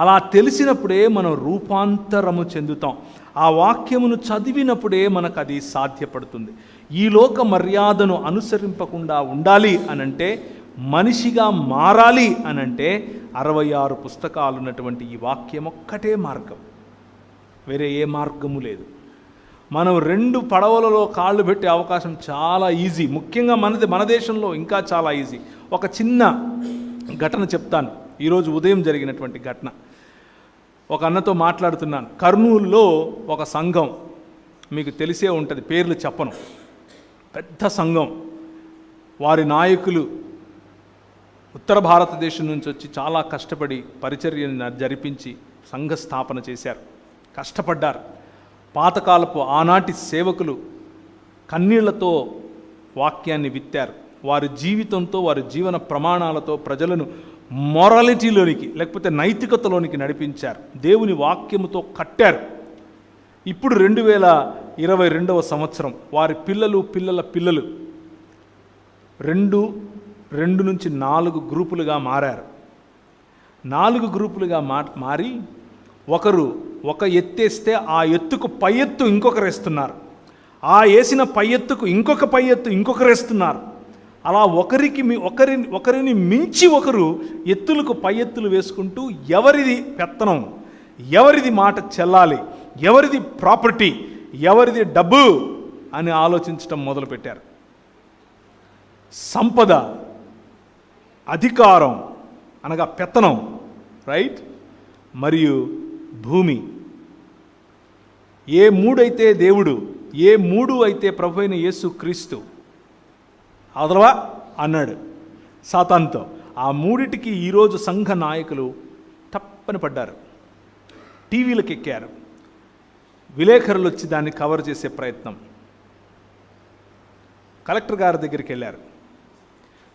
S1: అలా తెలిసినప్పుడే మనం రూపాంతరము చెందుతాం. ఆ వాక్యమును చదివినప్పుడే మనకు అది సాధ్యపడుతుంది. ఈ లోక మర్యాదను అనుసరింపకుండా ఉండాలి అనంటే, మనిషిగా మారాలి అనంటే 66 పుస్తకాలు ఉన్నటువంటి ఈ వాక్యం ఒక్కటే మార్గం, వేరే ఏ మార్గము లేదు. మనం 2 పడవలలో కాళ్ళు పెట్టే అవకాశం చాలా ఈజీ. ముఖ్యంగా మన దేశంలో ఇంకా చాలా ఈజీ. ఒక చిన్న ఘటన చెప్తాను. ఈరోజు ఉదయం జరిగినటువంటి ఘటన. ఒక అన్నతో మాట్లాడుతున్నాను. కర్నూలులో ఒక సంఘం, మీకు తెలిసే ఉంటుంది, పేర్లు చెప్పను, పెద్ద సంఘం. వారి నాయకులు ఉత్తర భారతదేశం నుంచి వచ్చి చాలా కష్టపడి పరిచర్యను జరిపించి సంఘ స్థాపన చేశారు, కష్టపడ్డారు. పాతకాలపు ఆనాటి సేవకులు కన్నీళ్లతో వాక్యాన్ని విత్తారు. వారి జీవితంతో, వారి జీవన ప్రమాణాలతో ప్రజలను మొరాలిటీలోనికి, లేకపోతే నైతికతలోనికి నడిపించారు. దేవుని వాక్యముతో కట్టారు. ఇప్పుడు 2022వ సంవత్సరం వారి పిల్లల పిల్లలు 2 నుంచి 4 గ్రూపులుగా మారారు. 4 గ్రూపులుగా మారి ఒక ఎత్తేస్తే ఆ ఎత్తుకు పై ఎత్తు ఇంకొకరు వేస్తున్నారు, ఆ వేసిన పై ఎత్తుకు ఇంకొక పై ఎత్తు ఇంకొకరు వేస్తున్నారు. అలా ఒకరిని మించి ఒకరు ఎత్తులకు పై ఎత్తులు వేసుకుంటూ ఎవరిది పెత్తనం, ఎవరిది మాట చెల్లాలి, ఎవరిది ప్రాపర్టీ, ఎవరిది డబ్బు అని ఆలోచించటం మొదలుపెట్టారు. సంపద, అధికారం అనగా పెత్తనం, రైట్, మరియు భూమి. ఏ 3 అయితే దేవుడు, ఏ 3 అయితే ప్రభువైన యేసు క్రీస్తు అదలవా అన్నాడు సాతానుతో. ఆ 3టికి ఈరోజు సంఘ నాయకులు తప్పని పడ్డారు, టీవీలకు ఎక్కారు, విలేకరులు వచ్చి దాన్ని కవర్ చేసే ప్రయత్నం. కలెక్టర్ గారి దగ్గరికి వెళ్ళారు.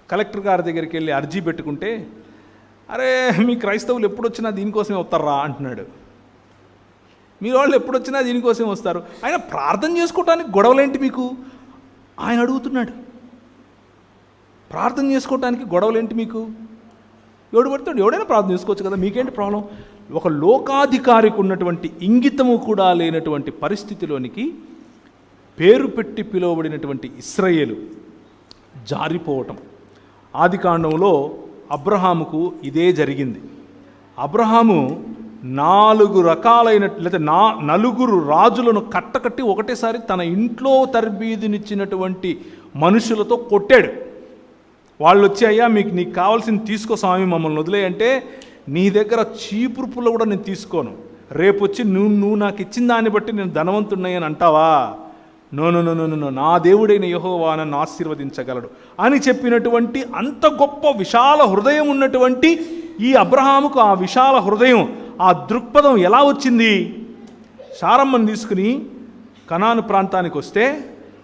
S1: కలెక్టర్ గారి దగ్గరికి వెళ్ళి అర్జీ పెట్టుకుంటే, అరే మీ క్రైస్తవులు ఎప్పుడొచ్చినా దీనికోసమే వస్తారా అంటున్నాడు. మీ వాళ్ళు ఎప్పుడొచ్చినా దీనికోసమే వస్తారు, ఆయన ప్రార్థన చేసుకోవటానికి గొడవలేంటి మీకు ఆయన అడుగుతున్నాడు. ప్రార్థన చేసుకోవటానికి గొడవలేంటి మీకు? ఎవడు పడతాడు, ఎవడైనా ప్రార్థన చేసుకోవచ్చు కదా, మీకేంటి ప్రాబ్లం? ఒక లోకాధికారికి ఉన్నటువంటి ఇంగితము కూడా లేనటువంటి పరిస్థితిలోనికి పేరు పెట్టి పిలువబడినటువంటి ఇశ్రాయేలు జారిపోవటం. ఆదికాండంలో అబ్రహాముకు ఇదే జరిగింది. అబ్రహాము 4 రకాలైన లేదా 4 రాజులను కట్టకట్టి ఒకటేసారి తన ఇంట్లో తర్బీదునిచ్చినటువంటి మనుషులతో కొట్టాడు. వాళ్ళు వచ్చి, అయ్యా నీకు కావాల్సింది తీసుకో స్వామి, మమ్మల్ని వదిలేయంటే, నీ దగ్గర చీపురు పుల్ల కూడా నేను తీసుకోను, రేపు వచ్చి నువ్వు నాకు ఇచ్చిన దాన్ని బట్టి నేను ధనవంతుడినని అంటావా? నో, నా దేవుడైన యెహోవా నన్ను ఆశీర్వదించగలడు అని చెప్పినటువంటి అంత గొప్ప విశాల హృదయం ఉన్నటువంటి ఈ అబ్రహాముకు ఆ విశాల హృదయం, ఆ దృక్పథం ఎలా వచ్చింది? శారమ్మని తీసుకుని కనాను ప్రాంతానికి వస్తే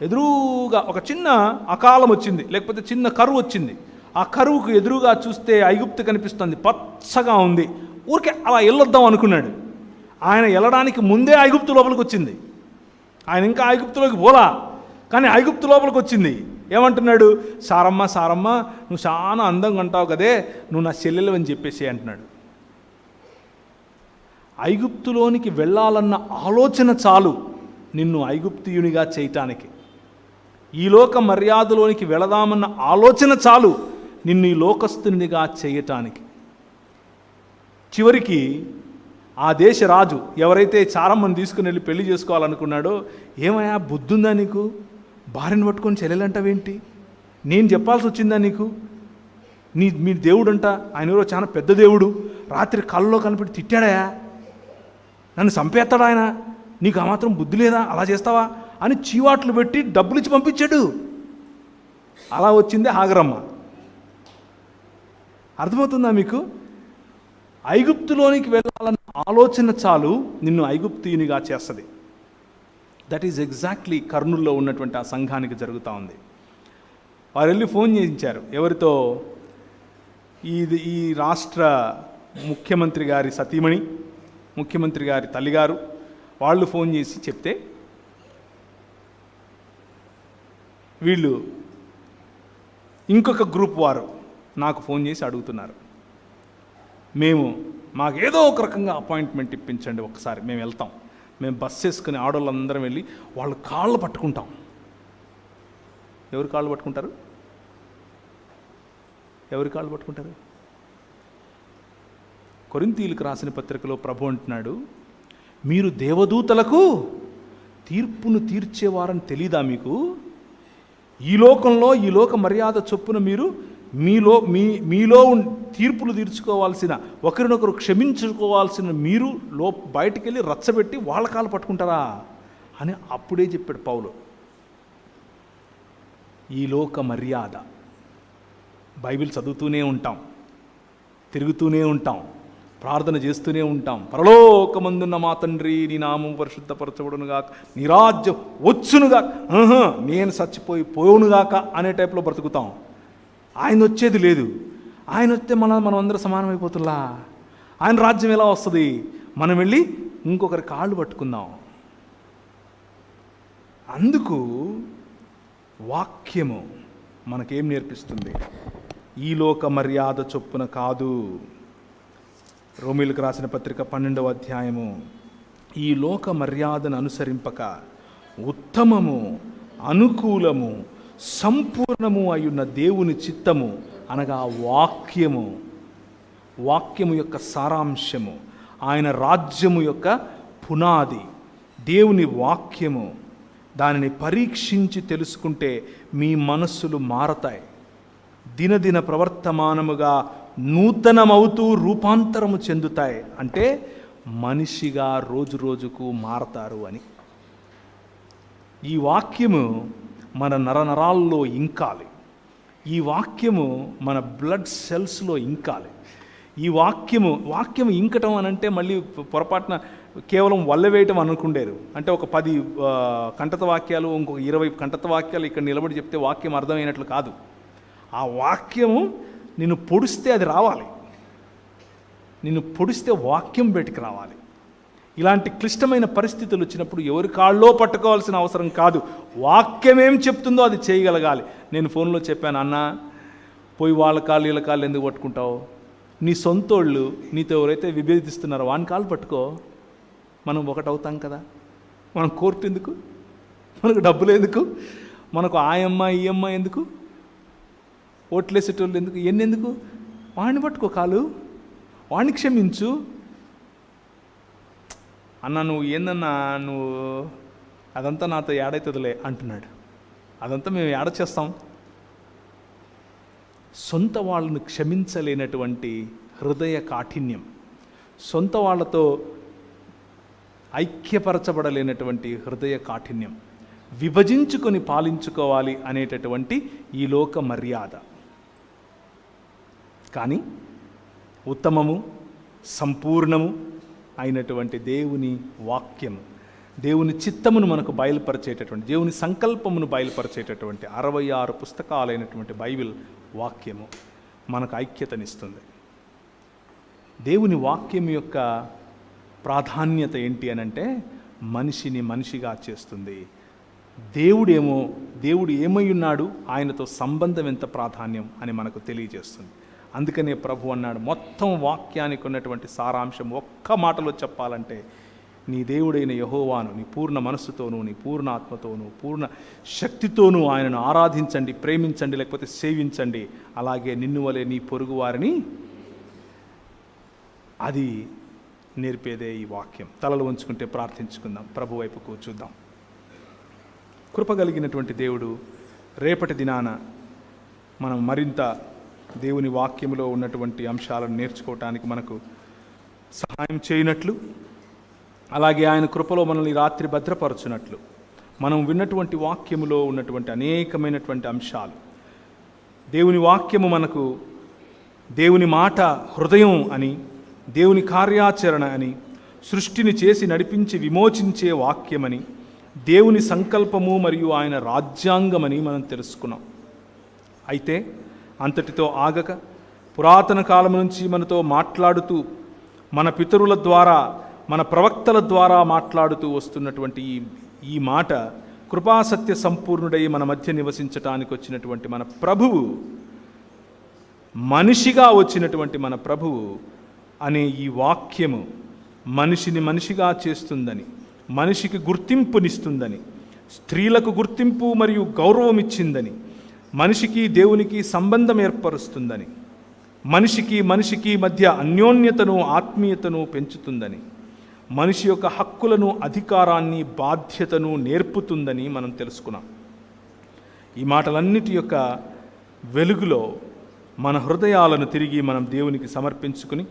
S1: ఎదురుగా ఒక చిన్న అకాలం వచ్చింది, లేకపోతే చిన్న కరువు వచ్చింది. ఆ కరువుకు ఎదురుగా చూస్తే ఐగుప్తు కనిపిస్తుంది, పచ్చగా ఉంది. ఊరికే అలా వెళ్ళొద్దాం అనుకున్నాడు. ఆయన వెళ్ళడానికి ముందే ఐగుప్తు లోపలికి వచ్చింది. ఆయన ఇంకా ఐగుప్తులోకి పోలా, కానీ ఐగుప్తు లోపలికి వచ్చింది. ఏమంటున్నాడు? సారమ్మ నువ్వు చాలా అందంగా అంటావు కదే, నువ్వు నా చెల్లెలు అని చెప్పేసి అంటున్నాడు. ఐగుప్తులోనికి వెళ్ళాలన్న ఆలోచన చాలు నిన్ను ఐగుప్తియునిగా చేయటానికి. ఈ లోక మర్యాదలోనికి వెళదామన్న ఆలోచన చాలు నిన్ను ఈ లోకస్తునిగా చేయటానికి. చివరికి ఆ దేశ రాజు ఎవరైతే చారమ్మని తీసుకుని వెళ్ళి పెళ్లి చేసుకోవాలనుకున్నాడో, ఏమయ్యా బుద్ధుందా నీకు? భార్యను పట్టుకొని చెల్లెలంటావేంటి? నేను చెప్పాల్సి వచ్చిందా నీకు? మీ దేవుడంట, ఆయన ఎవరో చాలా పెద్ద దేవుడు, రాత్రి కళ్ళలో కనిపెట్టి తిట్టాడయా, నన్ను చంపేస్తాడు ఆయన, నీకు ఆ మాత్రం బుద్ధి లేదా, అలా చేస్తావా అని చీవాట్లు పెట్టి డబ్బులు ఇచ్చి పంపించాడు. అలా వచ్చిందే హాగరమ్మ. అర్థమవుతుందా మీకు? ఐగుప్తులోనికి వెళ్ళాలన్న ఆలోచన చాలు నిన్ను ఐగుప్తియునిగా చేస్తుంది. దట్ ఈజ్ ఎగ్జాక్ట్లీ కర్నూల్లో ఉన్నటువంటి ఆ సంఘానికి జరుగుతూ ఉంది. వారు వెళ్ళి ఫోన్ చేయించారు. ఎవరితో? ఈ రాష్ట్ర ముఖ్యమంత్రి గారి సతీమణి, ముఖ్యమంత్రి గారి తల్లిగారు, వాళ్ళు ఫోన్ చేసి చెప్తే వీళ్ళు ఇంకొక గ్రూప్ వారు నాకు ఫోన్ చేసి అడుగుతున్నారు, మాకేదో ఒక రకంగా అపాయింట్మెంట్ ఇప్పించండి, ఒకసారి మేము వెళ్తాం, మేము బస్సు వేసుకుని ఆడవాళ్ళందరం వెళ్ళి వాళ్ళు కాళ్ళు పట్టుకుంటాం. ఎవరు కాళ్ళు పట్టుకుంటారు? ఎవరి కాళ్ళు పట్టుకుంటారు? కొరింథీయులకు రాసిన పత్రికలో ప్రభు అంటున్నాడు, మీరు దేవదూతలకు తీర్పును తీర్చేవారని తెలీదా మీకు? ఈ లోకంలో ఈ లోక మర్యాద చొప్పున మీరు మీలో తీర్పులు తీర్చుకోవాల్సిన, ఒకరినొకరు క్షమించుకోవాల్సిన మీరు బయటికి వెళ్ళి రచ్చబెట్టి వాళ్ళ కాలు పట్టుకుంటారా అని అప్పుడే చెప్పాడు పౌలు. ఈ లోక మర్యాద. బైబిల్ చదువుతూనే ఉంటాం, తిరుగుతూనే ఉంటాం, ప్రార్థన చేస్తూనే ఉంటాం. పరలోకమందున్న మా తండ్రి నీ నామం పరిశుద్ధపరచబడునుగాక, నీ రాజ్యం వచ్చునుగాక, నేను చచ్చిపోనుగాక అనే టైప్లో బ్రతుకుతాం. ఆయన వచ్చేది లేదు. ఆయన వస్తే మనం అందరూ సమానమైపోతున్నా. ఆయన రాజ్యం ఎలా వస్తుంది? మనం వెళ్ళి ఇంకొకరి కాళ్ళు పట్టుకుందాం. అందుకు వాక్యము మనకేం నేర్పిస్తుంది? ఈ లోక మర్యాద చొప్పున కాదు. రోమీయులకు రాసిన పత్రిక 12వ అధ్యాయము, ఈ లోక మర్యాదను అనుసరింపక ఉత్తమము, అనుకూలము, సంపూర్ణము అయ్యున్న దేవుని చిత్తము అనగా వాక్యము యొక్క సారాంశము, ఆయన రాజ్యము యొక్క పునాది దేవుని వాక్యము. దానిని పరీక్షించి తెలుసుకుంటే మీ మనస్సులు మారతాయి, దినదిన ప్రవర్తమానముగా నూతనమవుతూ రూపాంతరము చెందుతాయి. అంటే మనిషిగా రోజు రోజుకు మారతారు అని. ఈ వాక్యము మన నరనరాల్లో ఇంకాలి. ఈ వాక్యము మన బ్లడ్ సెల్స్లో ఇంకాలి. ఈ వాక్యము ఇంకటం అని అంటే మళ్ళీ పొరపాటున కేవలం వల్లవేయటం అనుకుండేరు. అంటే ఒక 10 కంటత వాక్యాలు, ఇంకొక 20 కంటత వాక్యాలు ఇక్కడ నిలబడి చెప్తే వాక్యం అర్థమైనట్లు కాదు. ఆ వాక్యము నిన్ను పొడిస్తే అది రావాలి, నిన్ను పొడిస్తే వాక్యం బయటికి రావాలి. ఇలాంటి క్లిష్టమైన పరిస్థితులు వచ్చినప్పుడు ఎవరి కాళ్ళలో పట్టుకోవాల్సిన అవసరం కాదు, వాక్యం ఏం చెప్తుందో అది చేయగలగాలి. నేను ఫోన్లో చెప్పాను, అన్న పోయి వాళ్ళ కాళ్ళు వీళ్ళ కాళ్ళు ఎందుకు పట్టుకుంటావు? నీ సొంతోళ్ళు నీతో ఎవరైతే విభేదిస్తున్నారో వాని కాళ్ళు పట్టుకో, మనం ఒకటవుతాం కదా. మనం కోర్టు ఎందుకు? మనకు డబ్బులు ఎందుకు? మనకు ఆయమ్మ ఈ అమ్మ ఎందుకు? ఓట్లేసేటోళ్ళు ఎందుకు? ఎందుకు? వాడిని పట్టుకో కాలు, వాడిని క్షమించు. అన్న నువ్వు ఏందన్నా, నువ్వు అదంతా నాతో ఏడైతుందిలే అంటున్నాడు. అదంతా మేము ఏడ చేస్తాం? సొంత వాళ్ళను క్షమించలేనటువంటి హృదయ కాఠిన్యం, సొంత వాళ్ళతో ఐక్యపరచబడలేనటువంటి హృదయ కాఠిన్యం, విభజించుకొని పాలించుకోవాలి అనేటటువంటి ఈ లోక మర్యాద. కానీ ఉత్తమము సంపూర్ణము అయినటువంటి దేవుని వాక్యము, దేవుని చిత్తమును మనకు బయలుపరిచేటటువంటి, దేవుని సంకల్పమును బయలుపరిచేటటువంటి 66 పుస్తకాలైనటువంటి బైబిల్ వాక్యము మనకు ఐక్యతనిస్తుంది. దేవుని వాక్యం యొక్క ప్రాధాన్యత ఏంటి అని అంటే మనిషిని మనిషిగా చేస్తుంది. దేవుడు ఏమై ఉన్నాడు, ఆయనతో సంబంధం ఎంత ప్రాధాన్యం అని మనకు తెలియజేస్తుంది. అందుకనే ప్రభు అన్నాడు, మొత్తం వాక్యానికి ఉన్నటువంటి సారాంశం ఒక్క మాటలో చెప్పాలంటే, నీ దేవుడైన యెహోవాను నీ పూర్ణ మనస్సుతోనూ, నీ పూర్ణ ఆత్మతోనూ, పూర్ణ శక్తితోనూ ఆయనను ఆరాధించండి, ప్రేమించండి, లేకపోతే సేవించండి. అలాగే నిన్ను వలె నీ పొరుగు వారిని. అది నేర్పేదే ఈ వాక్యం. తలలు వంచుకుంటే ప్రార్థించుకుందాం, ప్రభు వైపుకు చూద్దాం. కృపగలిగినటువంటి దేవుడు, రేపటి దినాన మనం మరింత దేవుని వాక్యములో ఉన్నటువంటి అంశాలను నేర్చుకోవటానికి మనకు సహాయం చేయనట్లు, అలాగే ఆయన కృపలో మనల్ని రాత్రి భద్రపరచునట్లు, మనం విన్నటువంటి వాక్యములో ఉన్నటువంటి అనేకమైనటువంటి అంశాలు, దేవుని వాక్యము మనకు దేవుని మాట హృదయం అని, దేవుని కార్యాచరణ అని, సృష్టిని చేసి నడిపించి విమోచించే వాక్యమని, దేవుని సంకల్పము మరియు ఆయన రాజ్యాంగమని మనం తెలుసుకున్నాం. అయితే అంతటితో ఆగక పురాతన కాలం నుంచి మనతో మాట్లాడుతూ, మన పితరుల ద్వారా, మన ప్రవక్తల ద్వారా మాట్లాడుతూ వస్తున్నటువంటి ఈ మాట, కృపాసత్య సంపూర్ణుడై మన మధ్య నివసించటానికి వచ్చినటువంటి మన ప్రభువు, మనిషిగా వచ్చినటువంటి మన ప్రభువు అనే ఈ వాక్యము మనిషిని మనిషిగా చేస్తుందని, మనిషికి గుర్తింపునిస్తుందని, స్త్రీలకు గుర్తింపు మరియు గౌరవం ఇచ్చిందని, మనిషికి దేవునికి సంబంధం ఏర్పరుస్తుందని, మనిషికి మధ్య అన్యోన్యతను ఆత్మీయతను పెంచుతుందని, మనిషి యొక్క హక్కులను, అధికారాన్ని, బాధ్యతను నేర్పుతుందని మనం తెలుసుకున్నాం. ఈ మాటలన్నిటి యొక్క వెలుగులో మన హృదయాలను తిరిగి మనం దేవునికి సమర్పించుకుని,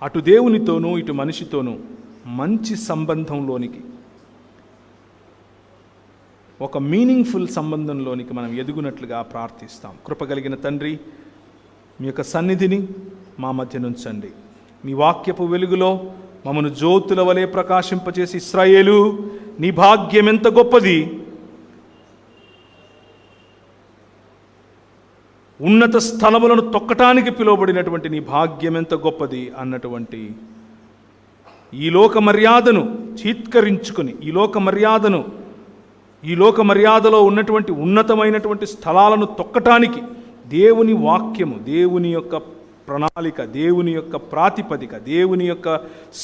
S1: అటు దేవునితోనూ ఇటు మనిషితోనూ మంచి సంబంధంలోనికి, ఒక మీనింగ్ఫుల్ సంబంధంలోనికి మనం ఎదుగునట్లుగా ప్రార్థిస్తాం. కృపగలిగిన తండ్రి, మీ యొక్క సన్నిధిని మా మధ్య నుంచండి. మీ వాక్యపు వెలుగులో మమ్మను జ్యోతుల వలె ప్రకాశింపచేసి, ఇశ్రాయేలు నీ భాగ్యం ఎంత గొప్పది, ఉన్నత స్థలములను తొక్కటానికి పిలువబడినటువంటి నీ భాగ్యం ఎంత గొప్పది అన్నటువంటి ఈ లోక మర్యాదను చీత్కరించుకొని, ఈ లోక మర్యాదలో ఉన్నటువంటి ఉన్నతమైనటువంటి స్థలాలను తొక్కటానికి దేవుని వాక్యము, దేవుని యొక్క ప్రణాళిక, దేవుని యొక్క ప్రాతిపదిక, దేవుని యొక్క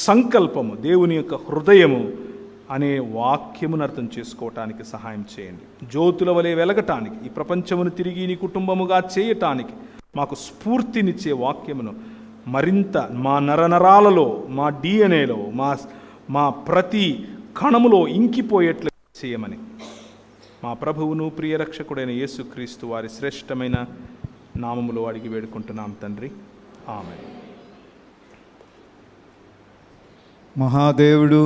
S1: సంకల్పము, దేవుని యొక్క హృదయము అనే వాక్యమును అర్థం చేసుకోవటానికి సహాయం చేయండి. జ్యోతుల వలె వెలగటానికి, ఈ ప్రపంచమును తిరిగి నీ కుటుంబముగా చేయటానికి మాకు స్ఫూర్తినిచ్చే వాక్యమును మరింత మా నరనరాలలో, మా డిఎన్ఏలో, మా ప్రతి కణములో ఇంకిపోయేట్లు చేయమని మా ప్రభువును ప్రియరక్షకుడైన యేసుక్రీస్తు వారి శ్రేష్టమైన నామములో అడిగి వేడుకుంటున్నాం తండ్రి, ఆమేన్.
S3: మహాదేవుడు,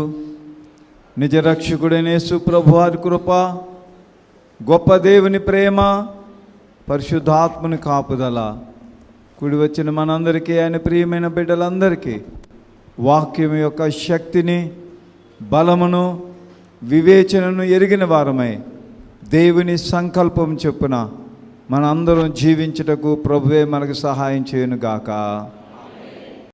S3: నిజరక్షకుడైన యేసు ప్రభువారి కృప, గొప్ప దేవుని ప్రేమ, పరిశుద్ధాత్మని కాపుదల కూడి వచ్చిన మనందరికీ, ఆయన ప్రియమైన బిడ్డలందరికీ వాక్యం యొక్క శక్తిని, బలమును, వివేచనను ఎరిగిన వారమై దేవుని సంకల్పం చొప్పున మనందరం జీవించుటకు ప్రభువే మనకు సహాయం చేయునుగాక.